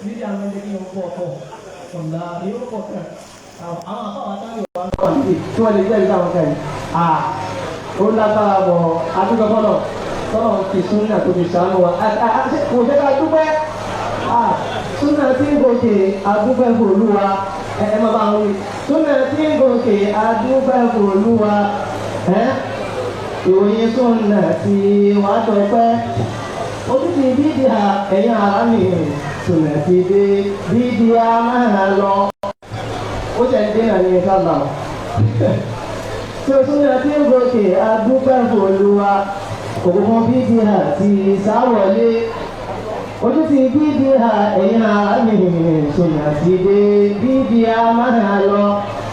níbi àwọn ẹgbẹ́ kí wọ́n pọ̀ ọ̀nà yóò pọ̀ kan àwọn àbáwá táwọn ìwà ń pọ̀ níbi tí wọ́n lè jẹ́ ìlú àwọn kan yìí ó lágbára bọ̀ adúgbò bọ́lọ̀ tọ́lọ̀ ti súnà tó fi sàánú wa kò jẹ́ ká dúpẹ́ súnà tí ń gòkè adúpẹ́ fòlúwa ẹ má bá wọn wí súnà tí ń gòkè adúpẹ́ fòlúwa ìròyìn súnà tí wàá tọpẹ́ ojú ti bídí ẹ̀yìn ara mi súnà ti dé bídí a máa lọ ó jẹ́ ń dènà ní sábà tí o súnà tí ń gòkè adúpẹ́ fòlúwa ògùn bíbí ti sáwọlé ojú ti bíbí ẹ̀yìn ara mi súnà ti dé bíbí a máa lọ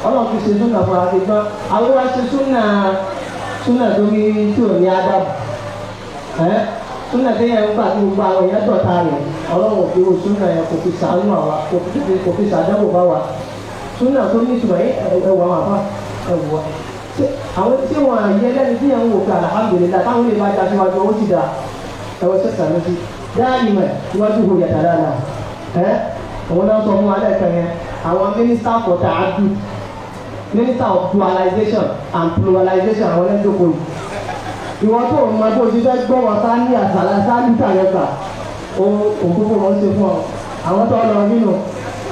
ọlọ́run ti ṣe súnà fún akẹgbọ́n àwọn wa ṣe súnà lórí tí ò ní ádámù súnà tí yẹn ń gbà tí gbogbo àwọn èèyàn dọ̀ta rẹ̀ ọlọ́run òfin wo súnà yẹn kò fi sàánú àwa kò fi sàdánwò bá wa súnà tó ní ìtumọ̀ ẹwà wà fà ẹwà àwọn tí wọn àyẹ lẹ́ni tí yẹn ń wò pé alhamdulillah táwọn lè bá já síwájú owó ti dà ẹwọ sẹ́sà ló ti dáàyè mẹ́ iwájú ìhò yàtà dáadáa òun náà sọ fún wa lẹ́ẹ̀kan yẹn àwọn minister for ta'adud minister of dualization and pluralization àwọn ẹlẹ́dọ̀kọ̀ yìí ìwọ tó o mọ bó o ti fẹ́ gbọ́ wọn sá ní àṣàlá sá ní ìtàlẹ́gbà òun gbogbo wọn ṣe fún ọ àwọn tó lọ nínú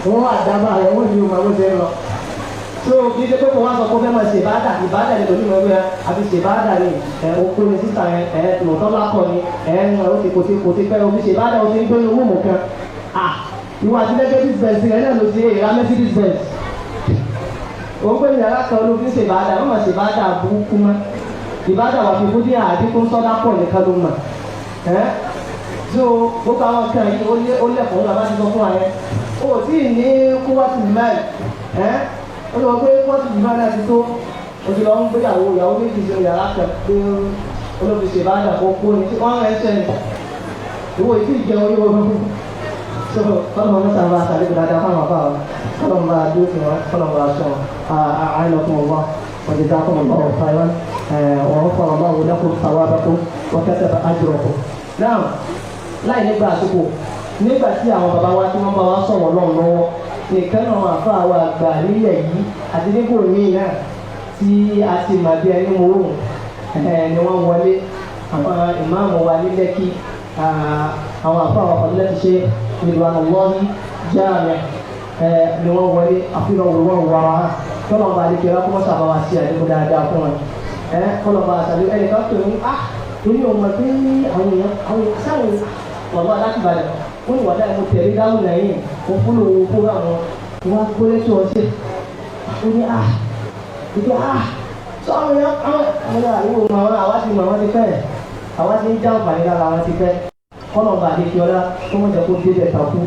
wọn àdábà rẹ wọn ní ìmọ̀ bó ṣe ń lọ tó kì í ṣe pé kò wá sọ pé fẹ́ máa ṣe ìbáàdà ní lórí ìmọ̀ àti ṣe ìbáàdà ní oko ní sísà yẹn lòótọ́ lákọ̀ ni kò ti pẹ́ omi ṣe ìbáàdà o ti ń gbé owó mọ̀ kan ìwọ àti Mercedes Benz rẹ náà ló ti ra Mercedes Benz òun pé ìyàrá kan ló fi ń ṣe ìbáàdà wọn máa ṣe ìbáàdà burúkú mọ́ ìbáàdà wà fi fún díẹ̀ àdínkù sọ́dá pọ̀ nìkan ló mọ̀ so gbogbo àwọn kan yìí ó lẹ́kọ̀ọ́ lọ́wọ́ bá ti sọ fún wa yẹn o tí ì ní kúwàtì mẹ́rin ó lọ pé kúwàtì mẹ́rin ti tó o ti lọ ń gbé ìyàwó méjì sí yàrá kan pé olóbi ṣe ìbáàdà kó kó ni tí wọ́n rẹ̀ ń ṣẹ́ni ìwọ ìtì ìjẹun yóò rọ̀ so kọ́nà wọn sábà àtàlẹ́kọ̀ọ́ dáadáa fáwọn àbá wọn kọ́nà wọn bá dúró fún wọn kọ́nà wọn bá sọ àìlọ́kùn wọn وجزاكم الله خيرا وغفر الله لكم ثوابكم وكتب اجركم. Now láì nígbà àsìkò nígbà tí àwọn bàbá wa tí wọ́n bá wa sọ̀rọ̀ náà lọ́wọ́ nìkan náà àfa àwọn àgbà nílẹ̀ yìí àti nígbò míì náà tí a ti mà bí ẹni mú òun ni wọ́n wọlé àwọn ìmáàmù wa ní Lẹ́kì àwọn àfa àwọn ọ̀pọ̀lọpọ̀ ti ṣe Ridwanullahi Jami' ni wọ́n wọlé àfihàn òwúrọ̀ wàrà kọ́nà ọba àdìkẹ́ wa kó wọ́n sábà wá sí àdìkú dáadáa fún wọn kọ́nà ọba àṣàlẹ̀ ẹnì kan tó ní torí ọmọ pé àwọn èèyàn sáwọn wàhálà láti balẹ̀ wọ́n ní wàhálà ẹ̀mú tẹ̀lé dáhùn lẹ́yìn wọ́n fún lòun kó àwọn wọn gbólé tó ọ sí ó ní ìgbà sọ́ọ̀rọ̀ yẹn àwọn àríwò màwọn àwa ti mọ̀ wọ́n ti fẹ́ àwa ti ń já òǹfààní lára wọn ti fẹ́ kọ́nà ọba àdìkẹ́ ọlá tó mọ̀ jẹ́ kó dé bẹ̀ takú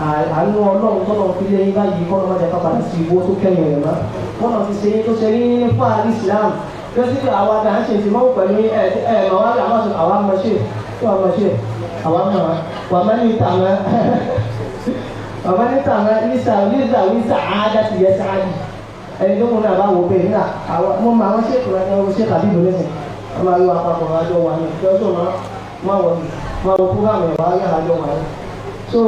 àánú ọlọ́run tọ́lọ̀ fi lé yín báyìí kọ́nà ọmọdé pápá sí ìwó tó kẹ́yìn rẹ̀ mọ́ kọ́nà ti ṣe yín tó ṣe ní fún àrí Islam bí ó sì pé àwa dà ń ṣe ìsìnmọ́ pẹ̀lú màwá rẹ̀ àwa mọ̀ṣẹ́ tó wà mọ̀ṣẹ́ àwa mọ̀ wà má ní ìtàwọn wà má ní ìtàwọn wíṣà áádá ti yẹ sáájì ẹni tó kún náà bá wò bẹ́ẹ̀ nígbà mo mọ àwọn ṣèkù rẹ̀ ní ṣe kàbí ìbò lẹ́sìn wọ́n máa lo àpapọ̀ àjọ wà ní ìjọ́sọ̀ máa wọ fúgàmù ẹ̀wà yàrá àjọ wà ní. So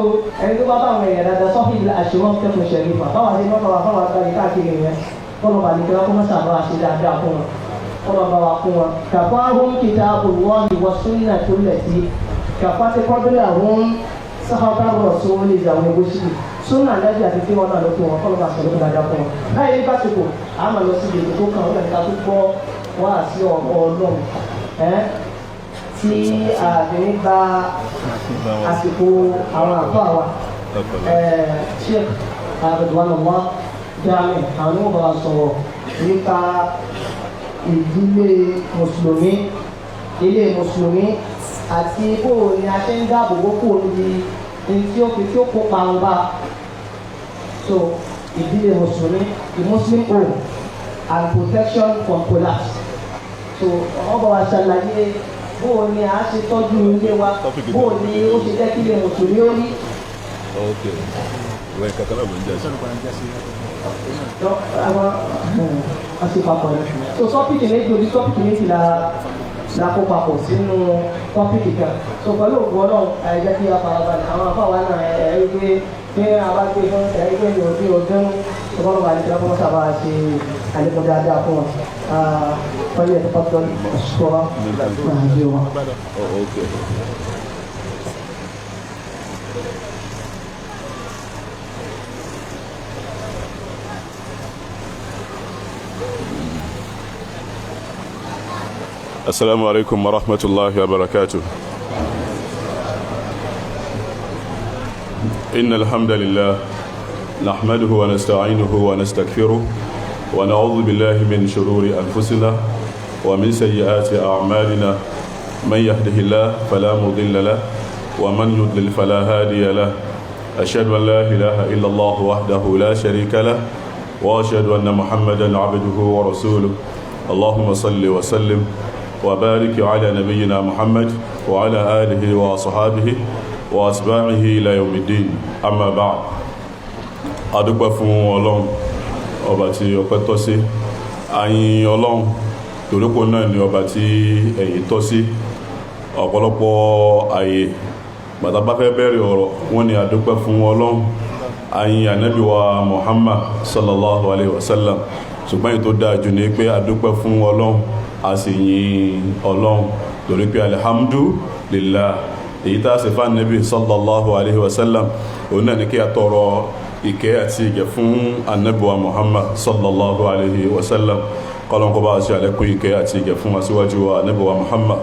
ẹni tó bá bá àwọn èèyàn dáadáa sọ́kì ìlà àṣewọ́n tẹ́kùn ṣẹ̀rífà báwa ṣe mọ́tò wa fáwọn àgbáyé káàkiri yẹn kọ́nà bá ní kíláà kó má sábà ṣe dáadáa fún wọn kọ́nà bá wa fún wọn. kàfá ahóm kitabullahi wa sunnatu allati kàfá ti kọ́bílẹ̀ àwọn sáfàbà rọ̀ tó lè jà wọn ewé síbi súnà lẹ́bí àti tí wọ́n náà ló fún wọn kọ́nà bá ṣẹlẹ̀ dáadáa fún wọn. báyìí ní básìkò àmà lọ sí ibi tó kàn wọ́n ká tó gbọ́ wá sí ọlọ́run tí àbẹ̀rẹ̀ gba àsìkò àwọn àpá wa Sheikh Ridwanullahi Jami' àwọn ọba wa sọ̀rọ̀ nípa ìdílé mùsùlùmí ilé mùsùlùmí àti bóò ni a ṣe ń dáàbò bò kúrò níbi tí ó kópa ń bá so ìdílé mùsùlùmí the Muslim home and protection from collapse so ọba wa ṣàlàyé bóò ni a ṣe tọ́jú ilé wa bóò ni ó ṣe jẹ́ kí ilé mùsùlùmí ó rí. ok ìwé kankan náà ló ń jẹ́ sí. àwọn àṣepapọ̀ rẹ̀ so tọ́pìkì méjì orí tọ́pìkì méjì la lákó papọ̀ sínú tọ́pìkì kan tó pẹ̀lú òkú ọlọ́run ẹ̀jẹ̀ kí a farabalẹ̀ àwọn afáwa náà ẹ̀rí pé ní abágbé fún ẹ̀rí pé ní òbí ọdún ọlọ́run àti ìjọba wọn sábà ṣe àlékún dáadáa fún wọn pẹ̀lú ẹ̀tọ́ pátọ́ ṣọ́ra àjẹ́ wọn. السلام عليكم ورحمة الله وبركاته. إن الحمد لله نحمده ونستعينه ونستغفره ونعوذ بالله من شرور أنفسنا ومن سيئات أعمالنا من يهده الله فلا مضل له ومن يضلل فلا هادي له أشهد أن لا إله إلا الله وحده لا شريك له وأشهد أن محمدا عبده ورسوله اللهم صل وسلم وبارك على نبينا محمد وعلى آله وصحابه وأتباعه إلى يوم الدين أما بعد adúpẹ́ fún Ọlọ́run ọba tí ọpẹ́ tọ́ sí àyìn Ọlọ́run torípò náà ni ọba tí ẹ̀yìn tọ́ sí ọ̀pọ̀lọpọ̀ àyè bàtà bá fẹ́ bẹ̀rẹ̀ ọ̀rọ̀ wọ́n ní adúpẹ́ fún Ọlọ́run àyìn ànábì wa Muhammad sallallahu alayhi wa sallam ṣùgbọ́n èyí tó dáa jù ní pé adúpẹ́ fún Ọlọ́run a sì yìn Ọlọ́run torí pé alhamdulillah èyí tá a sì fà nẹ́bí sallallahu alayhi wa sallam òun náà ní kí a tọrọ ìkẹ́ àti ìgẹ̀ fún ànábì wa Muhammad sallallahu alayhi wa sallam kọ́lọ́n kó bá a ṣe àlékún ìkẹ́ àti ìgẹ̀ fún aṣíwájú wa ànábì wa Muhammad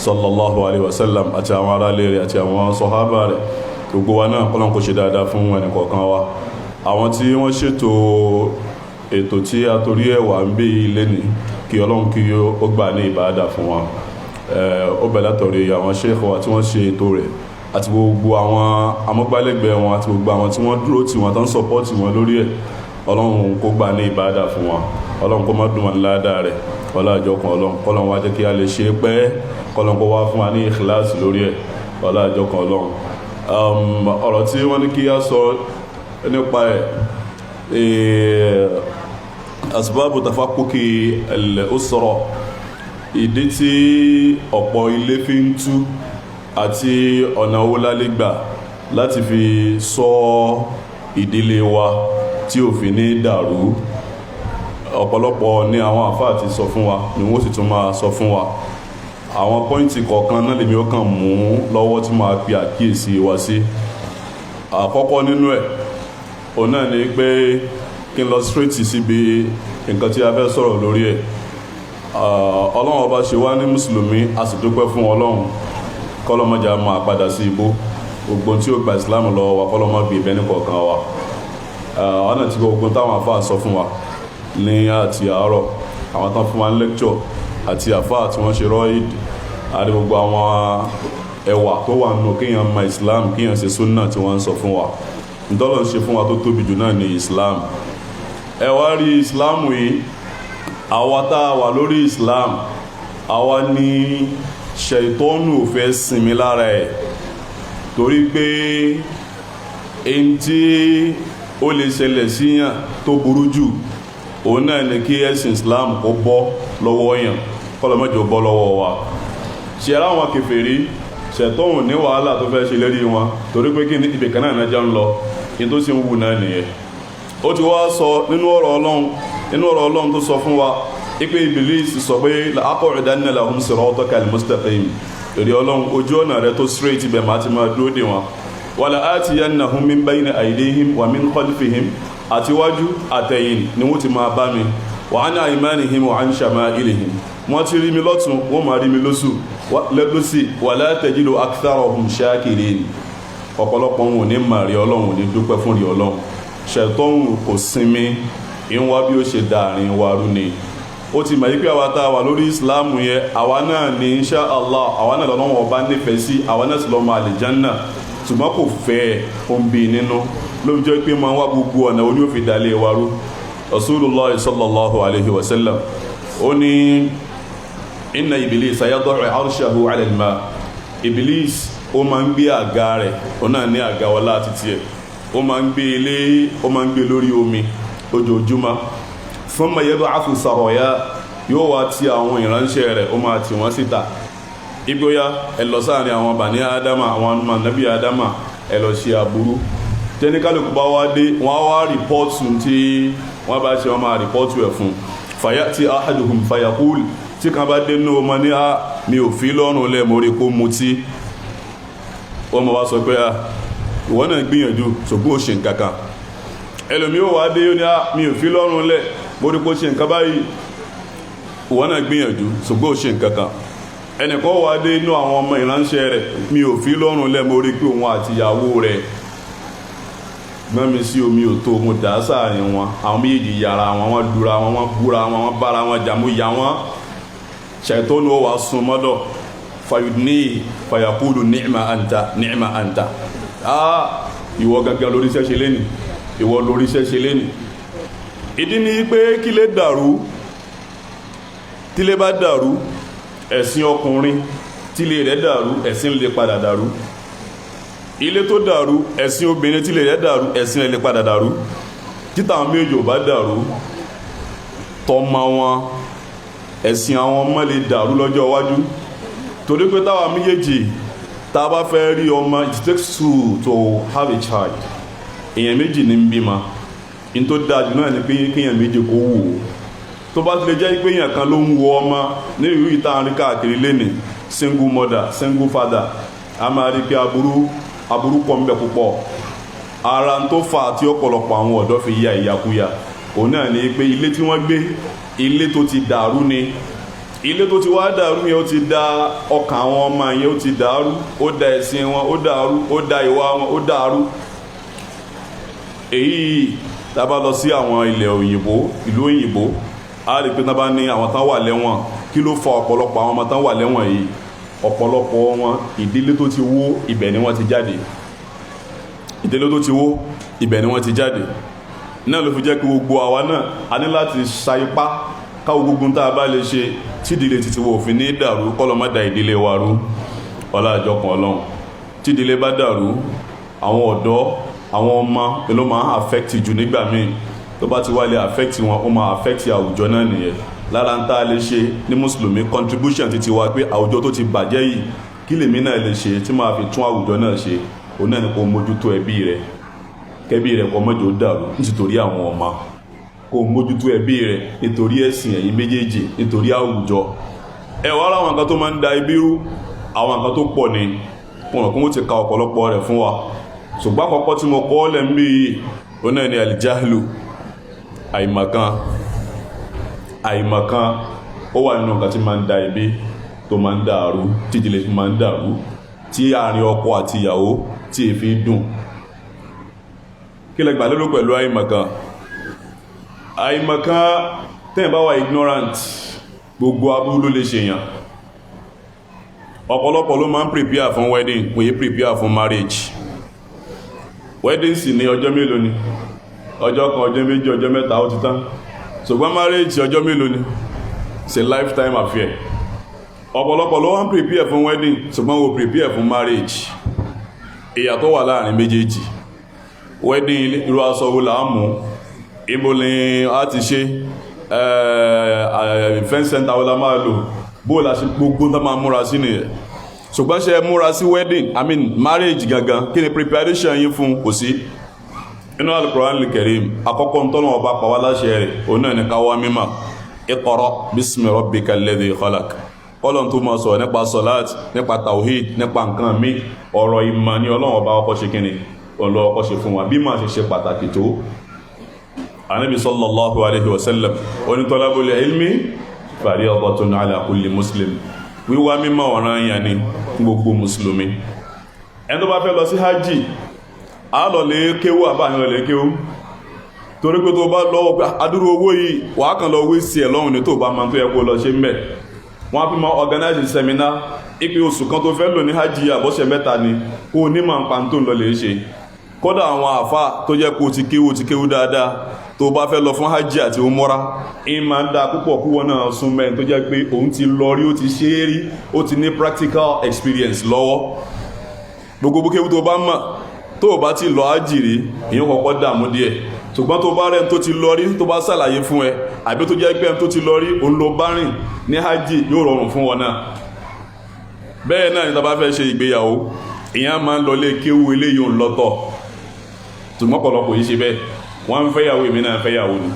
sallallahu alayhi wa sallam àti àwọn ará ilé rẹ̀ àti àwọn sọ̀hábà rẹ̀ gbogbo wa náà kọ́lọ́n kó ṣe dáadáa fún ẹnì kọ̀ọ̀kan wa àwọn tí wọ́n ṣètò ètò tí a torí ẹ̀ wà ń bí ilé ní kí Ọlọ́run kí ó gbà ní ìbáadà fún wa ó bẹ̀ látọ̀rí àwọn sheikh wa tí wọ́n ṣe ètò rẹ̀ àti gbogbo àwọn amúgbálẹ́gbẹ̀ẹ́ wọn àti gbogbo àwọn tí wọ́n dúró tí wọ́n tán sọpọ́tì wọn lórí ẹ̀ Ọlọ́run kó gbà ní ìbáadà fún wa Ọlọ́run kó má dùn wọn ládàá rẹ̀ ọlọ́àjọkùn Ọlọ́run kọ́lọ́n wá jẹ́ kí a lè ṣe é pẹ́ kọ́lọ́n kó wá fún wa ní ìkìláàsì lórí ẹ̀ ọlọ́àjọkùn Ọlọ́run ọ̀rọ̀ tí wọ́n ní kí a sọ nípa ẹ̀ asbabu tafakuki al-usra ìdí tí ọ̀pọ̀ ilé fi ń tú àti ọ̀nà owó lálégbà láti fi ṣọ́ ìdílé wa tí ò fi ní dàrú ọ̀pọ̀lọpọ̀ ní àwọn àfáà ti sọ fún wa ni wọ́n sì tún máa sọ fún wa àwọn pọ́ìntì kọ̀ọ̀kan náà lèmi ó kàn mú lọ́wọ́ tí máa pe àkíyèsí wa sí àkọ́kọ́ nínú ẹ̀ òun náà ni pé kí n lọ straight síbi nǹkan tí a fẹ́ sọ̀rọ̀ lórí ẹ̀ Ọlọ́run ọba ṣe wá ní mùsùlùmí a sì dúpẹ́ fún Ọlọ́run kọ́lọ́mọjà máa padà sí ibú gbogbo tí ó gba Islam lọ́wọ́ wa kọ́lọ́mọ bí ibẹ̀ ní kọ̀ọ̀kan wa ọ̀nà tí gbogbo táwọn àfáà sọ fún wa ní àti àárọ̀ àwọn tán fún wa ní lecture àti àfáà tí wọ́n ṣe rọ́ìd àti gbogbo àwọn ẹwà tó wà nínú kíyàn mọ Islam kíyàn ṣe súnà tí wọ́n ń sọ fún wa ntọ́lọ̀ ń ṣe fún wa tó tóbi jù náà ní Islam ẹ wá rí Islam yìí àwa tá a wà lórí Islam àwa ní ṣètọ́nù ò fẹ́ sinmi lára ẹ̀ torí pé èyí tí ó lè ṣẹlẹ̀ síyàn tó burú jù òun náà ní kí ẹ̀sìn Islam kó bọ́ lọ́wọ́ yàn kọ́lọ́mọ́jọ bọ́ lọ́wọ́ wa ṣe ara wọn kèfèrí ṣètọ́nù ní wàhálà tó fẹ́ ṣe lérí wọn torí pé kí ní ibì kan náà jẹ́ ń lọ ní tó sì ń wù náà nìyẹn ó ti wá sọ nínú ọ̀rọ̀ Ọlọ́run tó sọ fún wa ipe Iblis sọ pé la'aq'udanna lahum siratakal mustaqim èrè Ọlọ́run ojú ọ̀nà rẹ tó straight ibẹ̀ máa ti máa dúró dè wọn wala atiyannahum min bayni aydihim wa min khalfihim àtiwájú àtẹ̀yìn ni wọ́n ti máa bá mi wa an aymanihim wa an shama'ilihim wọ́n ti rí mi lọ́tún wọ́n máa rí mi lọ́sì wala tajidu aktharahum shakirin ọ̀pọ̀lọpọ̀ wọn ò ní máa rí Ọlọ́run ò ní dúpẹ́ fún rí Ọlọ́run ṣẹ̀tọ́hùn kò sinmi ìwọ́n bí ó ṣe dàrin wa rú ni ó ti mọ̀ yí pé àwa tá a wà lórí ìsìláàmù yẹn àwa náà ní insha Allah àwa náà lọ́wọ́ ọba nífẹ̀ẹ́ sí àwa náà sì lọ́mọ àlìjánná ṣùgbọ́n kò fẹ́ ẹ̀ ó ń bí nínú ló ń jẹ́ pé máa wá gbogbo ọ̀nà oní òfin dalẹ̀ wa rú Rasulullah sallallahu alayhi wa sallam ó ní inna Iblis yad'u arshahu ala al-ma Iblis ó máa ń gbé àga rẹ̀ ó náà ní àga ọlá àti tiẹ̀ ó máa ń gbé lórí omi ojoojúmọ́ thumma yab'athu saraya yóò wá ti àwọn ìránṣẹ́ rẹ̀ ó máa tì wọ́n síta igbóyá ẹ lọ sáàrin àwọn bani Ádámà àwọn ọmọ nàbí Ádámà ẹ lọ ṣe aburú tẹnikálùkù bá wá dé wọ́n wá rìpọ́tù tí wọ́n bá ṣe wọ́n máa rìpọ́tù ẹ̀ fún fayati ahaduhum fayaqul tí kan bá dé nínú ọmọ ní mi ò fi lọ́rùn lẹ́ mo rí kó mutí wọ́n mọ̀ wá sọ pé ìwọ náà gbìyànjú ṣùgbọ́n ó ṣe nǹkan kan ẹlòmí ó wá dé ó ní mi ò fi lọ́rùn lẹ́ mo rí kó ṣe nǹkan báyìí ìwọ náà gbìyànjú ṣùgbọ́n ó ṣe nǹkan kan ẹnìkan wá dé inú àwọn ọmọ ìránṣẹ́ rẹ̀ mi ò fi lọ́rùn lẹ́ mo rí pé òun àti ìyàwó rẹ̀ mẹ́mi sí omi ò tó mo dà sáàrin wọn àwọn méjèèjì yàrá wọn wọ́n lura wọn wọ́n búra wọn wọ́n bára wọn jà mo yà wọn ṣàìtọ́nù ó wà sun mọ́dọ̀ fayudni fayakulu ni'ma anta ìwọ gangan lórí iṣẹ́ ṣe lẹ́nì ìwọ lórí iṣẹ́ ṣe lẹ́nì ìdí ni pé kílé dàrú tílé bá dàrú ẹ̀sìn ọkùnrin tílé rẹ̀ dàrú ẹ̀sìn lè padà dàrú ilé tó dàrú ẹ̀sìn obìnrin tílé rẹ̀ dàrú ẹ̀sìn lè padà dàrú títà àwọn méjì ò bá dàrú tọmọ wọn ẹ̀sìn àwọn ọmọ lè dàrú lọ́jọ́ iwájú torí pé táwa méjèèjì tá a bá fẹ́ rí ọmọ it takes two to have a child èèyàn méjì ní ń bímọ in tó dájú náà ni pé kéèyàn méjì kó wò ó tó bá ti lè jẹ́ pé èèyàn kan ló ń wo ọmọ ní ìlú ìta àrí káàkiri lẹ́nì single mother single father a máa rí pé aburú pọ̀ ńbẹ púpọ̀ ara tó fà á tí ọ̀pọ̀lọpọ̀ àwọn ọ̀dọ́ fi ya ìyakuya òun náà ni pé ilé tí wọ́n gbé ilé tó ti dàrú ni ilé tó ti wá dàrú yẹn ó ti da ọkàn àwọn ọmọ yẹn ó ti dàrú ó da ẹ̀sìn wọn ó dàrú ó da ìwà wọn ó dàrú èyí tá bá lọ sí àwọn ilẹ̀ òyìnbó ìlú òyìnbó a rí pé tá bá ní àwọn tán wà lẹ́wọ̀n kí ló fa ọ̀pọ̀lọpọ̀ àwọn ọmọ tán wà lẹ́wọ̀n yìí ọ̀pọ̀lọpọ̀ wọn ìdílé tó ti wó ibẹ̀ ni wọ́n ti jáde ìdílé tó ti wó ibẹ̀ ni wọ́n ti jáde náà ló fi jẹ́ kí gbogbo àwa náà a ní láti sa ipá káwọ gbogbo tá a bá lè ṣe tí ìdílé títí wo òfin ní dàrú kọ́lọ́ má da ìdílé wa rú ọlá àjọkàn ọlọ́run tí ìdílé bá dàrú àwọn ọ̀dọ́ àwọn ọmọ ló máa ń affect jù nígbà míì tó bá ti wá lè affect wọn ó máa affect àwùjọ náà nìyẹn lára ń tá a lè ṣe ní mùsùlùmí contribution ti ti wá pé àwùjọ tó ti bàjẹ́ yìí kí lèmi náà lè ṣe tí máa fi tún àwùjọ náà ṣe òun náà ni kò mójútó ẹbí rẹ̀ kẹ́bí rẹ̀ kọ́ mọ́jọ́ dàrú nítorí àwọn ọmọ kò mójútó ẹbí rẹ̀ nítorí ẹ̀sìn ẹ̀yin méjèèjì nítorí àwùjọ ẹ wá láwọn nǹkan tó máa ń da ibi rú àwọn nǹkan tó pọ̀ ni wọn kò wọ́n ti ka ọ̀pọ̀lọpọ̀ rẹ̀ fún wa ṣùgbọ́n àkọ́kọ́ tí mo kọ́ lẹ̀ ń bí òun náà ni alijahlu àìmọ̀kan ó wà nínú nǹkan tí máa ń da ibi tó máa ń dàrú tí ìdílé fi máa ń dàrú tí àárín ọkọ àti ìyàwó tí èéfì dùn kí lẹ gbà lérò pẹ̀lú àìmọ̀kan tẹ́yìn bá wà ignorant gbogbo aburú ló lè ṣèyàn ọ̀pọ̀lọpọ̀ ló máa ń prepare fún wedding kò yé prepare fún marriage wedding sì ní ọjọ́ mélòó ni ọjọ́ kan ọjọ́ méjì ọjọ́ mẹ́ta ó ti tán ṣùgbọ́n marriage ọjọ́ mélòó ni it's a lifetime affair ọ̀pọ̀lọpọ̀ ló wá ń prepare fún wedding ṣùgbọ́n wọ́n prepare fún marriage ìyàtọ̀ wà láàrin méjèèjì wedding irú aṣọ wo là ń mú ibo ni a ti ṣe event center wo la máa lò bó la ṣe gbogbo tó máa múra sí nìyẹn ṣùgbọ́n ṣe múra sí wedding marriage gangan kí ni preparation yín fún kò sí inú Al-Qur'an Al-Karim àkọ́kọ́ ntọ́nà ọba pàwọ́ láṣẹ rẹ̀ òun náà ní ká wá mímọ̀ Iqra bismi rabbika alladhi khalaq ọlọ́run tó máa sọ̀rọ̀ nípa sọ̀láàtì nípa tawhid nípa nǹkan mi ọ̀rọ̀ ìmọ̀ ni ọlọ́run ọba ọkọ̀ ṣe kíni ọlọ́run ọkọ̀ ṣe fún wa bí máa ṣe pàtàkì tó Ànábì sallallahu alaihi wasallam oní talabul ilmi fariidatun ala kulli muslim wíwá mímọ̀ ọ̀ranyàn ni gbogbo mùsùlùmí ẹni tó bá fẹ́ lọ sí hajj a lọ lè kéwú àbáyàn lè kéwú torí pé tó bá lọ́wọ́ adúrú owó yìí wà kàn lọ wé sí ẹ̀ lọ́hùn ní tó bá máa tó yẹ kó lọ ṣe mẹ́ wọ́n fi máa organize seminar ipe oṣù kan tó fẹ́ lò ní hajj àbọ̀ṣẹ̀ mẹ́ta ni kó ní máa ń pa tó ń lọ lè ṣe kódà àwọn àfà tó jẹ́ kó ti kéwú dáadáa tó bá fẹ́ lọ fún hajj àti umura in máa ń da púpọ̀ kúwọ́ náà sún mẹ́rin tó jẹ́ pé òun ti lọ rí ó ti ṣe é rí ó ti ní practical experience lọ́wọ́ gbogbo kéwú tó bá mọ̀ tó bá ti lọ ájìrí èyàn kọ́kọ́ dàmú díẹ̀ ṣùgbọ́n tó bá rẹ̀ tó ti lọ rí tó bá ṣàlàyé fún ẹ àbí tó jẹ́ pé tó ti lọ rí òun lọ bá rìn ní ájì yóò rọrùn fún wọn náà bẹ́ẹ̀ náà ni tá bá fẹ́ ṣe ìgbéyàwó ìyẹn máa ń lọ lé kéwú eléyìí ń lọ́tọ̀ ṣùgbọ́n ọ̀pọ̀lọpọ̀ yìí ṣe bẹ́ẹ̀ wọ́n ń fẹ́yàwó èmi náà fẹ́yàwó ni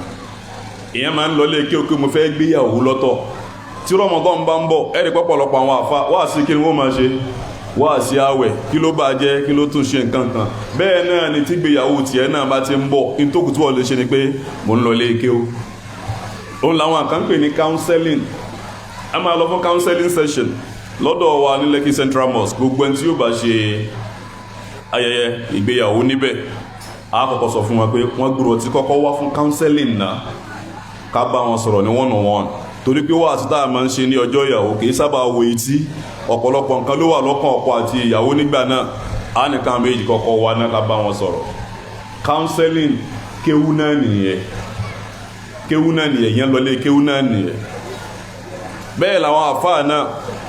ìyẹn máa ń lọ lé kéwú pé mo fẹ́ gbéyàwó lọ́tọ̀ tí Ramadan bá ń bọ̀ ẹ̀rí pọ̀pọ̀lọpọ̀ àwọn àfa wá sí kí ni wọ́n máa ṣe wá sí àwẹ̀ kí ló bá jẹ́ kí ló tún ṣe nǹkan kan bẹ́ẹ̀ náà ni tí gbéyàwó tiẹ̀ náà bá ti ń bọ̀ ní tó kù tí wọ́n lè ṣe ni pé mo ń lọ lé kéwú òun làwọn kan pè ní counseling a máa lọ fún counseling session lọ́dọ̀ wa ní Lekki Central Mosque gbogbo ẹni tí yóò bá ṣe ayẹyẹ ìgbéyàwó níbẹ̀ a kọ́kọ́ sọ fún wọn pé wọ́n gbúrò tí kọ́kọ́ wá fún counseling náà ká bá wọn sọ̀rọ̀ ní one on one torí pé wàásù tá a máa ń ṣe ní ọjọ́ ìyàwó kì í sábà wo etí ọ̀pọ̀lọpọ̀ nǹkan ló wà lọ́kàn ọkọ àti ìyàwó nígbà náà a nìkan méjì kọ́kọ́ wá náà ká bá wọn sọ̀rọ̀ counseling kéwú náà nìyẹn yẹn lọlé kéwú náà nìyẹn bẹ́ẹ̀ làwọn àfáà náà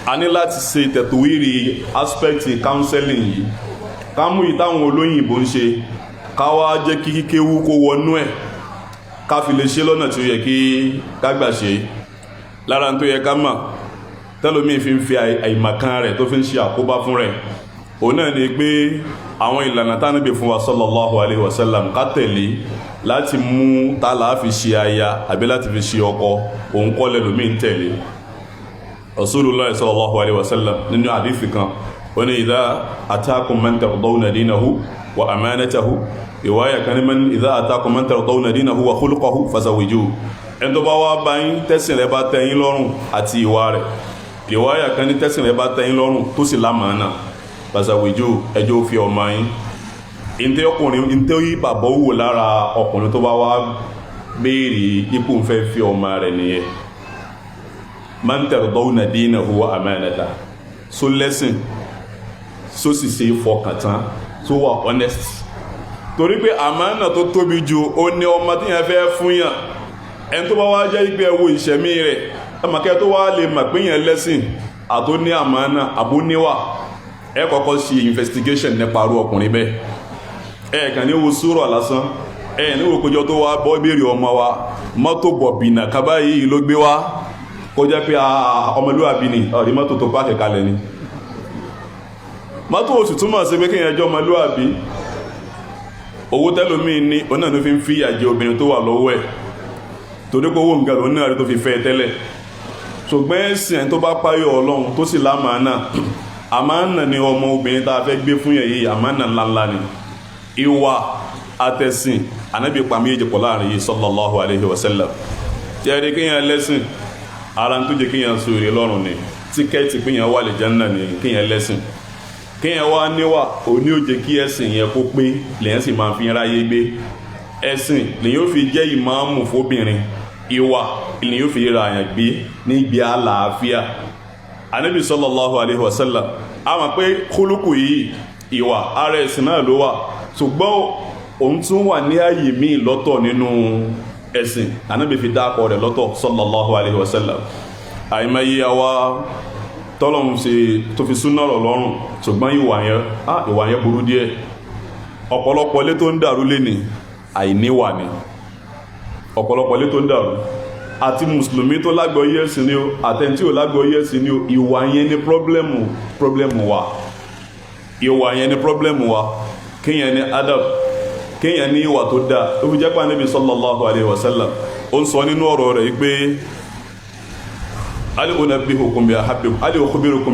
a ní láti ṣe tẹ̀tùwírì aspect counseling yìí ká mú yìí táwọn olóyìnbó ń ṣe ká wá jẹ́ kí kéwú kó wọnú ẹ̀ ká fi lè ṣe lọ́nà tí ó yẹ kí kágbà ṣe lára tó yẹ ká mọ̀ tẹ́lómi fi ń fi àìmọ̀kan rẹ̀ tó fi ń ṣe àkóbá fún rẹ̀ òun náà ni pé àwọn ìlànà tánàbí fún wa sallallahu alaihi wasallam ká tẹ̀lé láti mú tààlà fi ṣe aya àbí láti fi ṣe ọkọ òun kọ́ lẹ́lómi ń tẹ̀lé Rasulullah sallallahu alaihi wasallam nínú àdífì kan ó ní idha atakum man tardawna dinahu wa amanatahu ìwáyà kan ní idha atakum man tardawna dinahu wa khuluquhu fazawwijuhu ẹni tó bá wá bá yín tẹ́sìn rẹ̀ bá tẹ́ yín lọ́rùn àti ìwà rẹ̀ ìwáyà kan ní tẹ́sìn rẹ̀ bá tẹ́ yín lọ́rùn tó sì lámàánà fazawwijuhu ẹjọ́ fi ọmọ yín ìntẹ́ ọkùnrin ìntẹ́ yí bàbá wò lára ọkùnrin tó bá wá béèrè ipò ń fẹ́ fi ọmọ rẹ̀ nìyẹn man tardawna dinahu wa amanata so lẹ́sìn so sì ṣe fọkàn tán so wà honest torí pé àmánà tó tóbi jù ó ní ọmọ tí yẹn fẹ́ fún yàn ẹni tó bá wá jẹ́ ìgbé ẹwọ ìṣẹ̀mí rẹ̀ ẹmọ̀kẹ́ tó wá lè mọ̀ pé yẹn lẹ́sìn àtó ní àmánà àbóníwà ẹ kọ́kọ́ ṣe investigation nípa arú ọkùnrin bẹ́ẹ̀ ẹ kàn ní wo sùúrọ̀ lásán ẹ ní wo kójọ tó wá bọ́ béèrè ọmọ wa mọ́tò bọ̀bìnà kábà yìí ló gbé wá kó jẹ́ pé ọmọlúwàbí ni ọ̀rí mọ́tò tó pàkẹ́ kalẹ̀ ni mọ́tò oṣù túmọ̀ sí pé kéèyàn jẹ́ ọmọlúwàbí owó tẹ́lómi ní ọ̀nà ló fi ń fi àjẹ obìnrin tó wà lọ́wọ́ ẹ̀ torí pé owó nǹkan lónìí àrí tó fi fẹ́ tẹ́lẹ̀ ṣùgbọ́n ẹ̀sìn ẹni tó bá páyọ̀ Ọlọ́run tó sì lámàánà àmánà ni ọmọ obìnrin tá a fẹ́ gbé fún yẹn yìí àmánà ńláńlá ni ìwà àtẹ̀sìn Ànábì pa méjì pọ̀ láàrin yìí sallallahu alaihi wasallam jẹ́rí kíyàn lẹ́sìn ara tó jẹ́ kíyàn sóre lọ́rùn ni tíkẹ́ẹ̀tì kíyàn wà lè Jánnà ni kíyàn lẹ́sìn kíyàn wá níwà òní ó jẹ́ kí ẹ̀sìn yẹn kó pé lèyàn sì máa fi ráyé gbé ẹ̀sìn lèyàn ó fi jẹ́ ìmáàmù fóbìnrin ìwà lèyàn ó fi ra àyàn gbé níbi àlàáfíà Ànábì sallallahu alaihi wasallam a mọ̀ pé kúlùkù yìí ìwà ara ẹ̀sìn náà ló wà ṣùgbọ́n òun tún wà ní ààyè míì lọ́tọ̀ nínú ẹ̀sìn Ànábì fi dákọ̀ rẹ̀ lọ́tọ̀ sallallahu alaihi wasallam àìmọye àwa tọ́lọ̀hún ṣe tó fi súnà rọ̀ lọ́rùn ṣùgbọ́n ìwà yẹn burú díẹ̀ ọ̀pọ̀lọpọ̀ ilé tó ń dàrú lé ní àìníwà ni ọ̀pọ̀lọpọ̀ ilé tó ń dàrú àti mùsùlùmí tó lágbọ́yé ẹ̀sìn ni ó àtẹ̀ntí ò lágbọ́yé ẹ̀sìn ni ó ìwà yẹn ní pọ́blẹ́mù wa ìwà yẹn ní pọ́blẹ́mù wa kíyàn ní adab kíyàn ní ìwà tó dáa ó fi jẹ́pà Ànábì sallallahu alaihi wasallam ó ń sọ nínú ọ̀rọ̀ rẹ̀ pé ali ukhbirukum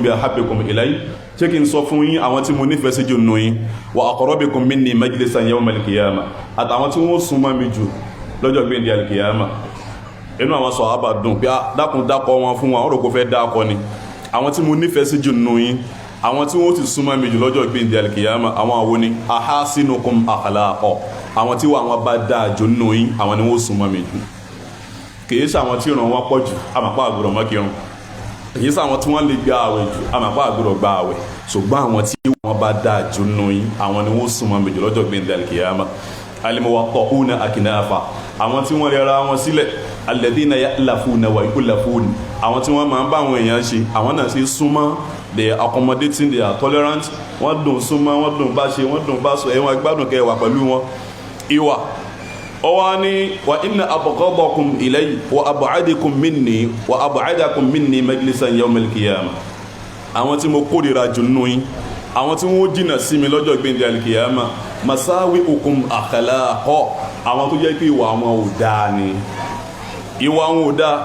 bi ahabbikum ilayya ṣé kí n sọ fún yín àwọn tí mo nífẹ̀ẹ́ sí jù nù yín wa aqrabikum minni majlisan yawm al-qiyamah àtàwọn tí wọ́n súnmọ́ mi jù lọ́jọ́ gbẹ̀ndẹ̀ al-qiyamah inú àwọn sàhábà dùn pé dákun dákọ̀ wọn fún wọn ọ̀rọ̀ kò fẹ́ dákọ̀ ni àwọn tí mo nífẹ̀ẹ́ sí jù nù yín àwọn tí wọ́n ti súnmọ́ mi jù lọ́jọ́ gbẹ̀ndẹ̀ al-qiyamah àwọn àwo ni ahasinukum akhlaqa àwọn tí wọ́n bá dáa jù nù yín àwọn ni wọ́n súnmọ́ mi jù kìí sàwọn tí ìràn wọn pọ̀ jù àmàpá àgbùrọ̀ mọ́kírun kìí sàwọn tí wọ́n lè gba àwẹ̀ jù àmàpá àgbùrọ̀ gba àwẹ̀ ṣùgbọ́n àwọn tí wọ́n bá dáa jù nù yín àwọn ni wọ́n súnmọ́ mi jù lọ́jọ́ gbẹ̀ndẹ̀ al-qiyamah al-muwatta'una aknafa àwọn tí wọ́n rẹra wọn sílẹ̀ alladhina ya'lafuna wa yu'lafuna àwọn tí wọ́n máa ń bá àwọn èèyàn ṣe àwọn náà sì súnmọ́ they are accommodating, they are tolerant wọ́n dùn súnmọ́ wọ́n dùn bá ṣe wọ́n dùn bá sọ ẹ̀wọ̀n gbádùn kẹwàá pẹ̀lú wọn ìwà ọwani wa inna abghadakum ilayya wa ab'adakum minni majlisan yawm al-qiyamah àwọn tí mo kórìíra jù nínú yín àwọn tí wọ́n jìnnà sí mi lọ́jọ́ gbẹ̀ndẹ̀ alikiyama masawi ukum akhlaqo àwọn tó jẹ́ pé ìwà wọn ò dáa ni ìwà wọn ò dáa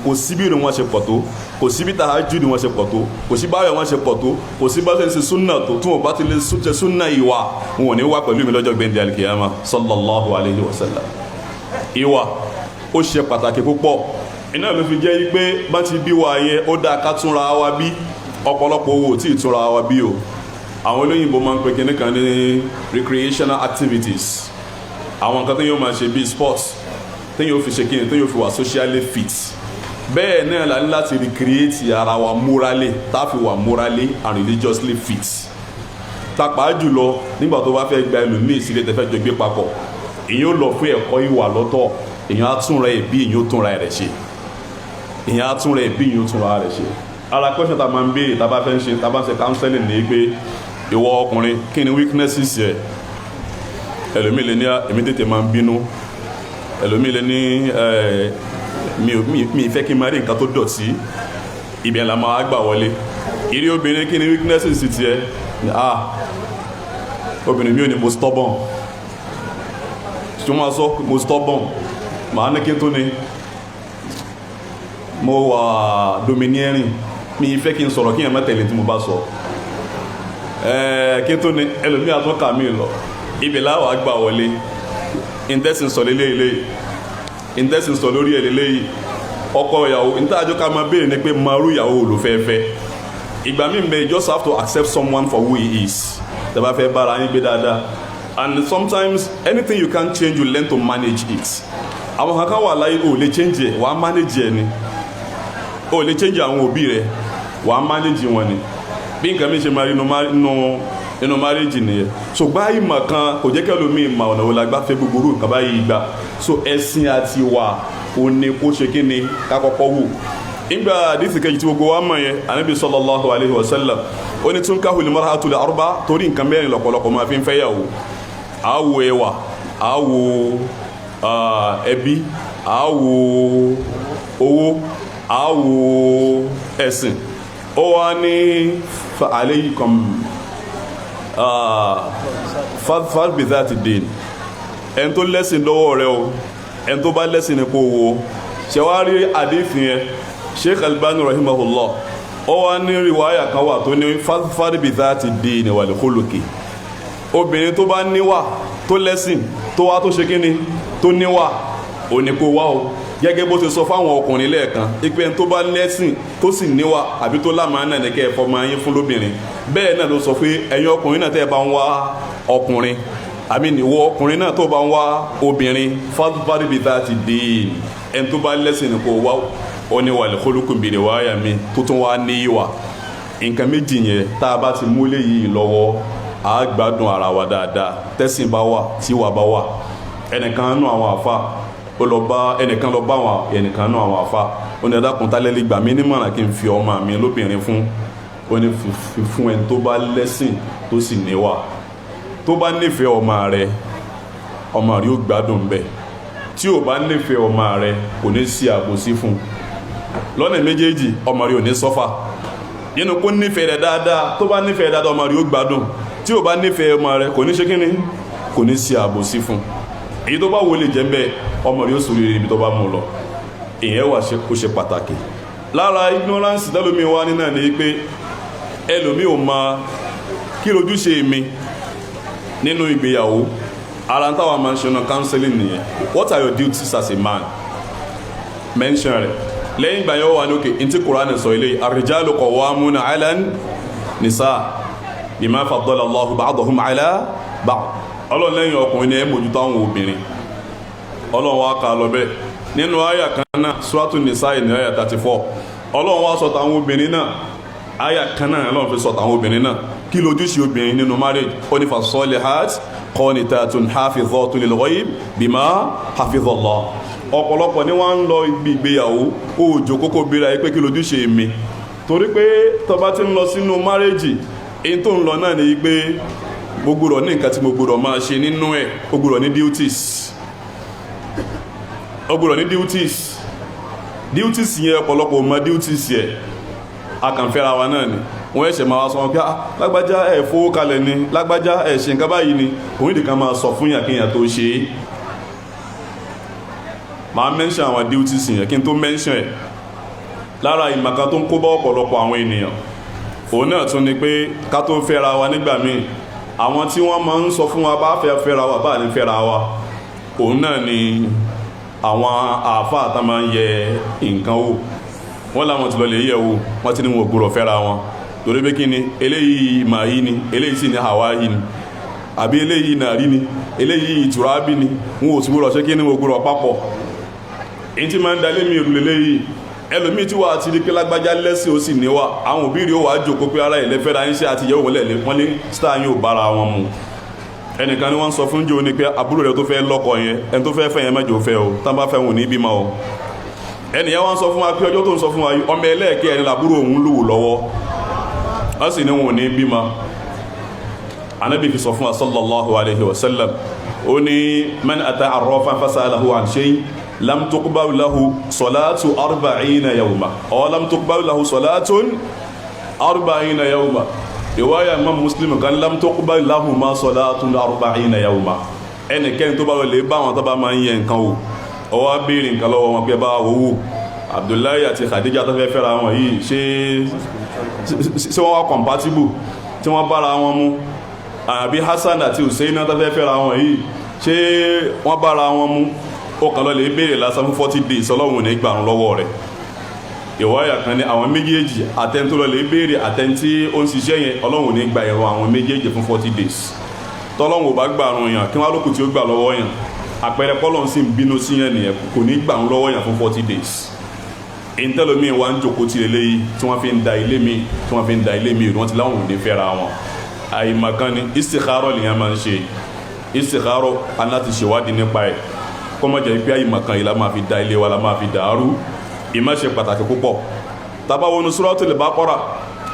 kò síbí ni wọ́n ṣe pọ̀ tó kò síbí tahajjud ni wọ́n ṣe pọ̀ tó kò sí báyọ̀ wọ́n ṣe pọ̀ tó kò sí bá ṣe súnà tó tí wọ́n bá ti lè ṣe súnà ìwà wọn ò ní wá pẹ̀lú mi lọ́jọ́ gbẹ̀ndẹ̀ alikiyama sallallahu alayhi wa sallam ìwà ó ṣe pàtàkì púpọ̀ iná ló fi jẹ́ pé bá ti bí wa yẹn ó dáa ká túnra wa bí ọ̀pọ̀lọpọ̀ owó tí ì túnra wa bí o àwọn olóyìnbó máa ń pè kíní kan ní recreational activities àwọn nǹkan tí yóò máa ṣe bíi sports tí yóò fi ṣe kíni tí yóò fi wà socially fit bẹ́ẹ̀ náà la ní láti recreate ara wa morally tá a fi wà morally and religiously fit tapàá jùlọ nígbà tó bá fẹ́ gba ẹlòmíì sílé tẹ́fẹ́ jọ gbé papọ̀ èyàn ó lọ fún ẹ̀kọ́ ìwà lọ́tọ̀ èyàn á túnra ẹ̀ bí èyàn ó túnra ẹ̀ rẹ̀ ṣe èyàn á túnra ẹ̀ bí èyàn ó túnra rẹ̀ ṣe ara question tá a máa ń béèrè tá a bá fẹ́ ṣe tá a bá ṣe counseling ní pé ìwọ ọkùnrin kí ni weaknesses yẹ ẹlòmíì lè ní èmi tètè máa ń bínú ẹlòmíì lè ní mi fẹ́ kí n máa rí nǹkan tó dọ̀tí ibi ẹ̀ la máa gbà wọlé ìrí obìnrin kí ni weaknesses tiẹ̀ obìnrin mi ò ní mo stubborn tí wọ́n máa sọ mo stubborn màá ní kí n tó ní mo wà domineering mi fẹ́ kí n sọ̀rọ̀ kí n má tẹ̀lé tí mo bá sọ kí n tó ní ẹlòmíà tó kà mí lọ ibi láwọ̀ àgbà wọlé intestine sọ lélẹ́yìí intestine sọ lórí ẹ̀ lélẹ́yìí ọkọ ìyàwó ntáàjọ ká máa béèrè ni pé maru ìyàwó olùfẹ́fẹ́ ìgbà míì may just have to accept someone for who he is tẹ́ bá fẹ́ bára yín gbé dáadáa and sometimes anything you can't change you learn to manage it àwọn kankan wà láyé o lè change ẹ̀ wàá manage ẹ̀ ni o lè change àwọn òbí rẹ̀ wàá manage wọn ni bí nǹkan mi ṣe máa rí inú marriage nìyẹn ṣùgbọ́n ìmọ̀ kan kò jẹ́ kẹ́ lómi ìmọ̀ ọ̀nà wo la gbá fẹ́ gbogbo nǹkan báyìí gbà so ẹ̀sìn àti wà ó ní kó ṣe kí ni ká kọ́kọ́ wò nígbà àdìsí kejì tí gbogbo wa mọ̀ yẹn Ànábì sallallahu alayhi wa sallam ó ní tunkahu al-mar'atu li arba torí nǹkan mẹ́rin lọ́pọ̀lọpọ̀ máa fi ń fẹ́ yàwó àwò ẹwà àwò ẹbí àwò owó àwò ẹ̀sìn ó wá ní fa alaykum fadfar bi dhati din ẹni tó lẹ́sìn lọ́wọ́ rẹ o ẹni tó bá lẹ́sìn ní kó wo ṣe wá rí àdífì yẹn Sheikh Albani rahimahullah ó wá ní riwaya kan wà tó ní fadfar bi dhati din wal khuluqi obìnrin tó bá níwà tó lẹ́sìn tó wá tó ṣe kíni tó níwà ò ní kó wá o gẹ́gẹ́ bó ti sọ fáwọn ọkùnrin lẹ́ẹ̀kan ìpẹ́ tó bá lẹ́sìn tó sì níwà àbí tó lámàánà ní kẹ́ ẹ̀fọ́ máa yín fún lóbìnrin bẹ́ẹ̀ náà ló sọ pé ẹ̀yin ọkùnrin náà tẹ́ ẹ bá ń wá ọkùnrin àmì ìwọ ọkùnrin náà tó bá ń wá obìnrin fadfar bi dhati din ẹni tó bá lẹ́sìn ní kó wá ó ní wal khuluqu bi riwaya mi tó tún wá ní ìwà nǹkan méjì yẹn tá a bá ti múlẹ̀ yìí lọ́wọ́ a gbádùn ara wa dáadáa tẹ́sìn bá wà tí wà bá wà ẹnìkan nú àwọn àfa ó lọ bá ẹnìkan lọ bá wọn ẹnìkan nú àwọn àfa ó ní ẹ̀dákun tálẹ́lì gbà mí nímọ̀ràn kí n fi ọmọ mi lóbìnrin fún ó ní fún ẹni tó bá lẹ́sìn tó sì níwà tó bá nífẹ̀ẹ́ ọmọ rẹ̀ ó gbádùn bẹ́ẹ̀ tí ò bá nífẹ̀ẹ́ ọmọ rẹ̀ kò ní sí àbòsí fún lọ́nà méjèèjì ọmọ rẹ̀ ò ní sọ́fà nínú kó nífẹ̀ẹ́ rẹ̀ dáadáa tó bá nífẹ̀ẹ́ dáadáa ọmọ rẹ̀ ó gbádùn tí ò bá nífẹ̀ẹ́ ọmọ rẹ̀ kò ní ṣe kíni kò ní sí àbòsí fún èyí tó bá wo lè jẹ́ bẹ́ẹ̀ ọmọ rẹ̀ ó sòrí ibi tó bá mú lọ ìyẹn wà ó ṣe pàtàkì lára ignorance dálómi wa ní náà ni pé ẹlòmí ò mọ kí lójúṣe mi nínú ìgbéyàwó ara ń táwọn máa ń ṣe ọ̀nà counseling nìyẹn what are your duties as a man mention rẹ̀ lẹ́yìn ìgbà yẹn wà ní òkè ntí Kùránì sọ ilé ar-rijalu qawwamuna 'ala an-nisa bima faddala Allahu ba'dahum 'ala ba'd ọlọ́run lẹ́yìn ọkùnrin ní ẹ mójútó àwọn obìnrin ọlọ́run wá ká lọ bẹ́ẹ̀ nínú àyà kan náà Suratu Nisa ní àyà 34 ọlọ́run wá sọ tàwọn obìnrin náà àyà kan náà ọlọ́run fi sọ tàwọn obìnrin náà kí lójúṣe obìnrin nínú marriage ó ní fasalihat qanitatun hafizatun lil ghaib bima hafizallah ọ̀pọ̀lọpọ̀ ni wọ́n ń lọ ìgbéyàwó òòjò kókó bíra ẹ pé kí lójúṣe mi torí pé tó bá ti ń lọ sínú marriage èyí tó ń lọ náà ni pé gbogbo rọ̀ ní nǹkan tí mo gbọ́dọ̀ máa ṣe nínú ẹ̀ ó gbọ́dọ̀ ní duties yẹn ọ̀pọ̀lọpọ̀ mọ duties yẹn a kàn fẹ́ra wa náà ni wọ́n ẹ̀ṣẹ̀ máa sọ pé lágbájá ẹ̀ fowó kalẹ̀ ni lágbájá ẹ̀ ṣe nǹkan báyìí ni òun ìdíkan máa sọ fún yàn kí yàn tó ṣe é. máa mention àwọn duties yẹn kí n tó mention ẹ̀. lára ìmọ̀kan tó ń kó bá ọ̀pọ̀lọpọ̀ àwọn ènìyàn òun náà tún ni pé ká tó fẹ́ra wa nígbà míì àwọn tí wọ́n máa ń sọ fún wa bá fẹ́ fẹ́ra wa bá ní fẹ́ra wa òun náà ni àwọn àáfàá tá máa ń yẹ nǹkan wò wọ́n láwọn ti lọ lè yẹ̀ wò wọ́n ti ní wọn gbọ́dọ̀ fẹ́ra wọn torí pé kí ni eléyìí màáyí ni eléyìí sì ní hawaii ni àbí eléyìí nàrí ni eléyìí tùrábì ni wọn ò sì gbọ́dọ̀ ṣe kí ni wọn gbọ́dọ̀ papọ̀ èyí tí máa ń dalé mi ìrùlé léyìí ẹlòmíì tí wàá ti di pé lágbájá lẹ́sìn ó sì níwà àwọn òbí rí ó wàá jókòó pé ara ilẹ̀ fẹ́ra yín ṣe àti ìyẹ́wò wọ́n lé star yín ò bára wọn mu ẹnìkan ni wọ́n sọ fún jò ní pé àbúrò rẹ̀ tó fẹ́ lọ́kọ yẹn ẹni tó fẹ́ fẹ́ yẹn mẹ́jọ fẹ́ o tán bá fẹ́ wọn ní bímọ o ẹnìyẹn wọ́n sọ fún wa pé ọjọ́ tó ń sọ fún wa ọmọ ẹlẹ́ẹ̀kẹ́ ẹni làbúrò òun lówó lọ́wọ́ wọ́n sì ní wọn ò ní bímọ Ànábì fi sọ fún wa sallallahu alayhi wa sallam ó ní man ata arrafan fasalahu an shay lam tuqbal lahu salatu 40 yawma aw lam tuqbal lahu salatun 40 yawma riwaya Imam Muslim kan lam tuqbal lahu ma salatun 40 yawma ẹnikẹ́ni tó bá wọlé bá wọn tó bá máa ń yẹ nǹkan wò ó wá béèrè nǹkan lọ́wọ́ wọn pé bá wò Abdullahi àti Khadija tó fẹ́ fẹ́ra wọn yìí ṣé wọ́n wá compatible tí wọ́n bára wọn mu àbí Hassan àti Hussein tó fẹ́ fẹ́ra wọn yìí ṣé wọ́n bára wọn mu ó kàn lọ lè béèrè lásán fún 40 days ọlọ́run ní gbàrún lọ́wọ́ rẹ̀ ìwáyà kan ní àwọn méjèèjì àtẹni tó lọ lè béèrè àtẹni tí ó ń ṣiṣẹ́ yẹn ọlọ́run ní gba ẹ̀rọ àwọn méjèèjì fún 40 days tọ́lọ́run ò bá gbàrún yàn kí wọ́n lókù tí ó gbà lọ́wọ́ yàn àpẹẹrẹ pọ́lọ́run sì ń bínú sí yẹn nìyẹn kò ní gbàrún lọ́wọ́ yàn fún 40 days ìntẹ́lómi wa ń jòkó ti lélẹ́yìí tí wọ́n fi ń da ilé mi wọ́n ti láwọn òde fẹ́ra wọn àìmọ̀kan ni istikharo lèyàn máa ń ṣe istikharo aláti ṣèwádìí nípa ẹ̀ kọ́mọ̀ jẹ́ pé àìmọ̀kan yìí la máa fi da ilé wa la máa fi dàrú ìmọ̀ ṣe pàtàkì púpọ̀ tá bá wọnú Suratul Baqara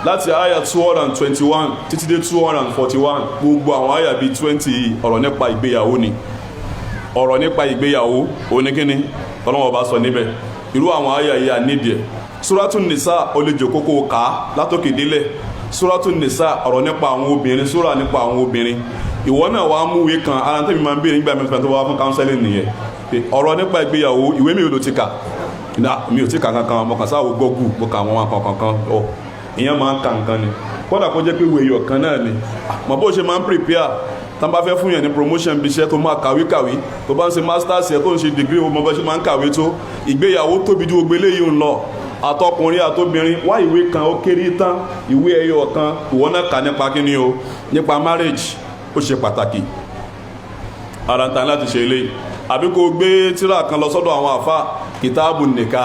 láti àyà 221 títí dé 241 gbogbo àwọn àyà bíi 20 ọ̀rọ̀ nípa ìgbéyàwó ni ọ̀rọ̀ nípa ìgbéyàwó oníkíní Ọlọ́hun bá sọ níbẹ̀ irú àwọn àyà yìí ànídìí Suratul Nisa ó lè jòkókó ká látòkè délẹ̀ Suratul Nisa ọ̀rọ̀ nípa àwọn obìnrin sura nípa àwọn obìnrin ìwọ náà wàá múwèé kan ara tẹ́mi máa ń béèrè nígbà mẹ́fà tó wá fún counseling nìyẹn ọ̀rọ̀ nípa ìgbéyàwó ìwé mi ò lò ti kà mi ò ti kà kankan mo kàn sáwọ́ gọ́gù mo kà àwọn kankan ọ ìyẹn máa ń ka nǹkan ni kódà kó jẹ́ pé ìwé ẹyọ kan náà ni mọ̀ bó ṣe máa ń prepare tán bá fẹ́ fún yẹn ní promotion bí iṣẹ́ tó máa kàwé tó bá ń ṣe masters yẹn tó ń ṣe degree mo bá ṣe máa ń kàwé tó ìgbéyàwó tóbi ju gbogbo eléyìí ń lọ àtọkùnrin àtobìnrin wá ìwé kan ó kéré tán ìwé ẹyọ kan ìwọ náà kà nípa kíni o nípa marriage ó ṣe pàtàkì ara ń ta láti ṣe eléyìí àbí kò gbé tírà kan lọ sọ́dọ̀ àwọn àfa kìtàbù nìka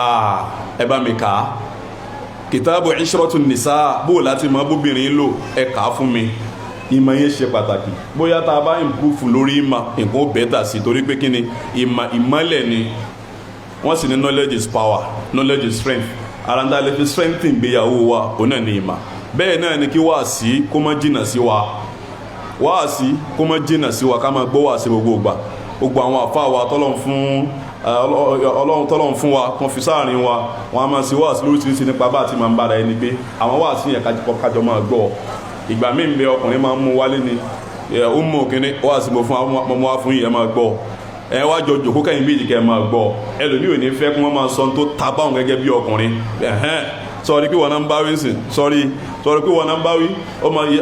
ẹ bá mi kà á kìtàbù ìṣrọ́tù nìsá bó láti mọ bóbìnrin lò ẹ kà á fún mi ìmọ̀ yẹn ṣe pàtàkì bóyá tá a bá improve lórí ìmọ̀ nǹkan ó bẹ́tà sí torí pé kí ni ìmọ̀lẹ̀ ni wọ́n sì ní knowledge is power knowledge is strength ara ń dá lè fi strength ìgbéyàwó wa òun náà ní ìmọ̀ bẹ́ẹ̀ náà ni kí wáàsí kó má jìnnà sí wa wáàsí kó má jìnnà sí wa ká máa gbọ́ wáàsí gbogbo ìgbà gbogbo àwọn àfáà wa tọ́lọ́run fún wa kan fi sáàrin wa wọn a máa ṣe wáàsí lóríṣiríṣi nípa bá àti máa ń bára ẹni pé àwọn wáàsí yẹn kájọ máa gbọ́ ìgbà míì ń bẹ ọkùnrin máa ń mú wálé ni ó mú òkínní wáàsí mo wá fún yìí ẹ máa gbọ́ ẹ wá jọ jòkó kẹ́yìn méjì kẹ́ ẹ máa gbọ́ ẹlòmíì ò ní fẹ́ kí wọ́n máa sọ tó ta báwọn gẹ́gẹ́ bí ọkùnrin sọ̀rí pé wọ́n náà ń bá wí sìn sọ̀rí pé wọ́n náà ń bá wí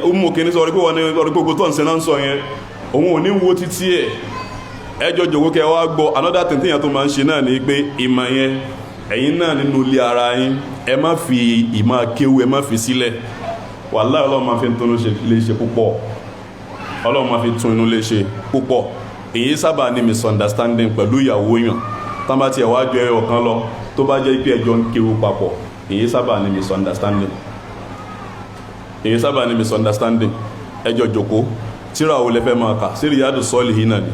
ó mú òkínní sọ̀rí pé wọ́n ní gbogbo tó ń ṣe náà ń sọ yẹn òun ò ní wo títí ẹ̀ ẹjọ́ jòkó kẹ́ wá gbọ́ another thing téèyàn tó máa ń ṣe náà ni pé ìmọ̀ yẹn ẹ̀yin náà nínú ilé ara yín ẹ má fi ìmọ̀ kéwú ẹ má fi sílẹ̀ wàláhì Ọlọ́run máa fi tún lè ṣe púpọ̀ Ọlọ́run máa fi tún inú lè ṣe púpọ̀ èyí sábà ní misunderstanding pẹ̀lú ìyàwó yàn tán bá tiẹ̀ wá jọ ẹyọ kan lọ tó bá jẹ́ pé ẹjọ́ ń kéwú papọ̀ èyí sábà ní misunderstanding ẹjọ́ jòkó tíra wo lẹ fẹ́ máa kà sí Riyadus Salihin náà ni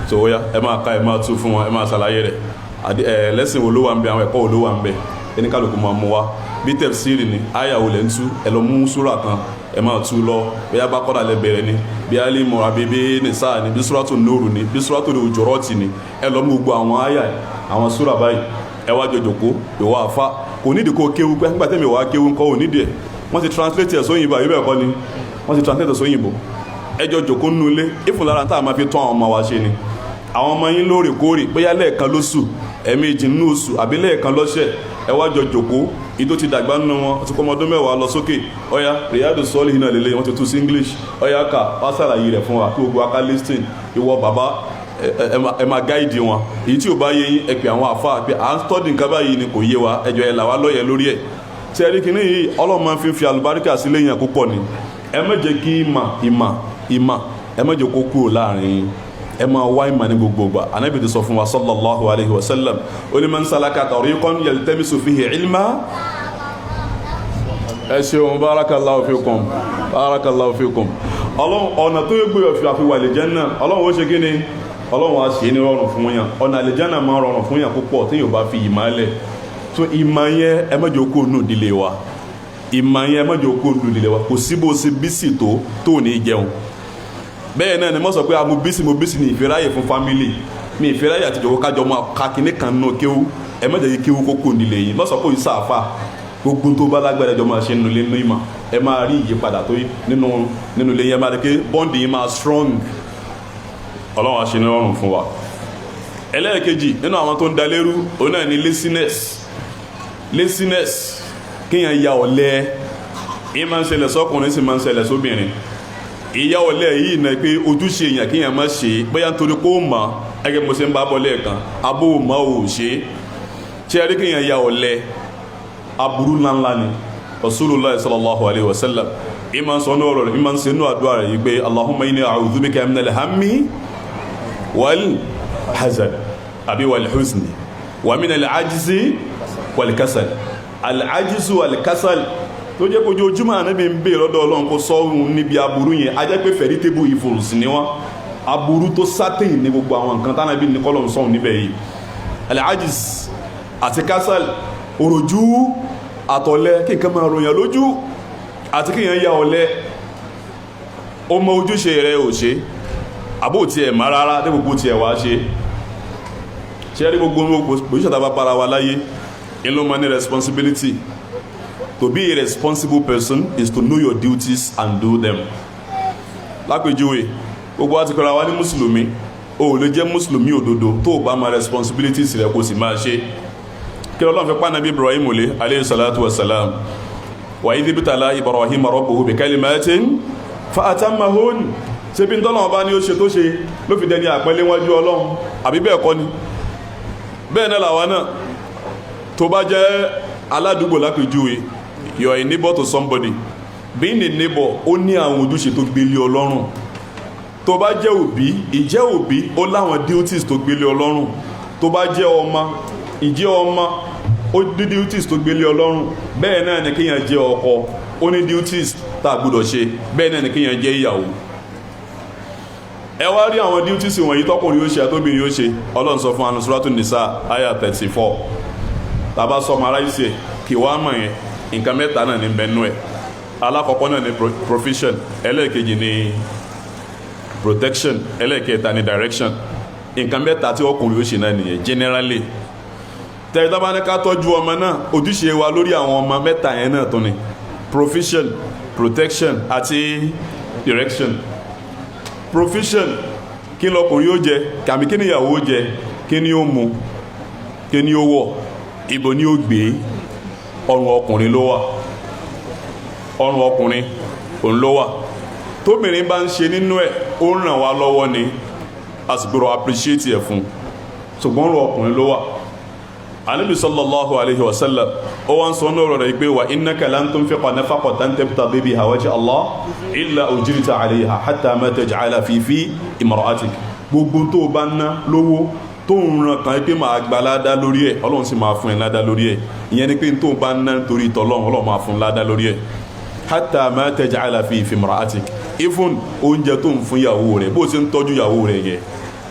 so ó yá ẹ máa ka ẹ máa tú fún wọn ẹ máa ṣàlàyé rẹ̀ lẹ́sìn wo ló wà ń bẹ àwọn ẹ̀kọ́ wo ló wà ń bẹ ẹni kálukú máa mú wa bí tafsiri ni àyà wo lẹ́ ń tú ẹ lọ mú súrà kan ẹ máa tú lọ bí a bá kọ́ra lẹ bẹ̀rẹ̀ ni bí a lè mọ̀ra bí nìsá ni bí Suratul Nur ni bí Suratul Hujurat ni ẹ lọ mú gbogbo àwọn àyà àwọn súrà báyìí ẹ wá jọ jòkó ìwọ àfa kò nídìí kó kéwu pé nígbà tẹ́mi wàá kéwu ńkọ́ ò nídìí ẹ̀ wọ́n ti translate ẹ̀ sóyìnbó àyíbẹ̀ ẹ̀kọ́ ni wọ́n ti translate ẹ̀ sóyìnbó ẹjọ́ jòkó nínú ilé ìfúnlára tá a máa fi tún àwọn ọmọ wa ṣe ni àwọn ọmọ yín lóòrèkóòrè bóyá lẹ́ẹ̀kan lóṣù ẹ̀ẹ̀mejì nínú oṣù àbí lẹ́ẹ̀kan lọ́sẹ̀ ẹ wá jọ jòkó ìdó ti dàgbà nínú wọn ti kọ́ ọmọdún 10 lọ sókè ọ̀yá Riyadu Solihin náà lélẹ̀ wọ́n ti tú sí English ọ̀yá kà wá sàlàyé rẹ̀ fún wa kí gbogbo aká listing ìwọ bàbá ẹ máa gáìdì wọn èyí tí ò bá yé yín ẹ pè àwọn àfa pé à ń tọ́dì nǹkan báyìí ni kò yé wa ẹjọ́ ẹ là wá lọ́yẹ̀ lórí ẹ̀ tí ẹ rí kinní yìí Ọlọ́run máa fi àlùbáríkà sí lẹ́yìn púpọ̀ ni ẹ má jẹ́ kí ìmà ẹ má jẹ́ kó kúrò láàrin ẹ máa wá ìmà ní gbogbo ìgbà Ànábì ti sọ fún wa sallallahu alayhi wa sallam ó ní man salaka tariqan yaltamisu fihi ilma ẹ ṣeun barakallahu fikum Ọlọ́run ọ̀nà tó yẹ gbé ọ̀fẹ́ àfiwà àlìjánnà Ọlọ́run ó ṣe kí ni Ọlọ́run á ṣe ní rọrùn fún yàn ọ̀nà àlìjánnà máa rọrùn fún yàn púpọ̀ tí yóò bá fi ìmà lẹ̀ so ìmà yẹn ẹ má jẹ́ kó nù ìdílé wa ìmà yẹn ẹ má jẹ́ kó nù ìdílé wa kò sí bó ṣe bísì tó ní jẹun bẹ́ẹ̀ náà ni mo sọ pé mo bísí ní ìfẹ́ráyè fún fámílì mi ìfẹ́ráyè àti ìjọba kájọ máa ka kíní kan náà kéwú ẹ má jẹ́ kí kéwú kókó nílé yìí mo sọ pé ìsà àfà gbogbo tó bá lágbára ẹjọ́ máa ṣe nínú ilé nínú ìmọ̀ ẹ máa rí ìyípadà tó nínú ilé yẹn máa rí pé bọ́ǹdì yìí máa strong Ọlọ́run á ṣe ní ọrùn fún wa ẹlẹ́ẹ̀kejì nínú àwọn tó ń da lérú òun náà ni laziness kíyàn ya ọ̀lẹ ìyẹn máa ń ṣẹlẹ̀ sọ́kùnrin sì máa ń ṣẹlẹ̀ sóbìnrin ìyá ọ̀lẹ yìí náà pé ojúṣe èèyàn kíyàn má ṣe bóyá nítorí pé ó mọ̀ ẹgẹ́ mo ṣe ń bá bọ́ lẹ́ẹ̀kan abó mọ́ ò ṣe ṣe rí kíyàn ya ọ̀lẹ aburú ńláńlá ni Rasulullah sallallahu alayhi wa sallam ìmọ̀ sọ ní ọ̀rọ̀ rẹ̀ ìmọ̀ ṣe ní àdúrà rẹ̀ yìí pé Allahumma inni a'udhu bika minal hammi wal hazan àbí wal huzni wa minal ajzi wal kasal al ajzu wal kasal tó jẹ́ kojú ojúmọ́ Ànábì ń bèèrè lọ́dọ̀ Ọlọ́run kó sọ́run níbi aburú yẹn a jẹ́ pé veritable evils ni wọ́n aburú tó sátẹ̀yìn ní gbogbo àwọn nǹkan tánàbí ní kọ́lọ̀ sọ́run níbẹ̀ yìí al-ajiz àti kasal òròjú àtọ̀lẹ kí nǹkan máa ròyìn lójú àti kí yẹn ya ọ̀lẹ ó mọ ojúṣe rẹ̀ ò ṣe àbó tí ẹ̀ má rárá dé gbogbo tí ẹ̀ wá ṣe rí gbogbo òṣìṣẹ́ bá para wa láyé inú ma ní responsibility. To be a responsible person is to know your duties and do them. Lápèjúwe, gbogbo àti kọ́ra wa ní Mùsùlùmí, o lè jẹ́ Mùsùlùmí òdodo tó o bá ma responsibilities rẹ̀ kó sì máa ṣe. Kí Ọlọ́run fi pa Ànábì Ibrahim lé, alayhi salatu wa salam. Wa idh ibtala Ibrahima rabbuhu bi kalimatin fa atammahun. Ṣé bí ntọ́lọ́wọ́n bá ní ó ṣe tó ṣe ló fi dẹni àpẹẹlẹ wájú Ọlọ́run, àbí bẹ́ẹ̀ kọ́ ni? Bẹ́ẹ̀ náà làwa náà, tó bá jẹ́ aládùúgbò lápèjúwe, you are a neighbor to somebody. Being a neighbor ó ní àwọn ojúṣe tó gbélé Ọlọ́run. Tó bá jẹ́ òbí, ìjẹ́ òbí ó láwọn duties tó gbélé Ọlọ́run. Tó bá jẹ́ ọmọ, ìjẹ́ ọmọ ó ní duties tó gbélé Ọlọ́run. Bẹ́ẹ̀ náà ni kéèyàn jẹ́ ọkọ, ó ní duties tá a gbọ́dọ̀ ṣe. Bẹ́ẹ̀ náà ni kéèyàn jẹ́ ìyàwó. Ẹ wá rí àwọn duties wọ̀nyí tọkùnrin yóò ṣe àtóbìnrin yóò ṣe. Ọlọ́run sọ fún Suratu Nisa aya 34. Tá bá sọ mara ise kí wá mọ̀ yẹn nǹkan mẹ́ta náà ní bẹnu ẹ̀ alákọ̀ọ́kọ́ náà ní provision ẹlẹ́ẹ̀kejì ní protection ẹlẹ́ẹ̀kẹta ní direction nǹkan mẹ́ta tí ọkùnrin ó ṣe náà nìyẹn generally tẹ́lẹ̀ bá ní ká tọ́jú ọmọ náà ojúṣe wa lórí àwọn ọmọ mẹ́ta yẹn náà tó ní provision protection àti direction. Provision kí lọkùnrin ó jẹ kàmí kí níyàwó ó jẹ kí ni ó mu kí ni ó wọ̀ ibo ni ó gbé ọrùn ọkùnrin ló wà ọrùn ọkùnrin òun ló wà tóbìnrin bá ń ṣe nínú ẹ̀ ó ń ràn wá lọ́wọ́ ni a sì gbọ́dọ̀ appreciate ẹ̀ fún ṣùgbọ́n ọrùn ọkùnrin ló wà. Ànábì sallallahu alayhi wa sallam ó wá ń sọ ní ọ̀rọ̀ rẹ̀ pé wa innaka lan tunfiqa nafaqatan tabtaghi biha wajha Allah illa ujirta alayha hatta ma taj'ala fi imra'atik. Gbogbo tó o bá ná lówó tó ń ran kan pé máa gba ládá lórí ẹ̀ Ọlọ́run sì máa fún ẹ ládá lórí ẹ̀ ìyẹn ni pé tó bá ná nítorí tọ́lọ́run Ọlọ́run máa fún ládá lórí ẹ̀ hatta ma taj'ala fi imra'atik. Even oúnjẹ tó ń fún ìyàwó rẹ̀ bó ṣe ń tọ́jú ìyàwó rẹ̀ yẹn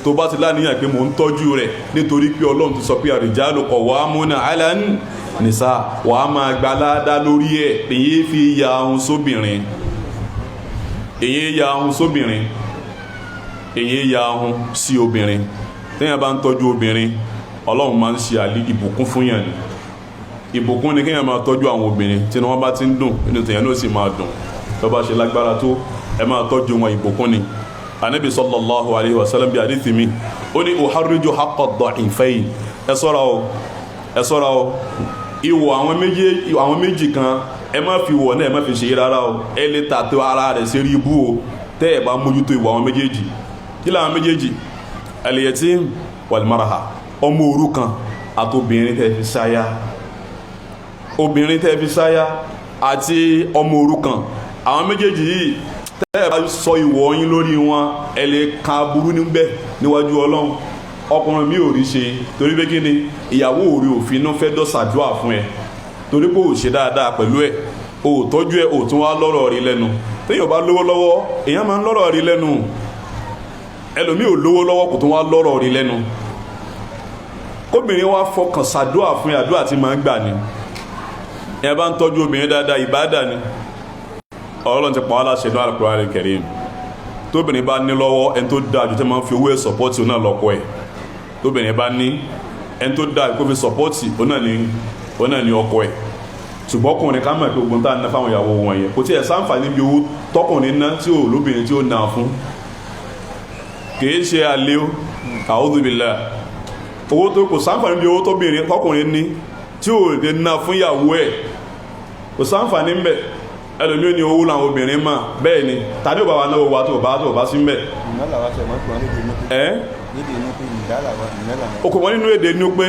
tó bá ti láníyàn pé mò ń tọ́jú rẹ̀ nítorí pé Ọlọ́run ti sọ pé ar-rijalu qawwamuna 'ala an-nisa wà á máa gba ládá lórí ẹ̀ èyí fi ya ahun sóbìnrin èyí ya ahun sóbìnrin èyí ya ahun sí obìnrin téèyàn bá ń tọ́jú obìnrin Ọlọ́run máa ń ṣe ìbùkún fún yàn ni ìbùkún ni kéèyàn máa tọ́jú àwọn obìnrin tí wọ́n bá ti ń dùn inú tèèyàn náà sì máa dùn tó bá ṣe lágbára tó ẹ máa tọ́jú wọn ìbùkún ni. anabi sallallahu alayhi wa sallam bí hadithi mi ó ní uharriju haqqa ad-da'ifayn ẹ ṣọ́ra o ìwọ àwọn méjì kan ẹ má fi wọ̀ náà ẹ má fi ṣe rárá o ẹ lè tàtó ara rẹ̀ sí rí ibú o tẹ́ ẹ bá mójútó ìwọ àwọn méjèèjì kí làwọn méjèèjì al-yatim wal-marha ọmọ òrukàn àti obìnrin tẹ́ fi sáyà àti ọmọ òrukàn àwọn méjèèjì yìí tẹ́ ẹ bá sọ ìwọ yín lórí wọn ẹ lè ka burú níbẹ̀ níwájú Ọlọ́run ọkùnrin mi ò rí ṣe torí pé kí ni ìyàwó òrí òfin náà fẹ́ dọ́sàdúrà fún ẹ torí pé ò ṣe dáadáa pẹ̀lú ẹ ò tọ́jú ẹ ò tún wá lọ́rọ̀ rí lẹ́nu téèyàn bá lówó lọ́wọ́ èèyàn máa ń lọ́rọ̀ rí lẹ́nu ẹlòmíì ò lówó lọ́wọ́ kò tún wá lọ́rọ̀ rí lẹ́nu kóbìnrin wá fọkàn ṣàdúrà fún ẹ àdúrà tí máa ń gbà ni ẹ bá ń tọ́jú obìnrin dáadáa ìbádà ni Ọlọ́run ti pa wá láṣẹ ní Al-Qur'an Al-Karim tóbìnrin bá ní lọ́wọ́ ẹni tó dáa jù tẹ́ máa ń fi owó ẹ̀ sọ́pọ́tì náà lọ́kọ ẹ̀ tóbìnrin bá ní ẹni tó dáa kó fi sọ́pọ́tì ó náà ní ọkọ ẹ̀ ṣùgbọ́n ọkùnrin ká mọ̀ pé ogun tá à ń ná fáwọn ìyàwó wọn yẹn kò tí ẹ̀ sáǹfààní bí owó tọkùnrin ná tí ò lóbìnrin tí ó ná fún kìí ṣe alẹ́ o a'udhu billah owó tó kò sáǹfààní bí owó tọkùnrin ní tí ò lè ná fún ìyàwó ẹ̀ kò sáǹfààní ń bẹ̀ ẹlòmí ní owó làwọn obìnrin mà bẹ́ẹ̀ ni tàbí ò bá wa náwó wa tó bá sí ń bẹ̀ okùn wọn nínú èdè ní pé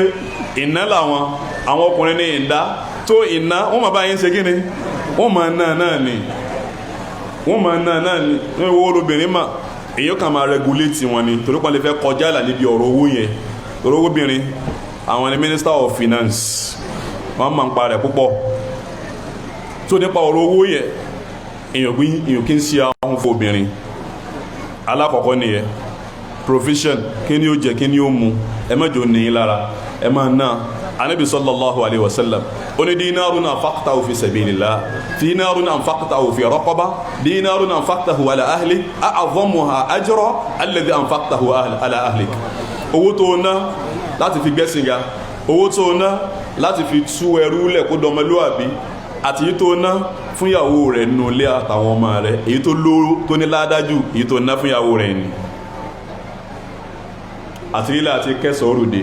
ìná làwọn àwọn ọkùnrin ní ìdá tó ìná wọ́n máa bá yín ṣe kíni wọ́n máa náà ní ní owó lóbìnrin mà èyí kan máa regulate wọn ni torí pọ́n lè fẹ́ kọjá ìlà níbi ọ̀rọ̀ owó yẹn torí owó obìnrin àwọn ni Minister of Finance wọ́n máa ń pa rẹ̀ púpọ̀ tó nípa ọ̀rọ̀ owó yẹn èyàn kí ń ṣe àwọn fún obìnrin alákọ̀ọ́kọ́ nìyẹn provision kí ni ó jẹ kí ni ó mu ẹ má jò ní lára ẹ máa ná Ànábì sallallahu alayhi wa sallam ó ní dinarun anfaqtahu fi sabilillah dinarun anfaqtahu fi raqaba dinarun anfaqtahu ala ahli a'zamuha ajra alladhi anfaqtahu ala ahlik owó tó ná láti fi gbẹ́sìn ga owó tó ná láti fi tú ẹrú lẹ̀ kó dọmọlúwàbí àti èyí tó ná fún ìyàwó rẹ̀ nínú ilé àtàwọn ọmọ rẹ̀ èyí tó lóró tó ní ládájú èyí tó ná fún ìyàwó rẹ̀ ni àti ilé àti kẹsàn òrùdé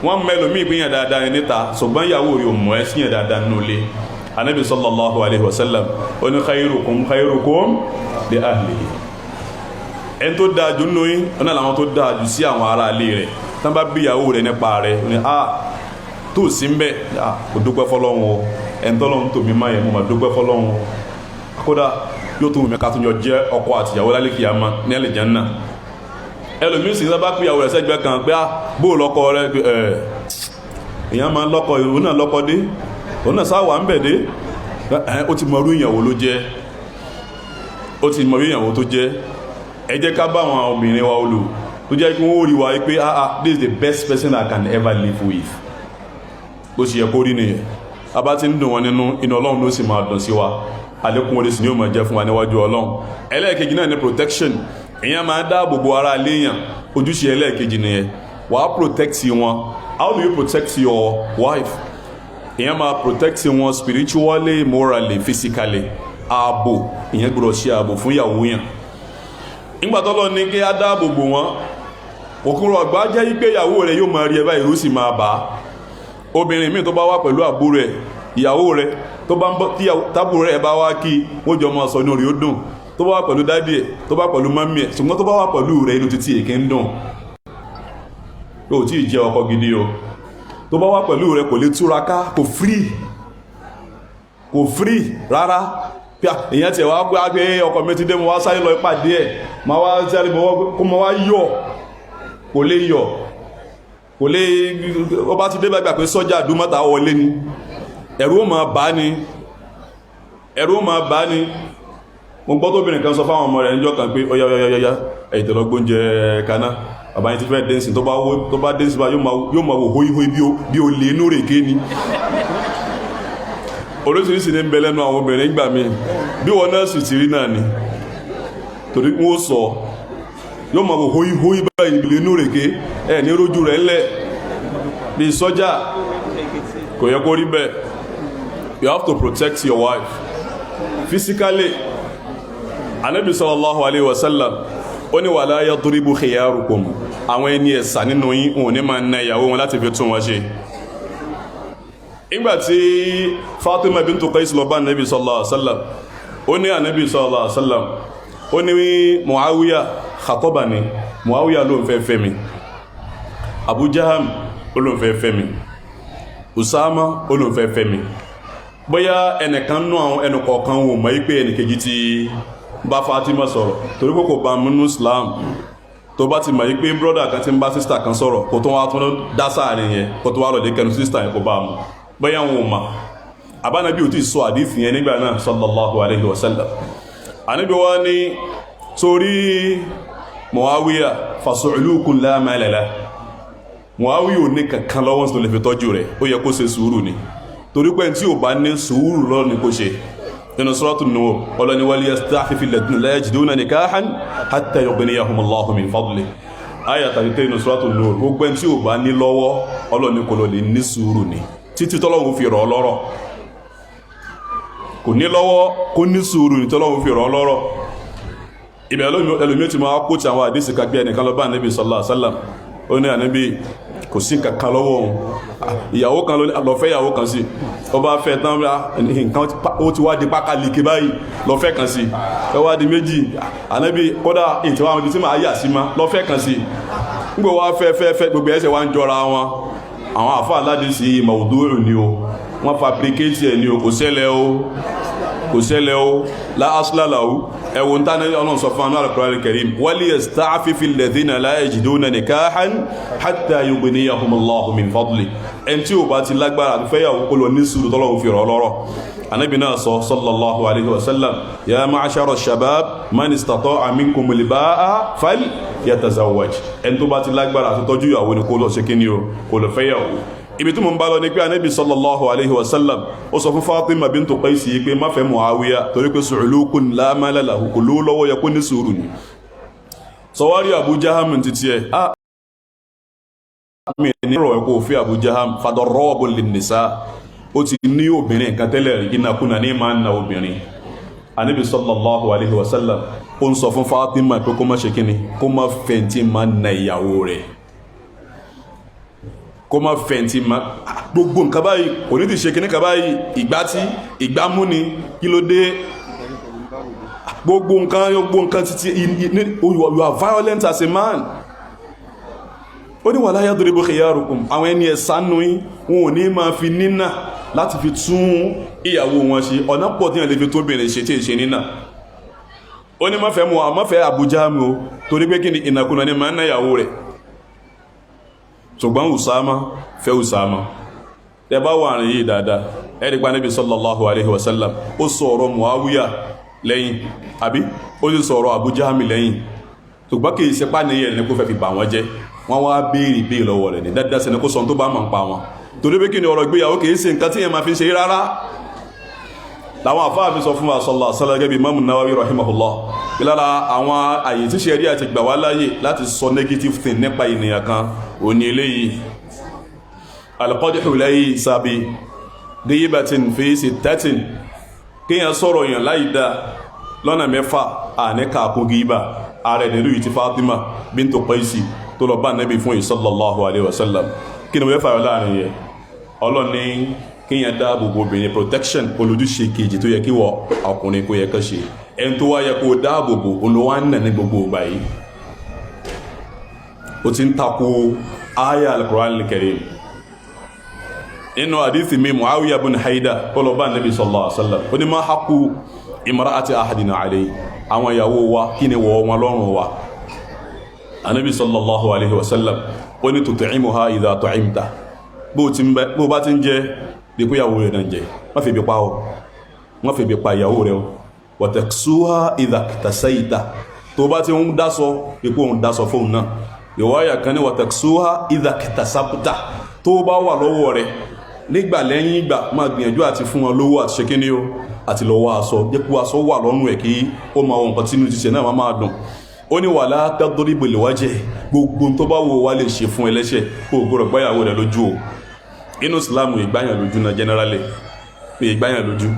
wọ́n mẹ́lòmí ìpínyà dáadáa ní níta ṣùgbọ́n ìyàwó rẹ̀ ò mọ̀ ẹ́ síyàn dáadáa nínú ilé Ànábì sallallahu alayhi wa sallam ó ní khairukum li ahlihi ẹni tó dáa jù nínú yín ọ̀nà làwọn tó dáa jù sí àwọn ará ilé rẹ̀ tán bá bí ìyàwó rẹ̀ nípa rẹ̀ ó ní tó sí ń bẹ́ kò dúpẹ́ fọ́lọ́run o ẹni tọ́lọ́run tó mi máa yẹ mo mà dúpẹ́ fọ́lọ́run o kódà yóò tó mi ká tó yọ jẹ́ ọkọ àtìyàwó lálẹ́ kìyàmá ní àlùjánnà ẹlòmíì sì sábà pé ìyàwó rẹ̀ sẹ́gbẹ́ kan pé bó lọ́kọ rẹ̀ èèyàn máa ń lọ́kọ òun náà lọ́kọ dé òun náà sáwà ń bẹ̀ dé ó ti mọ irú ìyàwó ló jẹ́ ó ti mọ irú ìyàwó tó jẹ́ ẹ jẹ́ ká bá àwọn obìnrin wa olù tó jẹ́ kí wọ́n rí wa pé this is the best person I can ever live with bó ṣe yẹ kó rí nìyẹn a bá ti ń dùn wọn nínú inú Ọlọ́run ló sì máa dùn sí wa àlékún orí sì ni ó máa jẹ́ fún wa níwájú Ọlọ́run ẹlẹ́ẹ̀kejì náà ní protection èyàn máa dáàbò bo ara léèyàn ojúṣe ẹlẹ́ẹ̀kejì nìyẹn wàá protect wọn how do you protect your wife èyàn máa protect wọn spiritually morally physically ààbò èyàn gbọ́dọ̀ ṣe ààbò fún ìyàwó yàn nígbà tó lọ ní kí á dáàbò bò wọn òkúrò ọgbà jẹ́ pé ìyàwó rẹ̀ yóò máa rí ẹ báyìí ìrú sì máa bá obìnrin míì tó bá wá pẹ̀lú àbúrò ẹ̀ ìyàwó rẹ̀ tó bá ń bọ́ tábùrò rẹ̀ bá wá kí wọ́n jọ máa sọ inú rí ó dùn tó bá wà pẹ̀lú dádì ẹ̀ tó bá pẹ̀lú mọ́mí ẹ̀ ṣùgbọ́n tó bá wà pẹ̀lú rẹ̀ inú títí èké ń dùn yóò tí ì jẹ́ ọkọ gidi o tó bá wà pẹ̀lú rẹ̀ kò lè túraká kò free rárá èyàn tí ẹ̀ wá gbé ọkọ mi ti dé mo wá sáré lọ ìpàdé ẹ̀ máa wá sáré kó mọ wá yọ̀ kò lè yọ̀ kò lè ó bá ti dé gbàgbà pé sọ́jà àdúmọ́ta wọlé ni ẹ̀rù ó máa bá ní mo gbọ́ tóbìnrin kan sọ fáwọn ọmọ rẹ̀ níjọ́ kan pé ọya ẹ̀yìntẹ̀lọ́gbóúnjẹ kaná bàbá yìí ti fẹ́ dẹ́nsìn tó bá dẹ́nsìn bá yóò máa wò hóíhóí bí o lè inú rèké ni oríṣiríṣi ní ń bẹ lẹ́nu àwọn obìnrin gbà mí bí wọn náà sì ti rí náà ni torí wọ́n sọ yóò máa wò hóíhóí báyìí bí inú rèké ẹ̀ ní rójú rẹ̀ ńlẹ̀ bí sọ́jà kò yẹ kó rí bẹ́ẹ̀ you have to protect your wife physically. Ànábì sallallahu alayhi wa sallam ó ní wala yadribu khiyarukum, àwọn ẹni ẹ̀sà nínú yín wọn ní máa na ìyàwó wọn láti fi tún wọn ṣe. Ìgbàtí Fatima bintu Qais lọ bá Ànábì sallallahu alayhi wa sallam, ó ní Ànábì sallallahu alayhi wa sallam ó ní Muawiya khatabani, Muawiya ló ń fẹ́ mi, Abu Jaham ó ló ń fẹ́ mi, Usama ó ló ń fẹ́ mi. Bóyá ẹnìkan nú àwọn ẹnìkọ̀ọ̀kan wò mọ̀ pé ẹnìkejì ti bá Fatima sọ̀rọ̀, torí kò bá mú Islam tó bá ti mọ̀ pé brother kan ti ń bá sister kan sọ̀rọ̀ kò tó wá tún dá sáàrin yẹn kò tó wá lọ dé kẹnu sister yẹn kò bá mú. Bóyá wọn ò mà Ànábì ò tí sọ àdífì yẹn nígbà náà sallallahu alayhi wa sallam. Ànábì wá ní torí Muawiya fasu'ulukun la mala lahu, Muawiya ò ní kankan lọ́wọ́ tó lè fi tọ́jú rẹ̀, ó yẹ kó ṣe sùúrù ni, torí pé tí ò bá ní sùúrù lọ́rọ̀ ní kó ṣe. Nínú Suratul Nur ọlọ́ni walyastafifi alladhina la yajiduna nikahan hatta yughniyahumullahu min fadlihi. Àyá 33 nínú Suratul Nur, gbogbo tí ò bá ní lọ́wọ́ ọlọ́ni kò lọ lè ní sùúrù ni títí tọ́lọ́run fi rọ̀ lọ́rọ̀. Kò ní lọ́wọ́ kó ní sùúrù ni tọ́lọ́run fi rọ̀ lọ́rọ̀. Ibẹ̀ ẹlòmí ti máa kó ti àwọn àdísì kagbé ẹnìkan lọ bá Ànábì sallallahu alaihi wasallam, ó ní Ànábì kò sí kankan lọ́wọ́ òun, ìyàwó kan lọ́fẹ́ ìyàwó kan sí, ó bá fẹ́ tán nǹkan ó ti wá di pákàlìkì báyìí, lọ́fẹ́ kan sí, ẹ wá di méjì, Ànábì kódà ìtìwá àwọn ibi tí máa yà sí ma lọ́fẹ́ kan sí. Nígbà wá fẹ́ gbogbo ẹsẹ̀ wá ń jọra wọn, àwọn àfáà aládìsí mawdu'u ni o, wọ́n fabricate ẹ̀ ni o, kò ṣẹlẹ̀ o la asla lahu. Ẹ̀wọ̀n tán ní Ọlọ́run sọ fún Al-Qur'an al-Karim, walyastafifi alladhina la yajiduna nikahan hatta yughniyahumullahu min fadlihi. Ẹni tí ó bá ti lágbára àti fẹ́yàwó kó lọ ní sùúrù tọ́lọ́run fi rọ̀ lọ́rọ̀. Ànábì náà sọ sallallahu alayhi wa sallam, ya ma'ashara ash-shabab man istata'a minkumul ba'a falyatazawwaj. Ẹni tó bá ti lágbára àti tọ́jú ìyàwó ni kó lọ ṣe kíni o, kó lọ fẹ́yàwó. Ibi tí mo ń bá lọ ní pé Ànábì sallallahu alayhi wa sallam ó sọ fún Fatima bintu Qais yìí pé má fẹ́ Muawiya torí pé su'ulukun la mala lahu, kò lówó lọ́wọ́ yẹ kó ní sùúrù ni. Sọwárí Abu Jaham ti tiẹ̀ mi ní ọ̀rọ̀ ẹ̀kọ́ òfin Abu Jaham fadarrabun linnisa, ó ti ní obìnrin kan tẹ́lẹ̀ rí ìnàkúnà ní máa ń na obìnrin. Ànábì sallallahu alayhi wa sallam ó ń sọ fún Fatima pé kó má ṣe kíni, kó má fẹ́ntì máa na ìyàwó rẹ̀, kó má fẹ́ntì má gbogbo nǹkan báyìí kò ní ti ṣe kíní kan báyìí, ìgbámú ni kí ló dé, gbogbo nǹkan títí you are violent as a man. Ó ní wala yadribu khiyarukum, àwọn ẹni ẹ̀sánú yín wọn ò ní máa fi nínà láti fi tún ìyàwó wọn ṣe, ọ̀nà pọ̀ tí wọ́n lè fi tóbìnrin ṣe tí ì ṣe nínà. Ó ní má fẹ́ Abu Jahm o, torí pé kí ni ìnàkúnà ní máa ń ná ìyàwó rẹ̀. Ṣùgbọ́n Usama tẹ bá wà rìn yìí dáadáa, ẹ̀rí pa Ànábì sallallahu alayhi wa sallam ó sọ̀rọ̀ Muawiya lẹ́yìn, àbí ó sì sọ̀rọ̀ Abu Jahm lẹ́yìn, ṣùgbọ́n kì í ṣe pá níyẹn ní kó fẹ́ fi bà wọ́n jẹ́, wọ́n wá béèrè lọ́wọ́ rẹ̀ ní dáadáa sí ni kó sọ tó bá mọ̀ ń pa wọn, torí pé kí ni ọ̀rọ̀ ìgbéyàwó kì í ṣe nǹkan tí yẹn máa fi ṣe rárá. Làwọn àfáà fi sọ fún wa sallallahu alaihi wasallam gẹ́gẹ́ bí Imam Nawawi rahimahullah, bí lára àwọn àyè tí ṣẹ̀ríà àti gbà wá láyè láti sọ negative thing nípa ènìyàn kan òní eléyìí. Al-qadhu laysa bi ghibatin fi sittatin, kíyàn sọ̀rọ̀ yàn láì dá lọ́nà mẹ́fà àníkà kún gíbà. Ààrẹ nílùú yìí ti Fatima bintu Qaisi tó lọ bá Nabi fún sallallahu alaihi wasallam. Kí ni wọ́n fà láàrin yẹ? Ọlọ́ni kíyàn dáàbò bo obìnrin, protection olójúṣe kejì tó yẹ kí wọ ọkùnrin kó yẹ ká ṣe. Ẹni tó wá yẹ kó dáàbò bo olówá ń nà ní gbogbo ìgbà yìí. Ó ti ń takò aya al-Qur'an al-Karim. Inú hadithi mi Muawiya bin Haida ó lọ bá Nabi sallallahu alaihi wasallam, ó ní ma haqqu imra'ati ahadina alayhi, àwọn ìyàwó wa kí ni wọ wọn lọ́rùn wa. Anabi sallallahu alaihi wasallam ó ní tut'imuha idha tu'imta, bó bá ti ń jẹ dípò ìyàwó rẹ̀ náà jẹ, má fi bí pa ọ, má fi bí pa ìyàwó rẹ̀ wa taksuha idha iktasayta, tó bá ti ń dásọ dípò ń dásọ fóun náà. Ìwáyà kan ní wa taksuha idha iktasabta, tó bá wà lọ́wọ́ rẹ̀ nígbà lẹ́yìn ìgbà máa gbìyànjú àti fún wọn lówó àti ṣe kíní o àti lọ́wọ́ aṣọ, jẹ́ kó aṣọ wà lọ́rùn ẹ̀ kí ó máa wọn nǹkan tínú ti ṣe náà máa dùn. Ó ní wala tadribul wajh, gbogbo tó bá wo wá lè ṣe fún ẹlẹ́ṣẹ̀ kó gbọ́dọ̀ gbáyàwó rẹ̀ lójú o. Inú Ìsìlámù ìgbáyàn lójú náà generally pé ìgbáyàn lójú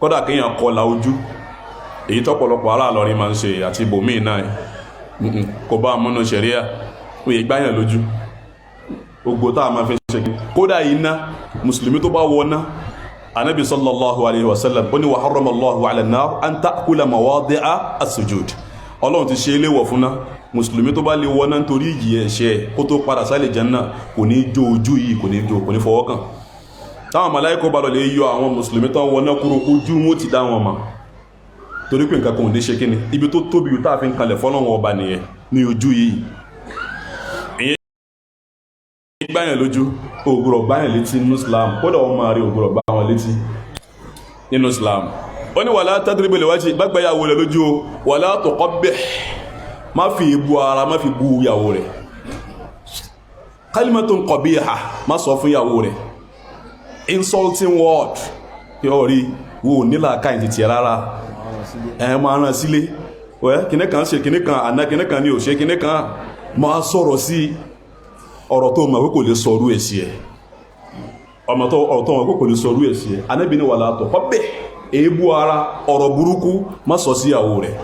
kódà kéèyàn kọlà ojú èyí tọ́pọ̀lọpọ̀ ará Ìlọrin máa ń ṣe àti ibòmíì náà kò bá múnú ṣẹ̀ríà pé ìgbáyàn lójú gbogbo tá a máa fi ṣe kódà iná mùsùlùmí tó bá wọná anabi sallallahu alayhi wa sallam ó ní wa harrama Allahu ala an-nar an ta'kula mawadi'a as-sujud ọlọ́run ti ṣe é léwọ̀ fún ná mùsùlùmí tó bá lè wọná nítorí ìjì ẹ̀ṣẹ̀ kó tó padà sálẹ̀ Jánnà kò ní jó ojú yìí kò ní fọwọ́ kàn táwọn màláíkà bá lọ lè yọ àwọn mùsùlùmí tó ń wọná kúrò ojú wọn ti dá wọn mọ̀ torí pé nǹkan kan ò ní ṣe kíni ibi tó tóbi yìí tá a fi ń kalẹ̀ fọ́lọ́run ọba nìyẹn ní ojú yìí gbáyàn lójú ògùrọ̀ gbáyàn létí nínú Islam kódà wọ́n máa rí ògùrọ̀ gbá wọn létí nínú Islam ó ní wàlá tadribu liwajhi gbágbáyàwó rẹ̀ lójú o wàlá tuqabbih má fi ìbú ara má fi bú ìyàwó rẹ̀ kalimatun qabiha má sọ fún ìyàwó rẹ̀ insulting word kí ọ rí wo nílà káyìn ti tiẹ̀ rárá ẹ̀ máa rán sílé kìnnì kan ṣe kìnnì kan àná kìnnì kan ní òṣè kìnnì kan máa sọ̀rọ̀ sí ọ̀rọ̀ tó mọ̀ kò lè sọ̀rọ̀ ẹ̀ sí ẹ̀ ọ̀rọ̀ tó mọ̀ kò lè sọ̀rọ̀ ẹ̀ sí ẹ̀ Ànábì ní wàlá tuqabbih èébú ara ọ̀rọ̀ burúkú má sọ sí ìyàwó rẹ̀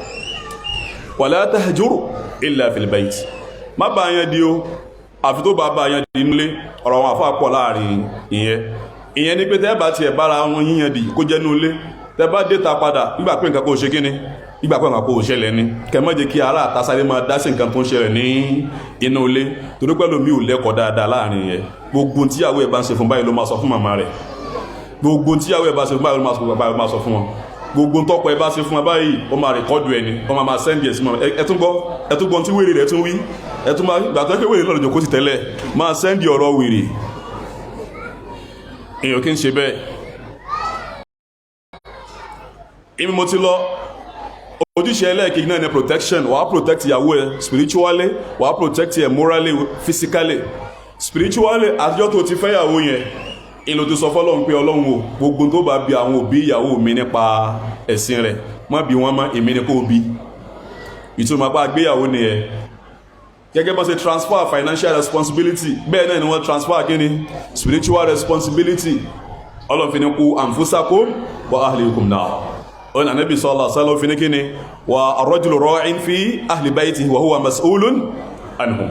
wala tahjur illa fil bayt má bá yẹn di o àfi tó bá yẹn di nílé ọ̀rọ̀ wọn àfáà pọ̀ láàrin ìyẹn ni pé tẹ́ bá tiẹ̀ bára wọn yíyan di kó jẹ́ nílé tẹ́ bá dé ta padà nígbà pé nǹkan kò ṣe kíni nígbà pé nǹkan kò ṣẹlẹ̀ ni kẹ́ má jẹ́ kí ara àtàsáré máa dá sí nǹkan tó ń ṣẹlẹ̀ ní inú ilé torí pé lómi ò lẹ́kọ̀ọ́ dáadáa láàrin yẹn gbogbo tíyàwó ẹ̀ bá ń ṣe fún báyìí ló máa sọ fún màmá rẹ̀ gbogbo tíyàwó ẹ̀ bá ṣe fún báyìí ló máa sọ fún wọn gbogbo tọ́pọ̀ ẹ bá ṣe fún ẹ báyìí ó máa rẹ̀kọ́dù ẹni ó máa sẹ́ndì ẹ̀ sí mọ́ ẹtún gbọ́ tí wèrè rẹ̀ tún wí ẹtún máa gbàtọ́ pé wèrè lọ́dọ̀ jòkó ti tẹ́lẹ̀ máa sẹ́ndì ọ̀rọ̀ wèrè èèyàn kí ń ṣe bẹ́ẹ̀ ìmí mo ti lọ ojúṣe ẹlẹ́ẹ̀kejì náà ni protection wàá protect ìyàwó ẹ spiritually wàá protect ẹ morally physically spiritually àtijọ́ tó ti fẹ́ ìyàwó yẹn ìlò ti sọ fọ́lọ́run pé ọlọ́run o gbogbo tó bá bi àwọn òbí ìyàwó mi nípa ẹ̀sìn rẹ̀ má bi wọ́n mọ́ èmi ni kò bí ìtumọ̀ apá àgbéyàwó nìyẹn gẹ́gẹ́ bá ṣe transfer financial responsibility bẹ́ẹ̀ náà ni wọ́n transfer kíni spiritual responsibility ọlọ́run fi ní qu anfusakum wa ahlikum nar ọ̀nà Ànábì sallallahu alaihi wasallam fi ní kíni wa ar-rajulu ra'in fi ahli baytihi wa huwa mas'ulun anhum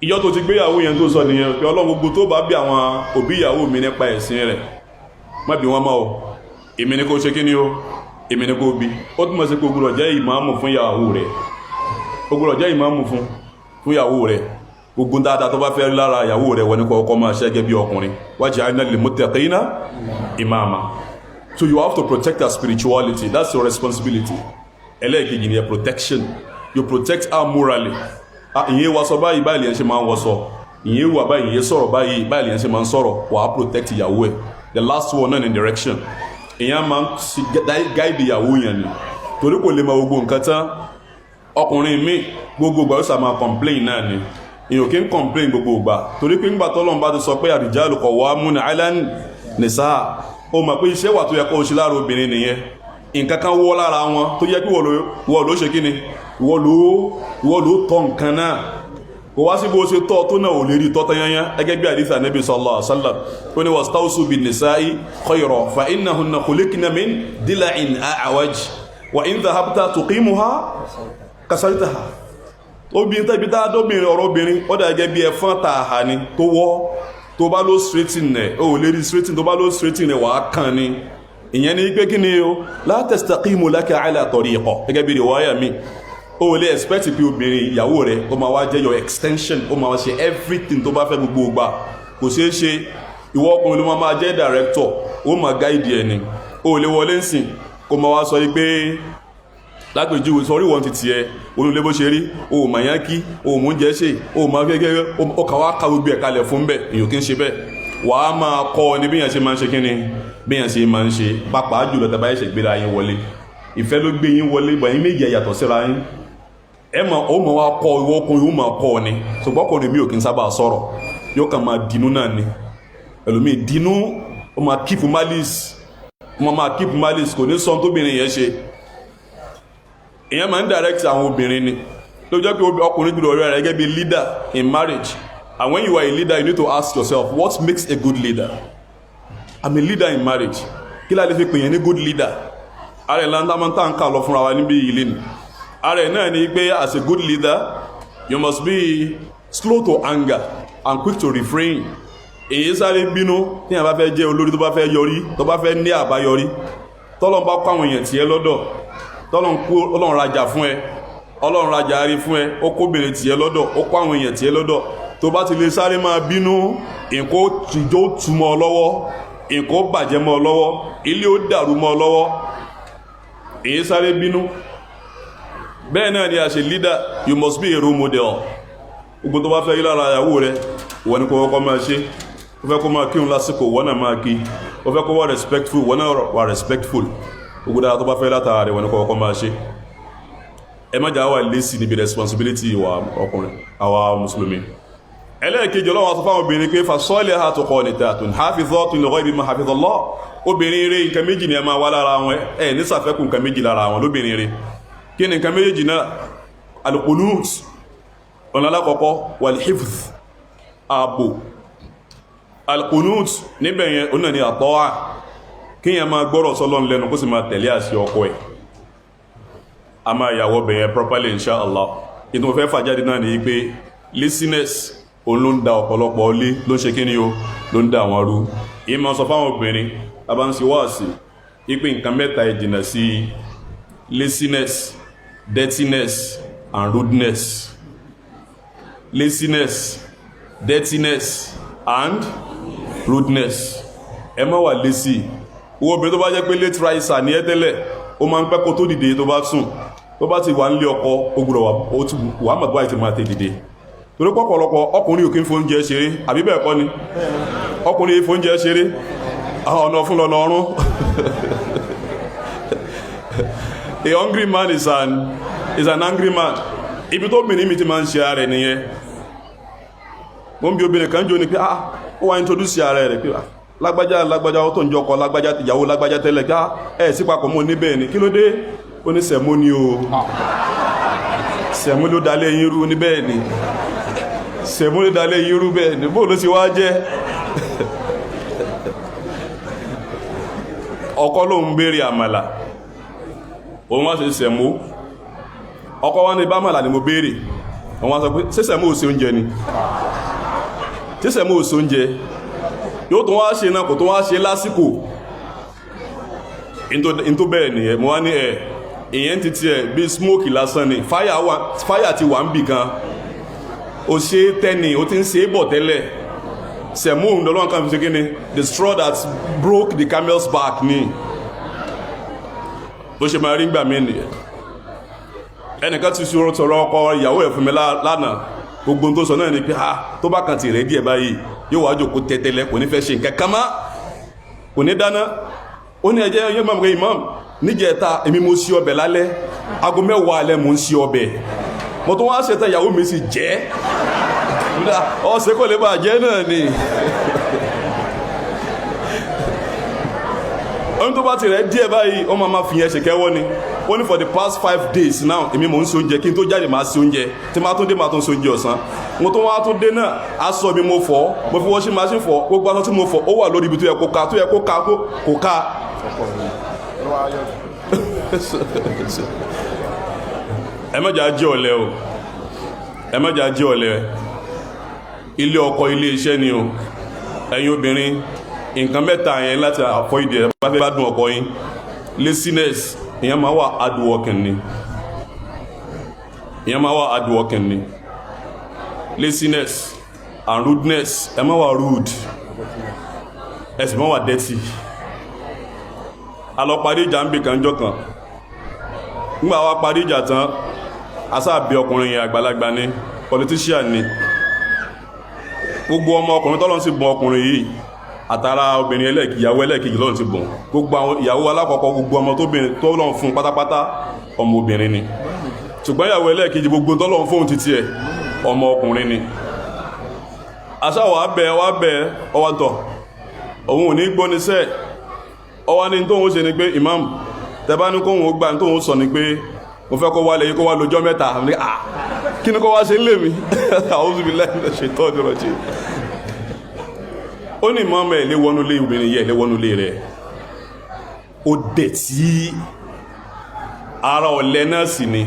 ìjọ tó ti gbéyàwó yẹn tó sọ nìyẹn pé ọlọ́run gbogbo tó bá bí àwọn òbí ìyàwó mi nípa ẹ̀sìn rẹ̀ má bí wọ́n mọ́ o èmi ni kò ṣe kí ni o èmi ni kò bí ó túnmọ̀ sí pé ó gbọ́dọ̀ jẹ́ ìmáàmù fún ìyàwó rẹ̀ ó gbọ́dọ̀ jẹ́ ìmáàmù fún ìyàwó rẹ̀ gbogbo dáadáa tó bá fẹ́ lára ìyàwó rẹ̀ wọ́n ní kọ́kọ́ máa ṣẹ́gẹ́ bí ọkùnrin waj'alna lil-muttaqina imama so you have to protect her spirituality that's your responsibility ẹlẹ́ẹ̀kejì ni protection you protect her morally ìyẹn wá sọ báyìí báyìí lèyàn ṣe máa ń wọṣọ ìyẹn wà báyìí ìyẹn sọ̀rọ̀ báyìí báyìí lèyàn ṣe máa ń sọ̀rọ̀ wà á protect ìyàwó ẹ̀ the last one náà ní direction ìyẹn máa ń guide ìyàwó yẹn ni torí kò lè mọ gbogbo nǹkan tán ọkùnrin mi gbogbo ìgbà yóò sá máa complain náà ni èèyàn kì í complain gbogbo ìgbà torí pé ńgbà tọ́lọ́run bá ti sọ pé ar-rijalu qawwamuna 'ala an-nisaa ó mọ̀ pé iṣẹ́ wà tó yẹ kó o ṣe lára obìnrin nìyẹn nǹkan kan wọ́ lára wọn tó yẹ kí wọ́n ló ṣe kí ni wọ́n ló tọ́ nǹkan náà kò wá sí bó ṣe tọ́ tó náà ò lè rí tọ́tọ́ yányá ẹgẹ́ bí àdíث Ànábì sallallahu alaihi wasallam ó ní wastawsu bin-nisa'i khayran fa innahunna khuliqna min dila'in a'waj wa in dhahabta tuqimuha kasartaha obìnrin tẹ́bi tá dóbìnrin ọ̀rọ̀ obìnrin ó dà gẹ́gẹ́ bí ẹ̀fọn tààhà ni tó wọ́ tó bá ló straighten rẹ̀ ó lè rí straighten tó bá ló straighten rẹ̀ wàá kàn ni ìyẹn ni pé kí ni o la tastaqimu laka ala tariqa gẹ́gẹ́ bí riwaya mi o lè expect pé obìnrin ìyàwó rẹ̀ ó máa wá jẹ́ your extension ó máa wá ṣe everything tó bá fẹ́ gbogbo ìgbà kò ṣeé ṣe ìwọ ọkùnrin ló máa jẹ́ director ó máa guide ẹni o lè wọlé ń sìn kó máa wá sọ yìí pé lágbèjúwe sọrí wọn ti tiẹ̀ olùlé bó ṣe rí o ò máa yán kí o ò mú jẹ́ ṣe o ò máa gẹ́gẹ́ ó kà wá ka gbogbo ẹ̀ kalẹ̀ fún bẹ́ẹ̀ èyàn kí ń ṣe bẹ́ẹ̀ wàá máa kọ́ ọ ní bí yẹn ṣe máa ń ṣe kí ni bí yẹn ṣe máa ń ṣe pàápàá jùlọ tàbí ẹ̀ṣẹ̀ gbéra yín wọlé ìfẹ́ ló gbé yín wọlé ìgbà yín méjì yàtọ̀ síra yín ẹ mọ̀ ó mọ̀ wá kọ́ ìwọ ọkùnrin ó máa kọ́ ọ ni ṣùgbọ́n ọkùnrin mi ò kí ń sábà sọ̀rọ̀ yóò kàn máa dínú náà ni ẹlòmíì dínú ó máa keep malice kò ní sọ tóbìnrin yẹn ṣe ìyẹn máa ń direct àwọn obìnrin ni ló jẹ́ pé ọkùnrin jùlọ rẹ̀ gẹ́gẹ́ bí leader in marriage and when you are a leader you need to ask yourself what makes a good leader I'm a leader in marriage. Kí la lè fi pè yẹn ní good leader? Ààrẹ lantamanta ń kà lọ fúnra wa níbi ilé ni. Ààrẹ náà ni pé as a good leader, you must be slow to anger and quick to refrain. Èyí sáré bínú tí a bá fẹ́ jẹ́ olórí tó bá fẹ́ yọrí, tó bá fẹ́ ní àbáyọrí. Tọ́lọ́run bá kó àwọn èèyàn tiẹ̀ lọ́dọ̀, Ọlọ́run rajà fún ẹ, Ọlọ́run rajà rí fún ẹ, ó kó bèrè tiẹ̀ lọ́dọ̀, ó kó àwọn èèyàn tiẹ̀ lọ́dọ̀. Tó bá ti lè sáré máa bínú, nǹkan tìjó túmọ̀ ọ lọ́wọ́, nǹkan bàjẹ́ mọ́ ọ lọ́wọ́, ilé ó dàrú mọ́ ọ lọ́wọ́. Èyí sáré bínú. Bẹ́ẹ̀ náà ni as a leader, you must be a role model. Gbogbo tó bá fẹ́ yí lára ìyàwó rẹ̀, wọ́n ní kó kọ́kọ́ máa ṣe. Ó fẹ́ kó máa kírun lásìkò, wọ́n náà máa kí. Ó fẹ́ kó wà respectful, wọ́n náà wà respectful. Gbogbo dára tó bá fẹ́ látara rẹ̀, wọ́n ní kó kọ́kọ́ máa ṣe. Ẹ má jà wà lazy níbi responsibility wa ọkùnrin, àwa mùsùlùmí. Ẹlẹ́ẹ̀kejì Ọlọ́run sọ fáwọn obìnrin pé fasọ́lihatu qanitatun hafizatun lighaybi ma hafizallah. Obìnrin rẹ̀ nǹkan méjì ni ẹ máa wá lára wọn, ẹ ní ṣàfẹ́kù nǹkan méjì lára wọn lóbìnrin rẹ̀. Kí ni nǹkan méjì náà? Al-qunut, ọ̀nà alákọ̀ọ́kọ́, wal-hifz, ààbò. Al-qunut níbẹ̀ yẹn ó náà ni àtọ́wà, kí yẹn máa gbọ́rọ̀ sọ́lọ́run lẹ́nu kó sì máa tẹ̀lé àṣẹ ọkọ ẹ̀. A máa yàwó bẹ̀yẹn properly inshallah. Ìtò mo fẹ́ fàjáde náà ni pé listeners òun ló ń da ọ̀pọ̀lọpọ̀ ọlé ló ń ṣe kí ni o ló ń da àwọn rú. Ìmọ̀ sọ fáwọn obìnrin abáǹsí wáàsí ipé nǹkan mẹ́ta ìjìnà sí laziness, dirtiness and rudeness. Laziness, dirtiness and rudeness. Ẹ má wà lazy. Owó obìnrin tó bá jẹ́ pé late riser ní ẹ́ tẹ́lẹ̀, ó máa ń pẹ́ kó tó dìde tó bá sùn. Tó bá ti wà nílé ọkọ, ó gbọ́dọ̀ wà mọ̀ báyìí ti máa tẹ dìde. Torí pọ̀pọ̀lọpọ̀ ọkùnrin ò kí ń fóúnjẹ ṣeré, àbí bẹ́ẹ̀ kọ́ ni? Ọkùnrin fóúnjẹ ṣeré, ọ̀nà fún lọ́nà ọ̀run. A hungry man is an angry man. Ibi tó bìnrin mi ti máa ń ṣe ara rẹ̀ nìyẹn. Mo ń bí obìnrin kan jò ní pé ó wá introduce ara rẹ̀ pé lágbájá ó tó ń jọkọ lágbájá ìyàwó lágbájá tẹ́lẹ̀ ẹ̀ sí papọ̀ mọ́ níbẹ̀ ni kí ló dé? Ó ní sẹ̀mó ni o. Sẹ̀mó ló dalẹ̀ yín rú níbẹ̀ ni. Sẹ̀mó ló dalẹ̀ yín rú bẹ́ẹ̀ ni. Bó ló ti wá jẹ́? Ọkọ ló ń béèrè àmàlà, òun wá ṣe sẹ̀mó. Ọkọ wá ní bá àmàlà ni mo béèrè. Wọ́n wá sọ pé ṣé sẹ̀mó ò sí oúnjẹ ni? Ṣé sẹ̀mó ò sí oúnjẹ? Yóò tó wá ṣe náà kò tó wá ṣe lásìkò. In tó bẹ̀rẹ̀ nìyẹn, mo wá ní ìyẹn ti tiẹ̀ bí smoke lásán ni. Fáyà ti wà ń bì kan. Ó ṣe tẹ́ni, ó ti ń ṣe é bọ̀ tẹ́lẹ̀. Sẹ̀mó òun lọ́lọ́run kan fi ṣe kí ni? The straw that broke the camel's back ni. Bó ṣe máa rí gbà mí nìyẹn. Ẹnìkan ti ṣòro tọrọ ọkọ ìyàwó ẹ̀ fún mi lánàá. Gbogbo tó sọ náà ni pé tó bá kàn ti rẹ̀ díẹ̀ báyìí yóò wá jókòó tẹ́tẹ́lẹ̀ kò ní fẹ́ ṣe nǹkan kan mọ́, kò ní dáná. Ó ní ẹjẹ́ yóò máa gbé imam níjẹta èmi mo ṣe ọbẹ̀ lálẹ́, aago 10 alẹ́ mo ń ṣe ọbẹ̀, mo tó wá ṣẹta ìyàwó mi sì jẹ́ ọ̀sẹ̀ kò lè bá jẹ́ náà ni. Ohun tó bá ti rẹ̀ díẹ̀ báyìí ó máa fi yẹn ṣe kẹ́wọ́ ni. Ó ní for the past 5 days now èmi mò ń ṣe oúnjẹ, kí n tó jáde máa ṣe oúnjẹ, tí máa tún dé máa tún ṣe oúnjẹ ọ̀sán. Mo tó wá tún dé náà aṣọ mi mo fọ̀, mo fi washing machine fọ̀, gbogbo aṣọ tí mo fọ̀ ó wà lórí ibi tó yẹ kó ká kò ká. Ẹ má jà jẹ́ ọ̀lẹ o, ẹ má jà jẹ́ ọ̀lẹ. Ilé ọkọ ilé iṣẹ́ ni o. Ẹ̀yin obìnrin nǹkan mẹ́ta yẹn láti avoid ẹ̀ bá fẹ́ bá dùn ọkọ yín. Laziness, ìyẹn máa wà hard working ni. Ìyẹn máa wà hard working ni. Laziness and rudeness, ẹ má wà rude, ẹ sì má wà dirty. A lọ parí ìjà ń bì kan jọ kan. Nígbà wá parí ìjà tán, a sáà bí ọkùnrin yẹn àgbàlagbà ni, politician ni. Gbogbo ọmọ ọkùnrin tọ́lọ́n sì bùn ọkùnrin yìí àtàrà obìnrin ìyàwó ẹlẹ́ẹ̀kejì lọ́n ti bùn. Gbogbo àwọn ìyàwó alákọ̀ọ́kọ́ gbogbo ọmọ tó lọ́n fún pátápátá ọmọ obìnrin ni. Ṣùgbọ́n ìyàwó ẹlẹ́ẹ̀kejì gbogbo tọ́lọ́n fún títí ẹ̀ ọmọ ọkùnrin ni. Aṣá wà bẹ́ẹ̀ ọwá tọ̀ òun ò ní gbóníṣẹ́. Ọwá ní tóhun ṣe ni pé imam tẹbá ní kóhun ó gbà ní tóhun sọ ni pé mo fẹ́ kó wá lẹ́yìn kó wá lọ́jọ́ mẹ́ta. Kí ni kó wá ṣe ń lè mi? A'udhu billahi minash shaitani rajim. ó ní mọ́mọ́ ẹ̀ lé wọnú lé obìnrin yẹ lé wọnú lé rẹ̀ ó dẹ̀ tí ara ọ̀lẹ náà sì ni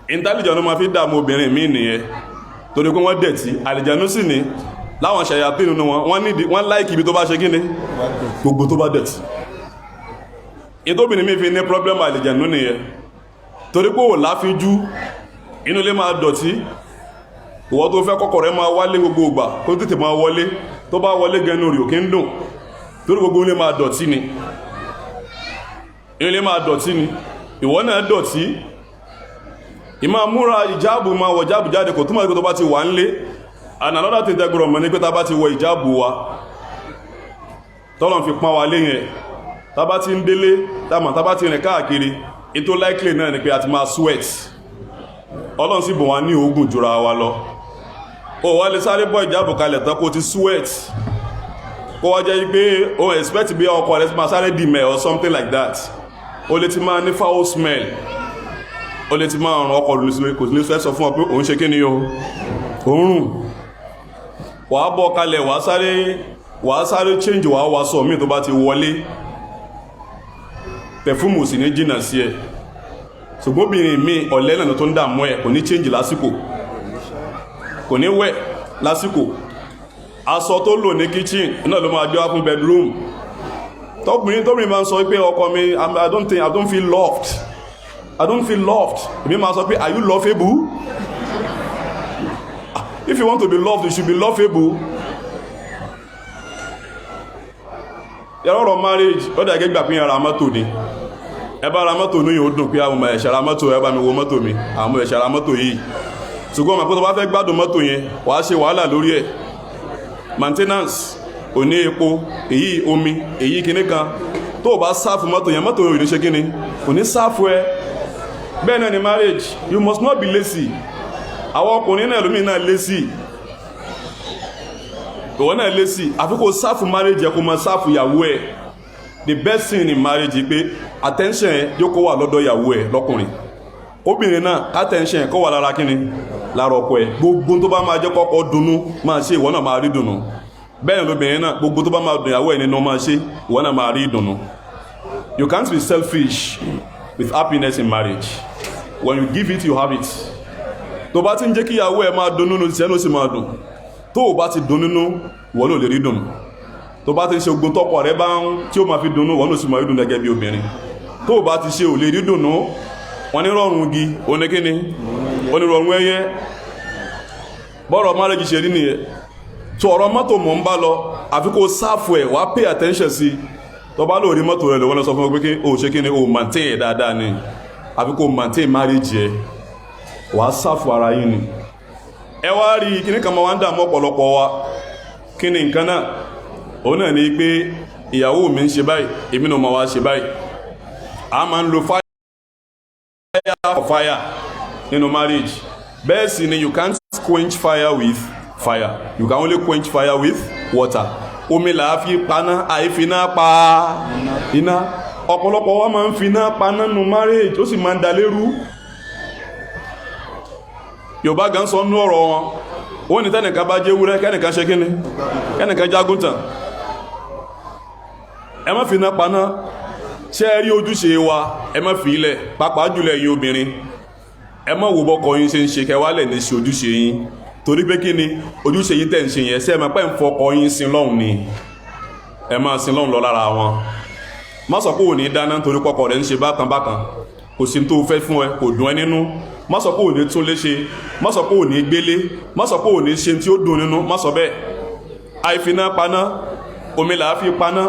intelligent ló máa fi dààmú obìnrin míì nìyẹn torí pé wọ́n dẹ̀ tí àlìjànú sì ni láwọn ṣàyàtì nínú wọ́n láìkì ibi tó bá ṣe kí ni gbogbo tó bá dẹ̀ tí ìtóbìnrin mi fi ní problem àlìjànú nìyẹn torí pé ò láfíjú inú ilé máa dọ̀tí ìwọ tó fẹ́ kọ́kọ́ rẹ̀ máa wálé gbogbo ìgbà kó tètè máa wọlé tó bá wọlé gẹnu rí òkè ń dùn torí gbogbo ilé máa dọ̀tí ni ilé máa dọ̀tí ni ìwọ náà dọ̀tí ìmá múra ìjáàbù máa wọ ìjáàbù jáde kò túnmọ̀ ìgbé tó bá ti wà ń lé and another thing tẹ́gbọ̀rọ̀ mọ̀ ní pé tá bá ti wọ ìjáàbù wa tọ́lọ̀ fi pán wa léyìn ẹ̀ tá bá ti ń délé tá bá ti rìn káàkiri ètò likely náà ni pé a ti máa sweat ọlọ́run sì bọ̀ wá ní oògùn jura wa lọ o wá lè sáré bọ́ ìjáàbù kalẹ̀ tán kó ti sweat kó wá jẹ́ pé o expect bí ọkọ rẹ̀ ti máa sáré dìmẹ̀ or something like that o lè ti máa ní foul smell o lè ti máa ràn ọkọ̀ kò ní fẹ́ sọ fún ọ pé òun ṣe kí ni o òórùn wà á bọ́ kalẹ̀ wà á sáré change wà á wá sọ míì tó bá ti wọlé pẹ̀fúmù sì ní jìnnà sí ẹ̀ ṣùgbọ́n obìnrin mi ọ̀lẹ́ náà tó ń dààmú ẹ̀ kò ní change lásìkò kò ní wẹ̀ lásìkò aṣọ tó lò ní kitchen náà ló máa jọ wá fún bedroom tóbìnrin máa ń sọ pé ọkọ mi I don't feel loved èmi máa sọ pé are you lovable? If you want to be loved you should be lovable. yàrá ọ̀rọ̀ marriage ó dà gẹ́gbà pín ara mọ́tò ni ẹ bá ra mọ́tò ní yóò dùn pé àwọn ọmọ ẹ̀ṣẹ̀ ra mọ́tò ẹ bá mi wo mọ́tò mi àwọn ẹ̀ṣẹ̀ ra mọ́tò yìí ṣùgbọ́n mọ̀ pé tó bá fẹ́ gbádùn mọ́tò yẹn wàá ṣe wàhálà lórí ẹ̀ maintenance òní epo èyí omi èyí kinní kan tó o bá sáfù mọ́tò yẹn mọ́tò yẹn ò ní ṣe kíni kò ní sáfù ẹ bẹ́ẹ̀ náà ni marriage you must not be lazy àwọn ọkùnrin náà lómi náà lazy ìwọ náà lazy àfi kó sáfù marriage ẹ kó máa sáfù ìyàwó ẹ the best thing in marriage pé attention ẹ yóò kó wà lọ́dọ̀ ìyàwó ẹ lọ́kùnrin obìnrin náà attention ẹ kó wà lára kíni lára ọkọ ẹ gbogbo tó bá máa jẹ́ kọ́kọ́ dunnú máa ṣe ìwọ náà máa rí dùnnú bẹ́ẹ̀ lóbìnrin náà gbogbo tó bá máa dùn ìyàwó ẹ nínú máa ṣe ìwọ náà máa rí ìdùnnú. You can't be selfish with happiness in marriage. When you give it you have it. tó bá ti ń jẹ́ kí ìyàwó ẹ máa dunnú ní tiẹ̀ ló sì máa dùn tó o bá ti dùn nínú ìwọ náà lè rí dùnnú tó bá ti ṣe ogun tọkọ rẹ bá ń tí ó máa fi dunnú ìwọ náà sì máa rí dùnnú gẹ́gẹ́ bí obìnrin tó o bá ti ṣe ò lè rí dùnnú wọn ní rọrùn igi oníkíni onírọ̀rùn ẹyẹ bọ́rọ̀ marriage ṣe rí nìyẹn tó ọ̀rọ̀ mọ́tò mọ̀ ń bá lọ àfi kó sáfù ẹ̀ wá pay attention sí tó bá lóòrí mọ́tò rẹ̀ lọ́wọ́ lọ sọ fún ọ pé kí o ṣe kí ni o maintain ẹ̀ dáadáa ni àfi kó maintain marriage ẹ̀ wá sáfù ara yín ni ẹ wá rí kíní kan máa wá ń dààmú ọ̀pọ̀lọpọ̀ wa kí ni nǹkan náà òun náà ni pé ìyàwó mi ń ṣe báyìí èmi náà máa wá ṣe báyìí a máa ń lo fire for fire nínú marriage bẹ́ẹ̀ sì ni you can't quench fire with fire you can only quench fire with water omi là á fi paná àìfiná pa iná ọ̀pọ̀lọpọ̀ wa máa ń finá paná nínú marriage ó sì máa ń dalérú Yorùbá gan sọ nú ọ̀rọ̀ wọn ó ní tẹ́nìkan bá jẹ́ ewúrẹ́ kẹ́nìkan ṣe kíni kẹ́nìkan jágúntàn ẹ má finá paná ṣé ẹ rí ojúṣe wa ẹ má fi ilẹ̀ pàápàá jùlọ ẹ̀yin obìnrin ẹ má wo bọ́kọ yín ṣe ń ṣe kẹwàálẹ̀ ní ṣe ojúṣe yín torí pé kí ni ojúṣe yín tẹ̀ ń ṣe yẹn ṣé ẹ máa pẹ́ ń fọkọ yín sin lọ́hùn ni ẹ máa sin lọ́hùn lọ lára wọn má sọ pé ò ní dáná torí pọkọ rẹ̀ ń ṣe bákan bákan kò sí tó fẹ́ fún ẹ kò dùn ẹ nínú má sọ pé ò ní tún lé ṣe má sọ pé ò ní gbélé má sọ pé ò ní ṣe tí ó dùn nínú má sọ bẹ́ẹ̀ àìfiná paná omi là á fi paná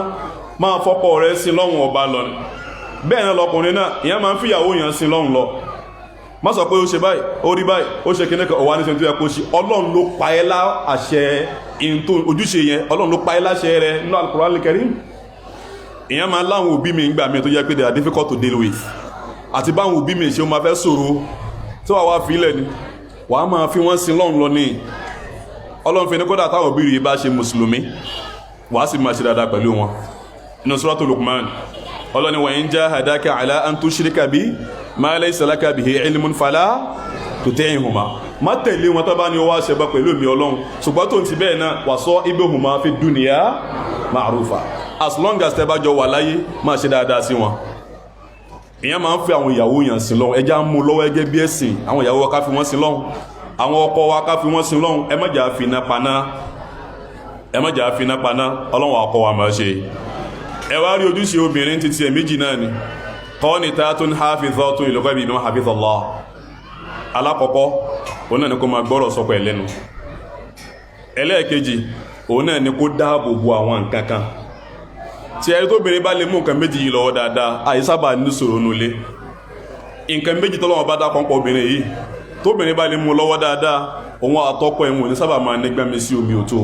máa fọkọ rẹ̀ sin lọ́hùn ọba lọ ni bẹ́ẹ̀ náà lọkùnrin náà ìyẹn máa ń fìyàwó yẹn sin lọ́hùn lọ má sọ pé ó ṣe báyìí ó rí báyìí ó ṣe kíní kan ọ̀wá ní ṣe tó yẹ kó ṣe ọlọ́run ló pa ẹ́ lá àṣẹ ìntò ojúṣe yẹn ọlọ́run ló pa ẹ́ láṣẹ rẹ nínú Al-Qur'an Al-Karim ìyẹn máa láwọn òbí mi ń gbà mí tó jẹ́ pé they are difficult to deal with àti báwọn òbí mi ṣe ó máa fẹ́ sọ̀rọ̀ tí wàá wá fi ilẹ̀ ni wàá máa fi wọ́n sin lọ́run lọ ní ọlọ́run fi ní kódà táwọn òbí rẹ̀ bá ṣe mùsùlùmí wàá sì máa ṣe dáadáa pẹ̀lú wọn inú Suratul Luqman ọlọ́ni wa in jahadaka ala an tushrika bi ma laysa laka bihi ilmun fala tuti'huma má tẹ̀lé wọn tó bá ní ó wá ṣẹbọ pẹ̀lú mi Ọlọ́run ṣùgbọ́n tó ti bẹ́ẹ̀ náà wà sọ ibihuma fi dunya ma'rufa as long as tẹ́ bá jọ wà láyé máa ṣe dáadáa sí wọn. ìyẹn máa ń fi àwọn ìyàwó yàn sí lọ́hùn ẹjá ń mú lọ́wọ́ ẹgẹ́ bí ẹ̀sìn àwọn ìyàwó wa ká fi wọ́n sí lọ́hùn àwọn ọkọ wa ká fi wọ́n sí lọ́hùn ẹ má jà fi iná paná Ọlọ́run àkọ́ wa máa ṣe. ẹ wá rí ojúṣe obìnrin títí ẹ̀ méjì náà ni qanitatun hafizatun lil ghaibi bima hafizallah. alákọ̀ọ́kọ́ òun náà ni kó máa gbọ́rọ̀ sọ́kọ ẹ̀ lẹ́nu. ẹlẹ́ẹ̀kejì òun náà ni kó dáàbò bo àwọn nǹkan kan tí ẹni tó bìnrin bá lè mú nǹkan méjì yìí lọ́wọ́ dáadáa àìsábà ní sọ̀rọ̀ nulẹ̀. nǹkan méjì tọ́lọ́wọ́ bá dákọ̀ pọ̀ obìnrin yìí tóbìnrin bá lè mú lọ́wọ́ dáadáa òun àtọ́kọ ẹ̀wọ̀n ní sábà máa nígbàmí sí omi òtó.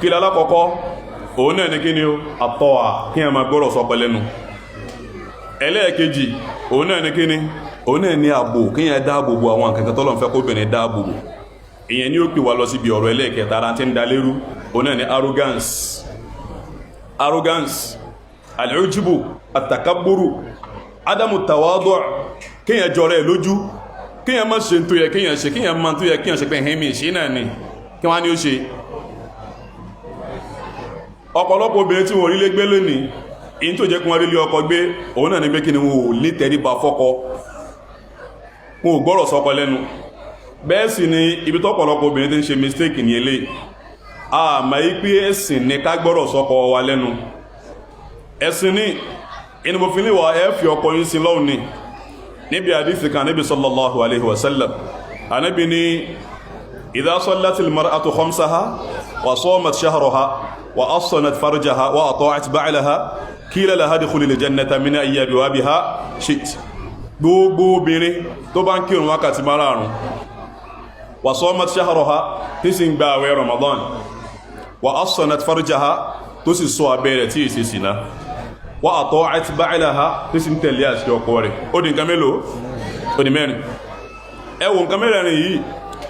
kí ni alákọ̀ọ́kọ́ òun náà ni kí ni ó àtọ́wà kí ẹ máa gbọ́rọ̀ sọ́kọ lẹ́nu. ẹlẹ́ẹ̀kejì òun náà ni kí ni òun náà ni ààbò kí ẹ dáàbò bo àwọn nǹkan kan tọ́lọ́run fẹ́ kóbìnrin dáàbò bo. ìyẹn ni ó pè wá lọ síbi ọ̀rọ̀ ẹlẹ́ẹ̀kẹta ara tí ń dalérú òun náà ni arrogance al-ujubu at-takabburu adamu tawadu' kíyàn jọrọ ẹ̀ lójú kíyàn má ṣe tó yẹ kíyàn ṣe kíyàn má tó yẹ kíyàn ṣe pé ẹ̀hìn ṣe náà ni kí wọ́n ní ó ṣe. ọ̀pọ̀lọpọ̀ obìnrin tí wọ́n rí lé gbé lónìí in tó jẹ́ kí wọ́n rí lé ọkọ gbé òun náà ní pé kí ni wọ́n ò lè tẹríba fọ́kọ wọn ò gbọ́rọ̀ sọ́kọ lẹ́nu. bẹ́ẹ̀ sì ni ibi tọ́pọ̀lọpọ̀ obìnrin tí ń ṣe mistake ní eléyìí àmà ìpí ẹ̀sìn ní ká gbọ́rọ̀ sọ́kọ wa lẹ́nu. ẹ̀sìn ní inú mo fi ní wà ẹ́ fi ọkọ yín sí lọ́hùn ní níbi àdífì kan níbi sallallahu alaihi wasallam anábi ní idha sallatil mar'atu khamsaha wa samat shahraha wa assanat farjaha wa ata'at ba'laha qila laha dukhulil jannata min ayyi abwabiha shi'ti. gbogbo obìnrin tó bá ń kírun wákàtí márààrún wa samat shahraha tí sì ń gba àwẹ̀ Ramadan wa assanat farjaha tó sì sọ abẹ́rẹ̀ tí ìṣe sínà wa ata'at ba'laha tó sì ń tẹ̀lé àṣẹ ọkọ rẹ̀ ó di nǹkan mélòó ó di mẹ́rin. ẹ wo nǹkan mẹ́rin yìí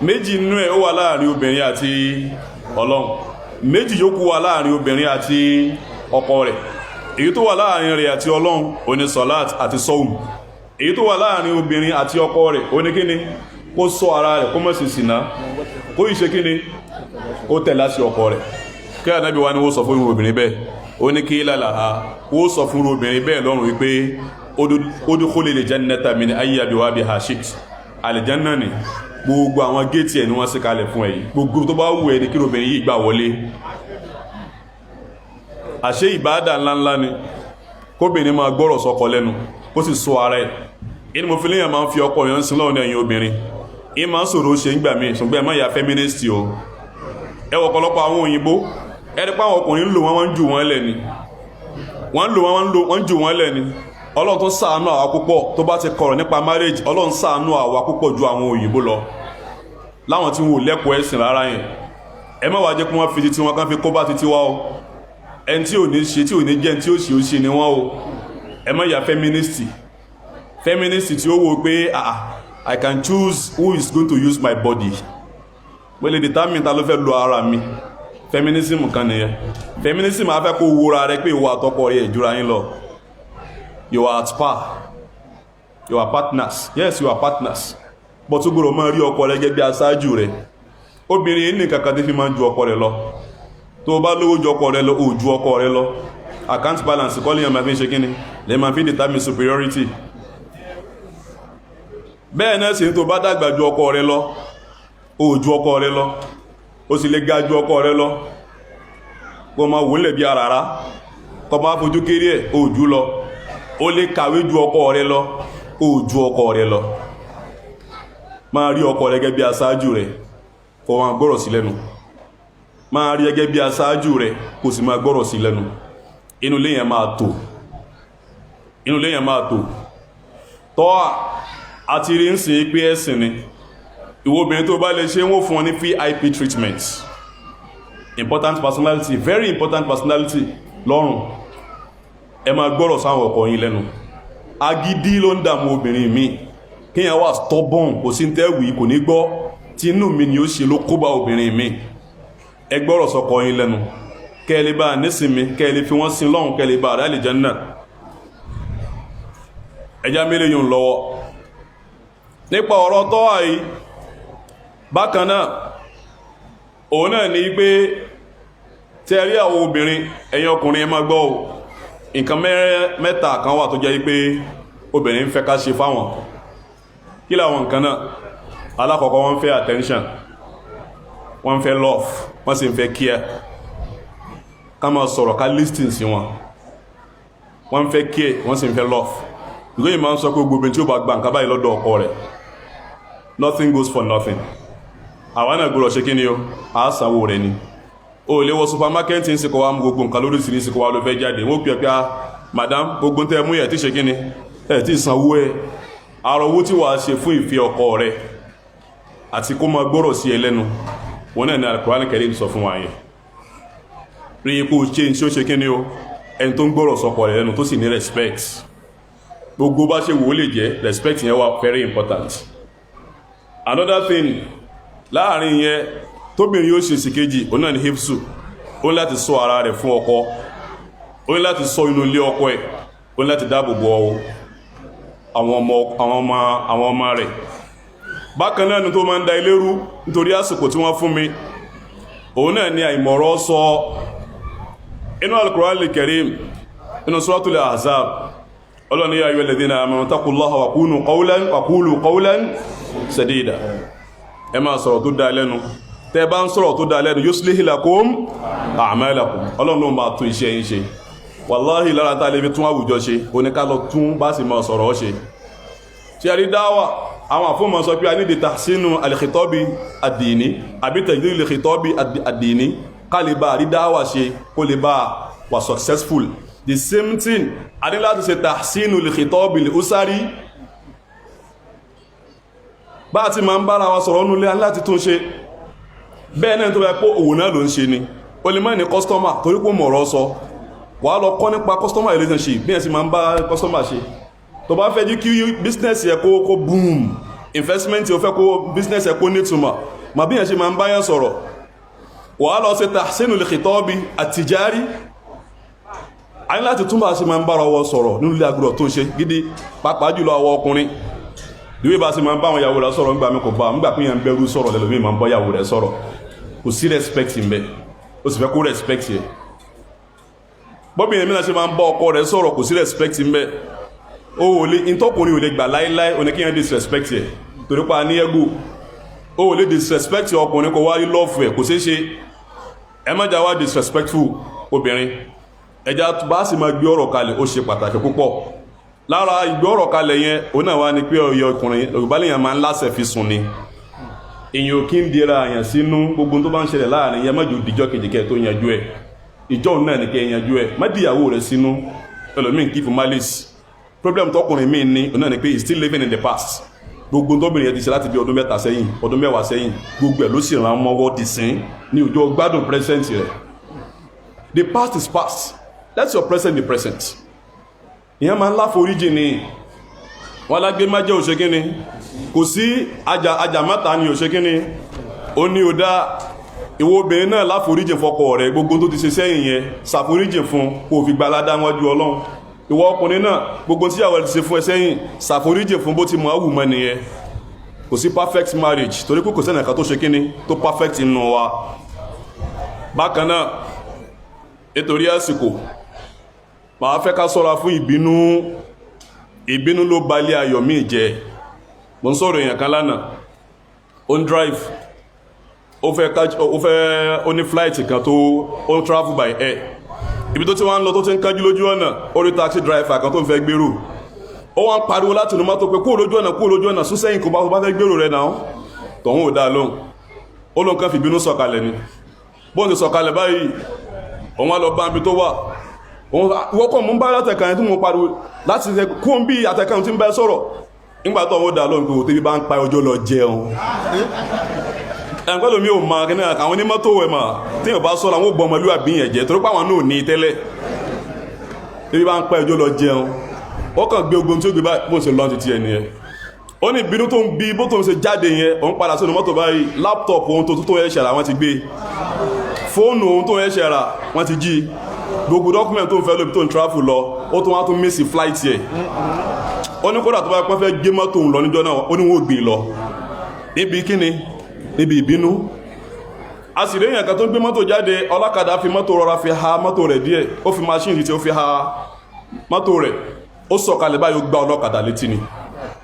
méjì nínú ẹ̀ ó wà láàrin obìnrin àti Ọlọ́run méjì yòókù wà láàrin obìnrin àti ọkọ rẹ̀. èyí tó wà láàrin rẹ̀ àti Ọlọ́run ó ní salat àti sawm. èyí tó wà láàrin obìnrin àti ọkọ rẹ̀ ó ní kíni kó ṣọ́ ara rẹ̀ kó má ṣe sìnà kó ìṣe kíni ó tẹ̀lé àṣẹ ọkọ rẹ̀. kí Ànábì wa ni wọ́n sọ fún obìnrin bẹ́ẹ̀ ó ní kí lálàá ó sọ fún obìnrin bẹ́ẹ̀ lọ́rùn wípé udkhulil jannata min ayyi abwabiha shi'ti. àlìjánná ni gbogbo àwọn géètì ẹ̀ ni wọ́n ṣí kalẹ̀ fún ẹ̀yí gbogbo tó bá wù ẹ́ ní kí obìnrin yìí gbà wọlé. àṣé ìbáàdà ńláńlá ni kóbìnrin máa gbọ́rọ̀ sọ́kọ lẹ́nu kó sì sọ ara ẹ̀. inú mo fi léyàn máa ń fi ọkọ yẹn sí lọ́wọ́ ní ẹ̀yìn obìnrin ìyẹn máa ń sọ̀rọ̀ ṣe ń gbà mí ṣùgbọ́n ẹ má ya feminist o. ẹ wọ ọ̀pọ̀lọpọ̀ àwọn òyìnbó ẹni pa àwọn ọkùnrin lò wọ́n jù wọ́n lẹ̀ ni wọ́n jù wọ́n lẹ̀ ni. Ọlọ́run tó ṣàánú àwa púpọ̀ tó bá ti kọ̀rọ̀ nípa marriage Ọlọ́run ṣàánú àwa púpọ̀ ju àwọn òyìnbó lọ láwọn tí wọn ò lẹ́kọ̀ọ́ ẹ̀sìn rárá yẹn. ẹ má wá jẹ́ kí wọ́n fi titi wọn kán fi kó bá titi wa o. ẹni tí ò ní ṣe tí ò ní jẹ́ tí ó ṣe ni wọ́n o. ẹ má ya feminist tí ó wo pé I can choose who is going to use my body mo lè determine ta ló fẹ́ lo ara mi. feminism kan nìyẹn. feminism á fẹ́ kó wúra rẹ pé ìwọ àtọkọ rẹ ìjura yín lọ. You are at par. You are partners. Yes, you are partners. But tó gbọ́dọ̀ máa rí ọkọ rẹ gẹ́gẹ́ bí aṣáájú rẹ̀. Obìnrin ní kankan tí fi máa ń ju ọkọ rẹ̀ lọ. Tó bá lówó ju ọkọ rẹ̀ lọ, ó ju ọkọ rẹ̀ lọ. Account balance kọ́ lèèyàn máa fi ń ṣe kíni. Lè máa fi determine superiority. Bẹ́ẹ̀ náà sì ni tó bá dàgbà ju ọkọ rẹ̀ lọ, ó ju ọkọ rẹ̀ lọ. Ó sì lè ga ju ọkọ rẹ̀ lọ. Kó máa wọlé bí arara. Kó máa fojú kéré ẹ̀, ó ju lọ. Ó lè kàwé ju ọkọ rẹ̀ lọ ó ju ọkọ rẹ̀ lọ. máa rí ọkọ rẹ̀ gẹ́gẹ́ bí aṣáájú rẹ̀ kó máa gbọ́rọ̀ sí lẹ́nu. máa rí gẹ́gẹ́ bí aṣáájú rẹ̀ kó sì máa gbọ́rọ̀ sí lẹ́nu. inú ilé yẹn máa tò. tọ́ àti rí ń sìn pé ẹ̀sìn ni ìwọ obìnrin tó bá lè ṣe wọ́n fún ọ ní VIP treatment. important personality, very important personality lọ́rùn. ẹ máa gbọ́rọ̀ sáwọn ọkọ yín lẹ́nu. agídí ló ń dààmú obìnrin mi kíyàn wà stubborn kò sí tẹ́wì kò ní gbọ́ tí inú mi ni ó ṣe ló kó bá obìnrin mi. ẹ gbọ́rọ̀ sọ́kọ yín lẹ́nu kẹ́ ẹ lè bá nísinmi kẹ́ ẹ lè fi wọ́n sin lọ́hùn kẹ́ ẹ lè bá àdá àlìjánnà. ẹjá mélòó yóò lọ́wọ́ nípa ọ̀rọ̀ tọ́wà yìí bákan náà òun náà ní pé tẹ́ rí àwọn obìnrin ẹ̀yin ọkùnrin ẹ máa gbọ́ o nǹkan mẹ́ta kan wà tó jẹ́ pé obìnrin ń fẹ́ ká ṣe fáwọn kí làwọn nǹkan náà alákọ̀ọ́kọ́ wọ́n fẹ́ attention wọ́n fẹ́ love wọ́n sì ń fẹ́ care ká máa sọ̀rọ̀ ká listen sí wọn wọ́n fẹ́ care wọ́n sì ń fẹ́ love ìgbéyìí máa ń sọ pé gbogbo tí ó bá gba nǹkan báyìí lọ́dọ̀ ọkọ rẹ̀ nothing goes for nothing àwọn náà gbọ́dọ̀ ṣe kí ni o a sanwó rẹ̀ ni o lè wọ supermarket ń sìnkọ́ wa mú gbogbo nǹkan lóríṣiríṣi kó wa ló fẹ́ jáde wọ́n pè pé madam gbogbo tẹ́ mú yẹ̀ tí ṣe kí ni ẹ̀ tí sanwó ẹ̀ àrò owó tí wàá ṣe fún ìfẹ́ ọkọ rẹ̀ àti kó máa gbọ́rọ̀ sí ẹ lẹ́nu wọn náà ní Al-Qur'an Karim sọ fún wa yẹn rí ipò ṣe ń ṣe kí ni o ẹni tó ń gbọ́rọ̀ sọkọ rẹ̀ lẹ́nu tó sì ní respect gbogbo bá ṣe wò ó lè jẹ́ respect yẹn wà very important. Another thing láàrin yẹn tóbìnrin yóò ṣe síkejì òun náà ní hifsu ó ní láti ṣọ́ ara rẹ̀ fún ọkọ ó ní láti ṣọ́ inú ilé ọkọ ẹ̀ ó ní láti dáàbò bo àwọn ọmọ rẹ̀. Bákan náà ni tó máa ń da ilé rú nítorí àsìkò tí wọ́n fún mi òun náà ní àìmọ̀rọ̀ sọ inú Al-Qur'an Al-Karim inú Suratul Ahzab ọlọ́ni ya ayyuhal ladhina amanu taqullaha wa qulu qawlan sadida ẹ máa sọ̀rọ̀ tó dá lẹ́nu tẹ́ bá ń sọ̀rọ̀ tó dá lẹ́nu yuslih lakum a'malakum ọlọ́run ló máa tún iṣẹ́ yín ṣe wàláhì lára tá lè fi tún àwùjọ ṣe oníkálọ tún bá sì máa sọ̀rọ̀ ṣe tí a rí dáwà àwọn àfọ́mọ̀ sọ pé a ní dìta sínú al-khitabi ad-dini àbí tajdid al-khitabi ad-dini ká lè bá rí dáwà ṣe kó lè bá wà successful. The same thing a ní láti ṣe tahsinu al-khitabi al-usari bá ti ma ń bára wa sọ̀rọ̀ nílé láti tún ṣe bẹ́ẹ̀ náà tó bá pọ̀ òwò náà ló ń ṣe ni o lè mọ́ ní kọ́stọ́mà torí pé mọ̀rọ̀ sọ wà á lọ kọ́ nípa customer relationship bí ẹ̀ sì ma ń bá kọ́stọ́mà ṣe tó bá fẹ́ jí kí business yẹ kó boom investment yóò fẹ́ kó business yẹ kó nítumọ̀ ma bí ẹ̀ ṣe ma ń bá yẹn sọ̀rọ̀ wà á lọ ṣe tahsinu al-khitabi at-tijari a ní láti túnbà ṣe ma ń bára wọ sọ̀rọ̀ nínú ilé agbúrò tó ń ṣe gidi pàápàá jùlọ àwọn ọkùnrin ìwé bá sí ma ń bá àwọn ìyàwó rẹ̀ sọ̀rọ̀ ńgbà mi kò bá ńgbà pín yàn bẹ̀rù sọ̀rọ̀ lẹ́lòmí ma ń bọ́ ìyàwó rẹ̀ sọ̀rọ̀ kò sí respect ń bẹ ó sì fẹ́ kó respect yẹ bọ́bìnrin mìíràn ṣe ma ń bọ́ ọkọ rẹ̀ sọ̀rọ̀ kò sí respect ń bẹ ó ò lè ìtọ́kùnrin ò lè gbà láíláí oníkíyàn disrespect yẹ torí pa ní ẹgbò ó ò lè disrespect ọkùnrin kò wá rí love ẹ̀ kò ṣeé ṣe ẹ má jà wá disrespectful obìnrin ẹja bá sì máa gbé ọ̀rọ̀ kalẹ̀ ó ṣe pàtàkì púpọ̀ lára ìgbé ọ̀rọ̀ kalẹ̀ yẹn ó náà wá ní pé ọyọ ọkùnrin Yorùbá lèèyàn máa ń láṣẹ fi sùn ni èyàn kí ń dira àyàn sínú gbogbo tó bá ń ṣẹlẹ̀ láàrin yẹn mọ́jú ìdíjọ́ kejìkẹ́ tó yanjú ẹ̀ ìjọ náà ní kẹ́ yanjú ẹ̀ má dìyàwó rẹ̀ sínú ẹlòmíì kí fún malice problem tọkùnrin míì ní ó náà ní pé he still living in the past gbogbo tóbìnrin yẹn ti ṣe láti bí ọdún 3 sẹ́yìn ọdún 10 sẹ́yìn gbogbo ẹ̀ ló sì ràn mọ́wọ́ dì sín ní ọjọ́ gbádùn present rẹ̀. The past is past, let your present be present. Ìyẹn máa ń láforíjì ni wọ́n lágbé má jẹ́ òṣèkíní kò sí ajàmátà ni òṣèkíní ó ní ó dá ìwọ obìnrin náà láforíjì fọ́kọ rẹ̀ gbogbo tó ti ṣe sẹ́yìn yẹn ṣàforíjì fún kò fi gbalada wájú Ọlọ́run ìwọ ọkùnrin náà gbogbo tí ìyàwó ti ṣe fún ẹ sẹ́yìn ṣàforíjì fún bó ti mọ̀ áwù mọ́ nìyẹn kò sí perfect marriage torí pé kò sẹ́nì kan tó ṣe kíní tó perfect nínú wa. Bákan náà nítorí àsìkò màá fẹ́ ká sọ́ra fún ìbínú ló balẹ̀ ayọ̀ míì jẹ́. Mo ń sọ̀rọ̀ èèyàn kan lánàá ó ń drive ó ní flight kan tó ó ń travel by air ibi tó ti wá ń lọ tó ti ń kájú lójú ọ̀nà ó rí taxi driver kan tó ń fẹ́ gbèrò ó wá ń pariwo láti inú mọ́tò pé kúrò lójú ọ̀nà sún sẹ́yìn kó bá fẹ́ gbèrò rẹ̀ náà tọ̀hún ò dá lóhùn ó lóun kan fi ìbínú sọ̀kalẹ̀ ni bóun ti sọ̀kalẹ̀ báyìí òun wá lọ bá ibi tó wà wọ́kọ̀ mú bá látẹ̀kàn yẹn tí mo pariwo láti ṣe kún bí àtẹ̀kàn tí ń bẹ́ sọ̀rọ̀ nígbàtọ̀ wọ́n dà lóhùn pé òtí bá ń pa ọjọ́ lọ jẹun ẹ̀nkọ́ lómi ò máa kí ní àwọn onímọ́tò ẹ̀ mà tí yóò bá sọ́ra àwọn ògbọ́n ọmọlúwàbí yẹn jẹ́ torí pàwọn náà ní tẹ́lẹ̀ tí bá ń pa ọjọ́ lọ jẹun ó kàn gbé ogun tí ó gbé báyìí bó ń ṣe lọ́n ti ẹni ẹ̀ ó ní ìbínú tó ń bí bó tó ń ṣe jáde yẹn òun padà sínú mọ́tò báyìí láptọ̀pù ohun tó yẹ ṣẹ̀rà wọ́n ti gbé fóònù ohun tó yẹ ṣẹ̀rà wọ́n ti jí gbogbo document tó ń fẹ́ lóbi tó ń travel lọ ó tún wá tún miss flight yẹ ó ní kódà tó bá pọ́n fẹ́ gbé mọ́tò ń lọ níjọ́ náà ó ní wọ́n gbé lọ níbi kíni níbi ìbínú. A sì rí èèyàn kan tó ń gbé mọ́tò jáde, ọlọ́kadà fi mọ́tò rọra fi ha mọ́tò rẹ̀ díẹ̀, ó fi máṣíìnì tí ó fi ha mọ́tò rẹ̀, ó sọ̀kalẹ̀ báyìí ó gbá ọlọ́kadà létí ni,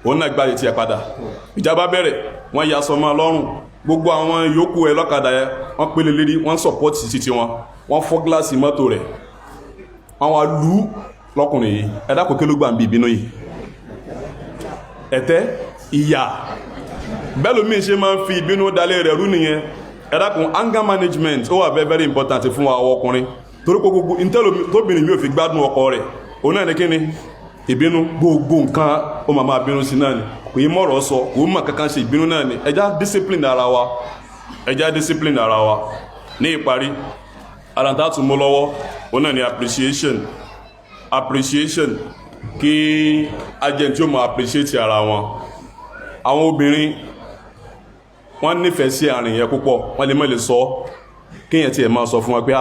òun náà gbá létí ẹ̀ padà. Ìjà bá bẹ̀rẹ̀, wọ́n ya sọmọ lọ́rùn, gbogbo àwọn yòókù ẹ̀ lọ́kadà yẹn wọ́n pélé lérí, wọ́n sọ̀pọ́tì títí wọ́n fọ́ gíláàsì mọ́tò rẹ̀, wọ́n wá lù lọ́kùnrin yìí. Ẹ dákun kí ló gbà ń bí ìbínú yìí? Ẹ̀tẹ́, ìyà. Bẹ́ẹ̀ lómi ṣe máa ń fi ìbínú dalẹ̀ rẹ̀ rú nìyẹn. Ẹ dákun, anger management ó wà very very important fún wa ọkùnrin, torí pé gbogbo tóbìnrin mi ò fi gbádùn ọkọ rẹ̀ òun náà ní kíni ìbínú. Gbogbo nǹkan ó máa bínú sí náà ni, kò yí mọ̀rọ̀ sọ, kò mọ̀ kankan ṣe ìbínú náà ni. Ẹja discipline ara wa, ẹja discipline ara wa. Ní ìparí, àdáńtà tún mú lọ́wọ́ òun náà ni appreciation, kí agent yóò máa appreciate ara wọn. Àwọn obìnrin wọ́n nífẹ̀ẹ́ sí àrìn yẹn púpọ̀, wọ́n lè mọ́ lè sọ kíyàn tí ẹ máa sọ fún wọn pé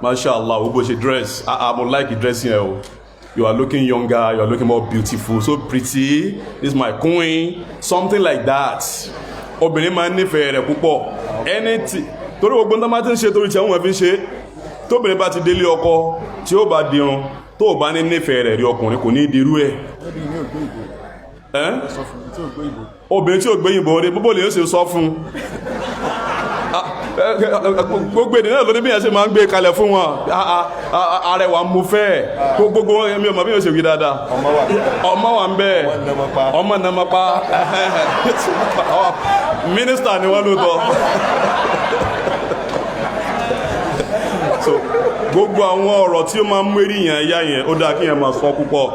mashallah o bó ṣe dress, mo like dressing ẹ o, you are looking younger, you are looking more beautiful, so pretty, this is my queen, something like that. Obìnrin máa nífẹ̀ẹ́ rẹ̀ púpọ̀, anything, torí gbogbo tó máa ti ń ṣe torí tí àwọn fi ń ṣe. Tóbìnrin bá ti délé ọkọ tí ó bá dirun, tó o bá ní nífẹ̀ẹ́ rẹ̀ rí ọkùnrin kò ní dirú ẹ̀. Obìnrin tí ò gbéyìnbó rí bóbó lè yóò ṣe sọ fún gbogbo èdè náà ló ní bí yẹn ṣe máa ń gbé kalẹ̀ fún wọn. Arẹwà mo fẹ́ gbogbo mi ò mọ̀ bí yóò ṣe wí dáadáa. Ọmọ wa ń bẹ, ọmọ nàmọ́pá, mínísítà ni wọ́n ló tọ́. So gbogbo àwọn ọ̀rọ̀ tí ó máa ń mérí yàn ẹ̀yà yẹn ó dáa kí yẹn máa sọ púpọ̀.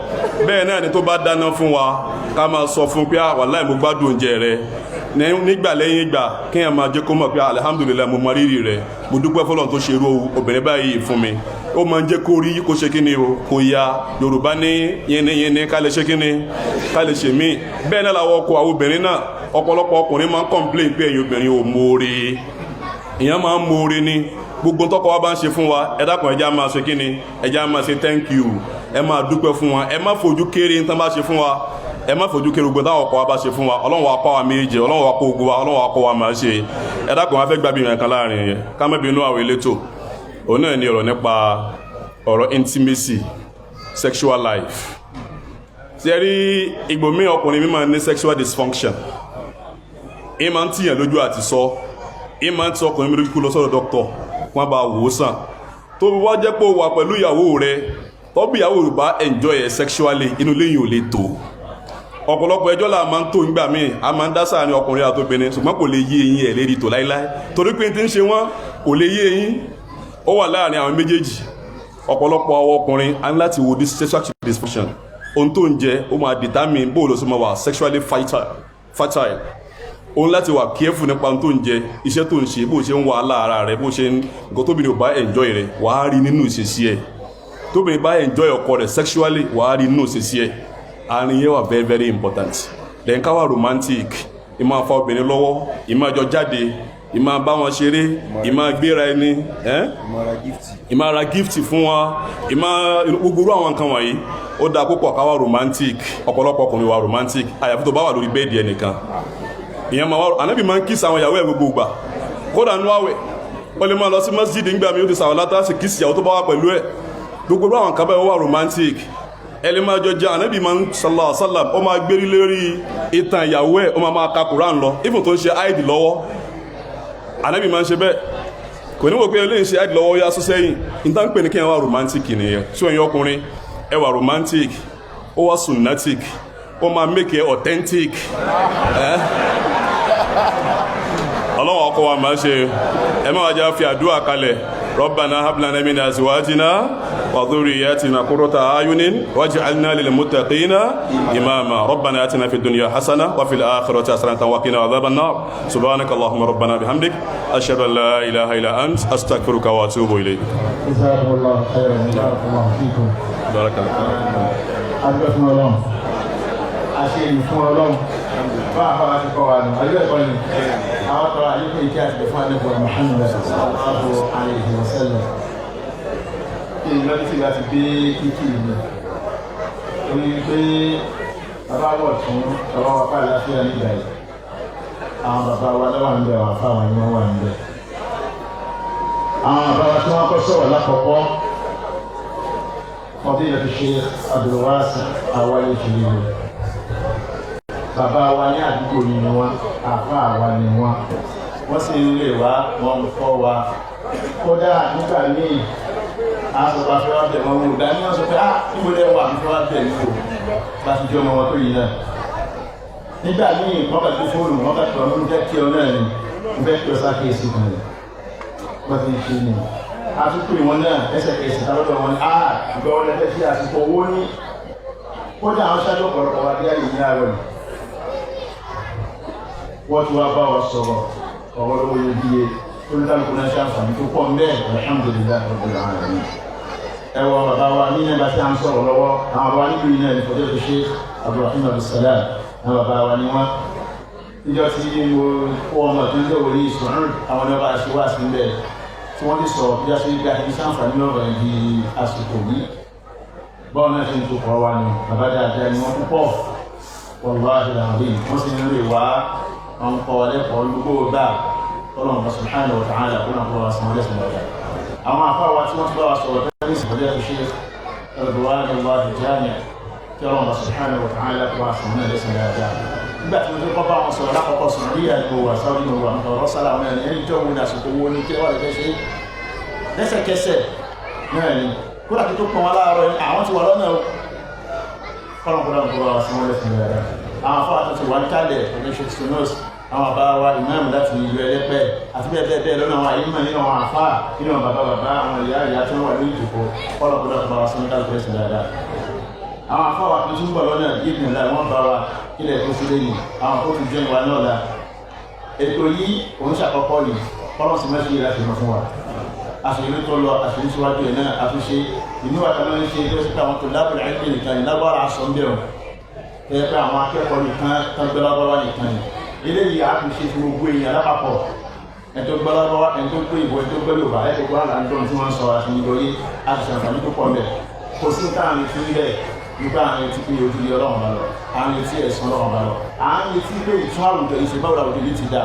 Bẹ́ẹ̀ náà ni tó bá dáná fún wa ká máa sọ fún pé wàláhì mo gbádùn oúnjẹ rẹ, nígbà lẹ́yìn ìgbà kí yẹn máa jẹ́ kó mọ̀ pé alhamdulillah mo mọ rírì rẹ, mo dúpẹ́ fọ́lọ́run tó ṣe irú obìnrin báyìí fún mi. Ó máa ń jẹ́ kó rí kó ṣe kíni o, kó ya. Yorùbá ní yẹniyẹni ká lè ṣe kíni, ká lè ṣe míì. Bẹ́ẹ̀ náà làwọn ọkọ àwọn obìnrin náà, ọ̀pọ̀lọpọ̀ ọkùnrin máa ń complain pé ẹ̀yin obìnrin ò mọ̀ọ́re. Ìyẹn máa ń mọ̀ọ́re ni. Gbogbo tọ́kọ wa bá ń ṣe fún wa, ẹ dákun ẹja máa ṣe kíni, ẹja máa ṣe thank you, ẹ máa dúpẹ́ fún wa, ẹ má fojú kéré ní tán bá ṣe fún wa, ẹ má fojú kéré gbogbo táwọn ọkọ wa bá ṣe fún wa. Ọlọ́run wa kọ́ wa méje, Ọlọ́run wa kó gbogbo wa, Ọlọ́run wa kọ́ wa máa ṣe. Ẹ dákun wa fẹ́ gbàgbé ìrìn kan láàrin yẹn ká má bínú àwọn elétò. Òun náà ni ọ̀rọ̀ nípa ọ̀rọ̀ intimacy, sexual life. Ṣé rí ìgbòmí ọkùnrin mi máa ní sexual dysfunction, ẹ máa ń tìyàn lójú àti sọ, ẹ máa ń tí ọkùnrin mi lójú kú lọ sọ́dọ̀ dókítà wọ́n bá wò ó sàn. Tó wá jẹ́ pé ó wà pẹ̀lú ìyàwó rẹ̀, tọ́bí ìyàwó rẹ̀ bá enjoy ẹ̀ sexually, inú lẹ́yìn ò lè tó. Ọ̀pọ̀lọpọ̀ ẹjọ́ là máa ń tó nígbà míì, a máa ń dá sáàrin ọkùnrin àtobìnrin, ṣùgbọ́n kò lè yé eyín ẹ̀ lérí tó láíláí, torí pé tí ń ṣe wọ́n kò lè yé eyín, ó wà láàrin àwọn méjèèjì. Ọ̀pọ̀lọpọ̀ àwọn ọkùnrin á ní láti wo this sexual dysfunction, ohun tó ń jẹ ó máa determine bóòlù sí máa wà sexually fertile. Òun láti wà careful nípa tó ń jẹ, iṣẹ́ tó ń ṣe, bó ṣe ń wà lára rẹ̀, bó ṣe ń nǹkan tóbìnrin ò bá enjoy rẹ̀ wà á rí nínú ìṣesí ẹ̀. Tóbìnrin bá enjoy ọkọ rẹ̀ sexually wà á rí nínú ìṣesí ẹ̀. Àárín yẹn wà very very important. Then ká wà romantic, ìmọ̀ àfa obìnrin lọ́wọ́, ìmọ̀ àjọ jáde, ìmọ̀ bá wọn ṣeré, ìmọ̀ gbéra ẹni, ìmọ̀ ra gift fún wa, ìmọ̀ gbogbo àwọn nǹkan wọ̀nyí ó dáa púpọ̀ ká wà romantic. Ọ̀pọ̀lọpọ̀ ọkùnrin wà romantic, àyàfi tó bá wà lórí bẹ́ẹ̀dì ẹnìkan. Ìyẹn máa wá, Ànábì máa ń kiss àwọn ìyàwó ẹ̀ gbogbo ìgbà, kódà nú àwẹ̀ ó lè máa lọ sí masjid nígbà mi ó ti sàwọn látà sí kiss ìyàwó tó bá wà pẹ̀lú ẹ̀. Gbogbo àwọn kan bẹ́ẹ̀ wà romantic. Ẹ lè máa jọ jẹ́, Ànábì máa ń sallallahu alaihi wasallam ó máa gbérí lérí ìtàn ìyàwó ẹ̀, ó máa ka Quran lọ, even tó ń ṣe Eid lọ́wọ́. Ànábì máa ń ṣe bẹ́ẹ̀, kò ní wò pé eléyìí ṣe Eid lọ́wọ́ yá sọ́sẹ́yìn. Ìta ń pè ní kí ẹ wà romantic nìyẹn. Tí ó yẹ ọkùnrin ẹ wà romantic, ó wà sunnatic, ó máa make it authentic. Ọlọ́run ọkọ̀ wa máa ṣe, ẹ máa jẹ́ fi àdúrà kalẹ̀. Rabbana hab lana min azwajina wa dhurriyyatina qurrata a'yunin waj'alna lil muttaqina imama. Rabbana atina fid dunya hasana wa fil akhirati hasanatan wa qina adhaban nar. Subhanaka Allahumma rabbana bihamdik ashhadu an la ilaha illa ant astaghfiruka wa atubu ilayk. Jazakumullahu khairan, barakallahu fikum. Barakallahu. Àṣeyìn fún Ọlọ́run bá àfọwọ́ ti kọ́ wa nù ayé ẹ̀kọ́ ni àwọn tọrọ àyíkò ìkẹ́ àti ìfún àdébọ̀ Muhammad sallallahu alayhi wa sallam. Kí ni lọ́dún tí ìgbà ti gbé kíkì ni ó ní pé bàbá wọ̀ tún bàbá wà pàdé àfihàn nígbà yìí àwọn bàbá wa lọ́wọ́ ń bẹ àwọn afáwọn ni wọ́n wà ń bẹ. àwọn bàbá wa tí wọ́n kọ́ sọ̀rọ̀ lákọ̀ọ́kọ́ Fadilatu Sheikh Abdul Wasi Awale Jililu. Bàbá wa ní àdúgbò yìí ni wọ́n, àfá wa ni wọ́n sì ń lè wá wọn kọ́ wa. Kódà nígbà míì àsọ̀bà fẹ́ wá bẹ̀ wọn wò dání wọ́n sọ pé níbo lẹ́ wà fẹ́ wá bẹ̀ níbo bá ti jọ ọmọ wọn tó yìí náà. Nígbà míì wọ́n kà tó fóònù wọ́n kà tó ọmọ jẹ́ kí ọ náà ni bẹ́ẹ̀ kí ọ sá kéèsì kan rẹ̀ wọ́n ti ń ṣe ni. Àtúntò ìwọ̀n náà ẹsẹ̀kẹsẹ̀ tàbí wọn ni ìgbà wọn lẹ́fẹ́ sí àsìkò owó ní kódà àwọn ṣáájú ọ̀pọ̀lọpọ̀ wa bí ayé ní àárọ̀ ni wọ́n ti wá bá wa sọ̀rọ̀ ọ̀rọ̀ lówó yẹ bíye tó ní kálukú náà ṣe àǹfààní tó pọ̀ mbẹ́ alhamdulillah rabbil alamin. ẹwọ bàbá wa ní ẹgbà tí a ń sọ̀rọ̀ lọ́wọ́ àwọn bàbá níbi iná ní Fadilatu Sheikh Abdulrahim Abdulsalam àwọn bàbá wa ni wọ́n níjọ tí mo kó ọmọ tó ń lé orí ìsọ̀rọ̀ àwọn ọba àṣewà sí ń bẹ̀ tí wọ́n ti sọ̀rọ̀ bí a ṣe gbá ibi sáǹfààní lọ́rọ̀ ibi àsìkò yìí bọ́ọ̀ náà ṣe ń tukọ̀ wa ni bàbá dáadáa ni wọ́n púpọ̀ wallahi alazim wọ́n sì ń lè wá àwọn kọ́ lẹ́kọ̀ọ́ gbogbo gbà ọlọ́run subhanahu wa ta'ala kó náà kọ́ wa sàn lẹ́sìn lọ́jà. àwọn afáwa tí wọ́n ti bá wa sọ̀rọ̀ tẹ́lẹ̀ sí Fadilatu Sheikh Ridwanullahi Jami' kí ọlọ́run subhanahu wa ta'ala kó wa sàn lẹ́sìn lọ́jà. nígbà tí mo fi kọ́ bá wọn sọ̀rọ̀ lákọ̀ọ́kọ́ sọ̀rọ̀ ní ìyàgbó wa sáwọn ìlú wa ọ̀rọ̀ sálà wọn ẹni jọ wọn àsìkò wo ni kí wọ́n lè fẹ́ ṣe lẹ́sẹ̀kẹsẹ̀ náà ni kódà tó pọ̀ wọn láàárọ̀ àwọn ti wà lọ́nà kọ́lọ̀kọ́lọ̀ ń bọ́ sí wọ́n lẹ́sìn rẹ̀ àwọn afọ́ àtúntò wà ní kálẹ̀ ọdún ṣe stonos àwọn bàbá wa ìmáàmù láti ìlú ẹlẹ́pẹ́ àti bẹ́ẹ̀ bẹ́ẹ̀ lọ́nà àwọn àyíkọ́ nínú àwọn àfá nínú àwọn bàbá àwọn ìyá ìyá tó wà ní ìdìbò kọ́lọ̀kọ́lọ̀ ń bọ́ sí wọ́n kálẹ̀ lẹ́sìn rẹ̀ àwọn afọ́ wa tó tún bọ̀ lọ́nà ìgbìmọ̀ láì wọ́n bá wa ilẹ̀ tó sílé ni àwọn tó tún jẹ́ wa náà la ètò yìí òun ṣàkọ́kọ́ yìí kọ́lọ́sì mẹ́sì yìí láti mọ̀ fún wa àṣírí tó lọ àṣírí síwájú ẹ̀ náà àtúnṣe inú àtàlọ́ ń ṣe tó sí pé àwọn tó lábẹ̀rẹ̀ ẹgbẹ́ nìkan ní lágbára aṣọ ń bẹ̀rù ẹ pé àwọn akẹ́kọ̀ọ́ nìkan tán gbẹ́lábáwá nìkan ní eléyìí àtúnṣe fún gbogbo èèyàn lápapọ̀ ẹ̀tọ́ gbẹ́lábáwá ẹ̀tọ́ gbé ìbò ẹ̀tọ́ gbẹ́lú ọ̀bà ẹ̀tọ́ gbọ́ àlàndọ́n tí wọ́n sọ àti nítorí àṣìṣe àǹfààní tó pọ̀ mẹ́ kò sí táàmì fún ilẹ̀ nípa àwọn etí pé ojú ilé ọlọ́run bá lọ àwọn etí ẹ̀sán ọlọ́run bá lọ àwọn etí pé ìtún àwùjọ ìṣèbáwò àwùjọ yìí ti dà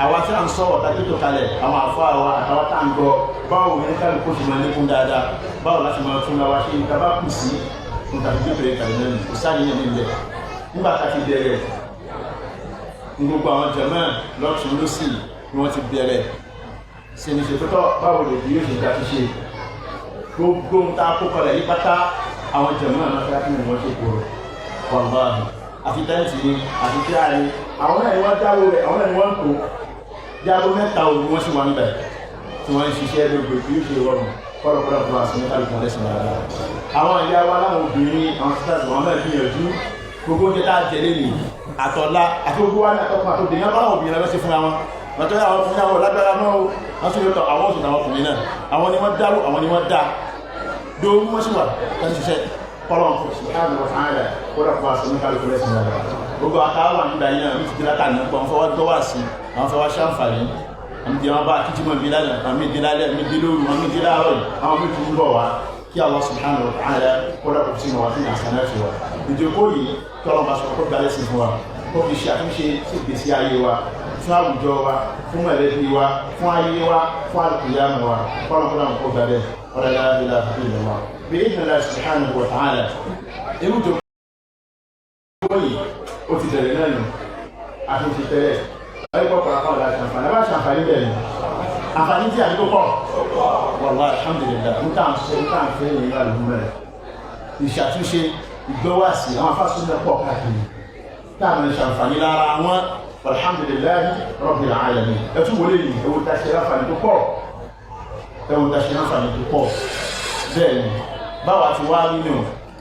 àwa tí a ń sọ ọ̀tá tó tó kalẹ̀ àwọn àfọ́ àwa àtàwọn tá à ń gbọ́ báwo ní kálukú ṣe máa lékún dáadáa báwo láti máa tún láwa ṣe ìta bá kù sí nǹkan tó bẹ̀rẹ̀ kàlẹ́ náà kò sáàyè yẹn nílẹ̀ nígbà tá a ti bẹ̀rẹ̀ ní gbogbo àwọn jẹ̀mọ́ lọ́tún lọ́sì ni wọ́n ti bẹ̀rẹ̀ ṣe ní ṣètòtọ́ báwo lè fi yóò ṣe dá ṣíṣe gbogbo ń ta kó kalẹ̀ yí pátá àwọn jẹ̀mọ́ náà fẹ́ kí wọ́n ṣe kúrò wàlúwàlú àfi tẹ́ǹtì ni àfi kíá ni àwọn náà ni wọ́n dáwó rẹ̀ àwọn náà ni wọ́n kó jágbó mẹ́ta òru wọ́n sì wà ń bẹ̀ tí wọ́n ń ṣiṣẹ́ gbogbo tí ó ṣe rọrùn kọ́lọ̀kọ́lọ̀ fún àṣírí kálùkù lẹ́sìn dáadáa. àwọn ìyá wa láwọn obìnrin àwọn sisters wọn náà gbìyànjú gbogbo oúnjẹ tá a jẹ lé nìyí àtọ̀lá àti gbogbo wa ní àtọ́kùn àtòdè yẹn bá àwọn obìnrin lọ́wọ́ sí fún wọn lọ́tọ́ àwọn ọkùnrin àwọn lágbára mọ́ o wọ́n sì lọ́tọ̀ àwọn òṣèlú àwọn ọkùnrin náà àwọn ni wọ́n dáwó àwọn ni wọ́n dá dóòmù wọ́n sì wà láti ṣiṣẹ́ kọ́lọ̀ fún ṣùgbọ́n àwọn ààrẹ kọ́lọ̀ fún àṣírí kálùkù lẹ́sìn dáadáa. gbogbo àtàwọn àmì ìdáyìn náà ti kíláta ní ọgbọ̀n fọwọ́ gbọ́wà sí àwọn fọwọ́ ṣàǹfààní àmì ìdíwọ́n bá kíjímọ̀ bí lálẹ́ àmì ìdílálẹ́ àmì ìdílóòrùn àmì ìdíláàrọ̀ àwọn mí tún bọ̀ wá kí Allah subhanahu wa ta'ala kọ́lá kò sínú wa sí àṣánà fi wa ìjókòó yìí tọ́lọ́ bá sọ kó gbalẹ̀ sí fún wa kó fi ṣe àtúnṣe sí ìgbésí ayé wa fún àwùjọ wa fún mẹ̀lẹ́bí wa fún ayé wa fún àlùkìyàmù wa kọ́lá kọ́lá kó gbalẹ̀ ọ̀rẹ́ lára ìlà bí Allah subhanahu wa ta'ala irú ìjókòó yìí ó ti bẹ̀rẹ̀ náà nù àtúnṣe tẹ́lẹ̀ ẹgbẹ́ pàápàá láti àǹfààní bá ṣàǹfààní bẹ̀rẹ̀ ni àǹfààní tí a ní tó pọ̀ wallahi alhamdulillah ní ká ń ṣe ní ká ń fẹ́ ní ìlú mẹ́rẹ̀ ìṣàtúnṣe ìgbọ́wàsí àwọn afásúnlẹ̀ pọ̀ káàkiri táàmì ṣàǹfààní lára wọn alhamdulillah rabbil alamin ẹtú wọlé yìí ewu ta ṣe láǹfààní tó pọ̀ bẹ́ẹ̀ ni báwa ti wá nínú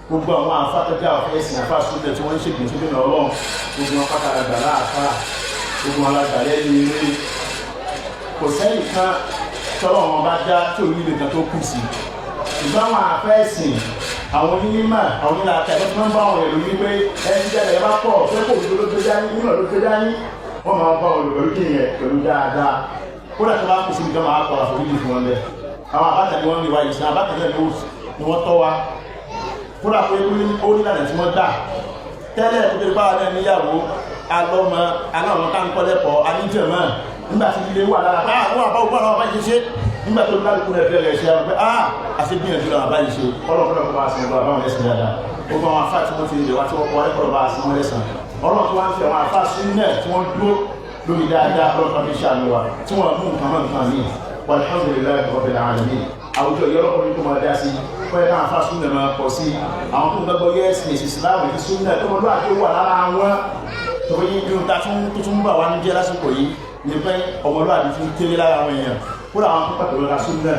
gbogbo àwọn afátọ́jà ọ̀fẹ́sìn afásúnlẹ̀ tí wọ́n ń ṣègbè sóbì náà ọlọ́run gbogbo wọn pátá àgbàlá àfá gbogbo wọn alágbàlẹ́ ní ilé kò sẹ́yìn kan tọ́lọ̀ wọn bá dá tí ò nílé kan tó kù sí ṣùgbọ́n àwọn afẹ́sìn àwọn onímọ̀ àwọn onílà àtàlẹ́ tí wọ́n bá wọn èrò wípé ẹni jẹ́ ẹ bá pọ̀ fẹ́ kò ló gbé dání nínú ló gbé dání wọ́n máa bá wọn lò pẹ̀lú kí yẹn pẹ̀lú dáadáa kódà tó bá kù sí nǹkan máa kọ́ àforíjì fún wọn bẹ́ẹ̀ àwọn àbáta ni wọ́n ń wáyé sí àbáta náà ni wọ́n tọ́ wa kódà pé ó ní lànà tí wọ́n dà tẹ́lẹ̀ tó tẹ́lẹ̀ báwa náà níyàwó alọ́mọ aláwọn tá ń kọ́ lẹ́kọ̀ọ́ aníjẹ̀mọ́ nígbà tí ilé wà lára pé àwọn àbá ògbọ́n àwọn àbáyé ṣe nígbà tó lálùkù rẹ̀ bẹ̀rẹ̀ ṣe àwọn pé àṣegbìyànjú làwọn àbáyé ṣe ọlọ́pàá bá a sinmi àbáwọn ẹ̀sìn dáadáa ó bá wọn afá tí wọ́n ti lè wá tí wọ́n kọ́ ẹ̀kọ́ bá a sinmi lẹ́sàn ọlọ́run tó wá ń fi àwọn afá súnnẹ̀ tí wọ́n dúró lórí dáadáa ọlọ́pàá fi ṣàánú wa tí wọ́n mú nǹkan mọ́ nǹkan ní walhamdulillahi rabbil alamin àwùjọ ìyọ́lọ́kùnrin tó máa dá sí pẹ́ náà afá súnnẹ̀ máa pọ̀ sí àwọn tó ń gbàgbọ́ yẹ́sìn ìsìláàmù àti súnnẹ̀ tó mọ́ lọ́wọ́ wà lára wọn tó yí inú ta tó tún bà wá ní jẹ́ lásìkò yìí ní pé ọmọlúwàbí tún kéré lára àwọn èèyàn kó làwọn tó pàtàkì lọ́la súnnẹ̀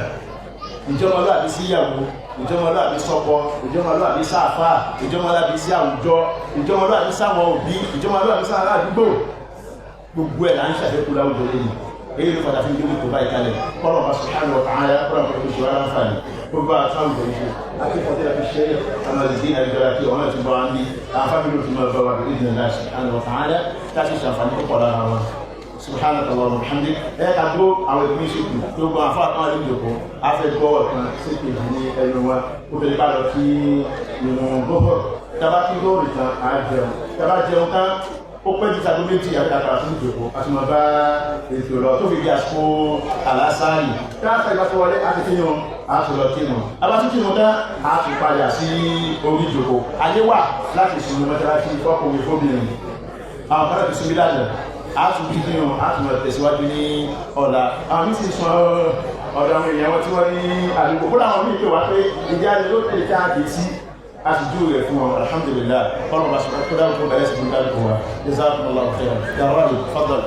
ìjọmọlúwàbí sí ìyàwó ìjọmọlúwàbí sọ́kọ ìjọmọlúwàbí sáàfà ìjọmọlúwàbí sí àwùjọ ìjọmọlúwàbí sáwọn òbí ìjọmọlúwàbí sáwọn àdúgbò gbogbo ẹ̀ là ń ṣàfẹ́kù láwùjọ lẹ́yìn èyí ló padà fi ń gbé tó báyìí kalẹ̀ kọ́lọ̀ bá subhanahu wa ta'ala kọ́lọ̀ bá fi ṣe wá láǹfààní gbogbo àtàwọn ìgbà ìṣe akẹ́kọ̀ọ́ tí a fi ṣe àmàlìdí àríjọra kí ọmọ ti bá wá ń bí àfáàbí ló ti máa bá wà bí ìdílé náà subhanahu wa ta'ala láti ṣàǹfààní tó pọ̀ lára wọn subhanahu wa ta'ala alhamdi ká tó àwọn ìpín ṣèkù tó gbọ́n afá kan lè jòkó afẹ́ gbọ́ ọ̀kan sí kejì ní ẹnu wa ó bẹ̀rẹ̀ bá lọ kí ìrùn gbọ́bọ̀ tábà kí gbọ́ òrìṣàn á jẹun tábà jẹun ká ó pẹ́ jíta tó méjì àtàkà fún ìjòkó àti mọ̀ bá ètò lọ tó fi di àsìkò àlásàárì káàkiri ìgbà tó wọlé àti kí wọn àti lọ kí wọn abátúkí wọn dá àti padà sí orí ìjòkó ayé wà láti sùn mọ́tàláṣí fọ́kùnrin fóbìnrin àwọn kan láti sunbí lájẹ̀ àti kí wọn àti mọ̀ tẹ̀síwájú ní ọ̀la àwọn mí sì sọ ọ̀dọ̀ àwọn èèyàn wọn tí wọ́n ní àdúgbò kó láwọn mí pè wá pé ìjà ni ló tẹ̀lé káàdì sí أسجد لكم الحمد لله قالوا بس كذا وكذا يسجد لكم جزاكم الله خيرا يا راجل تفضل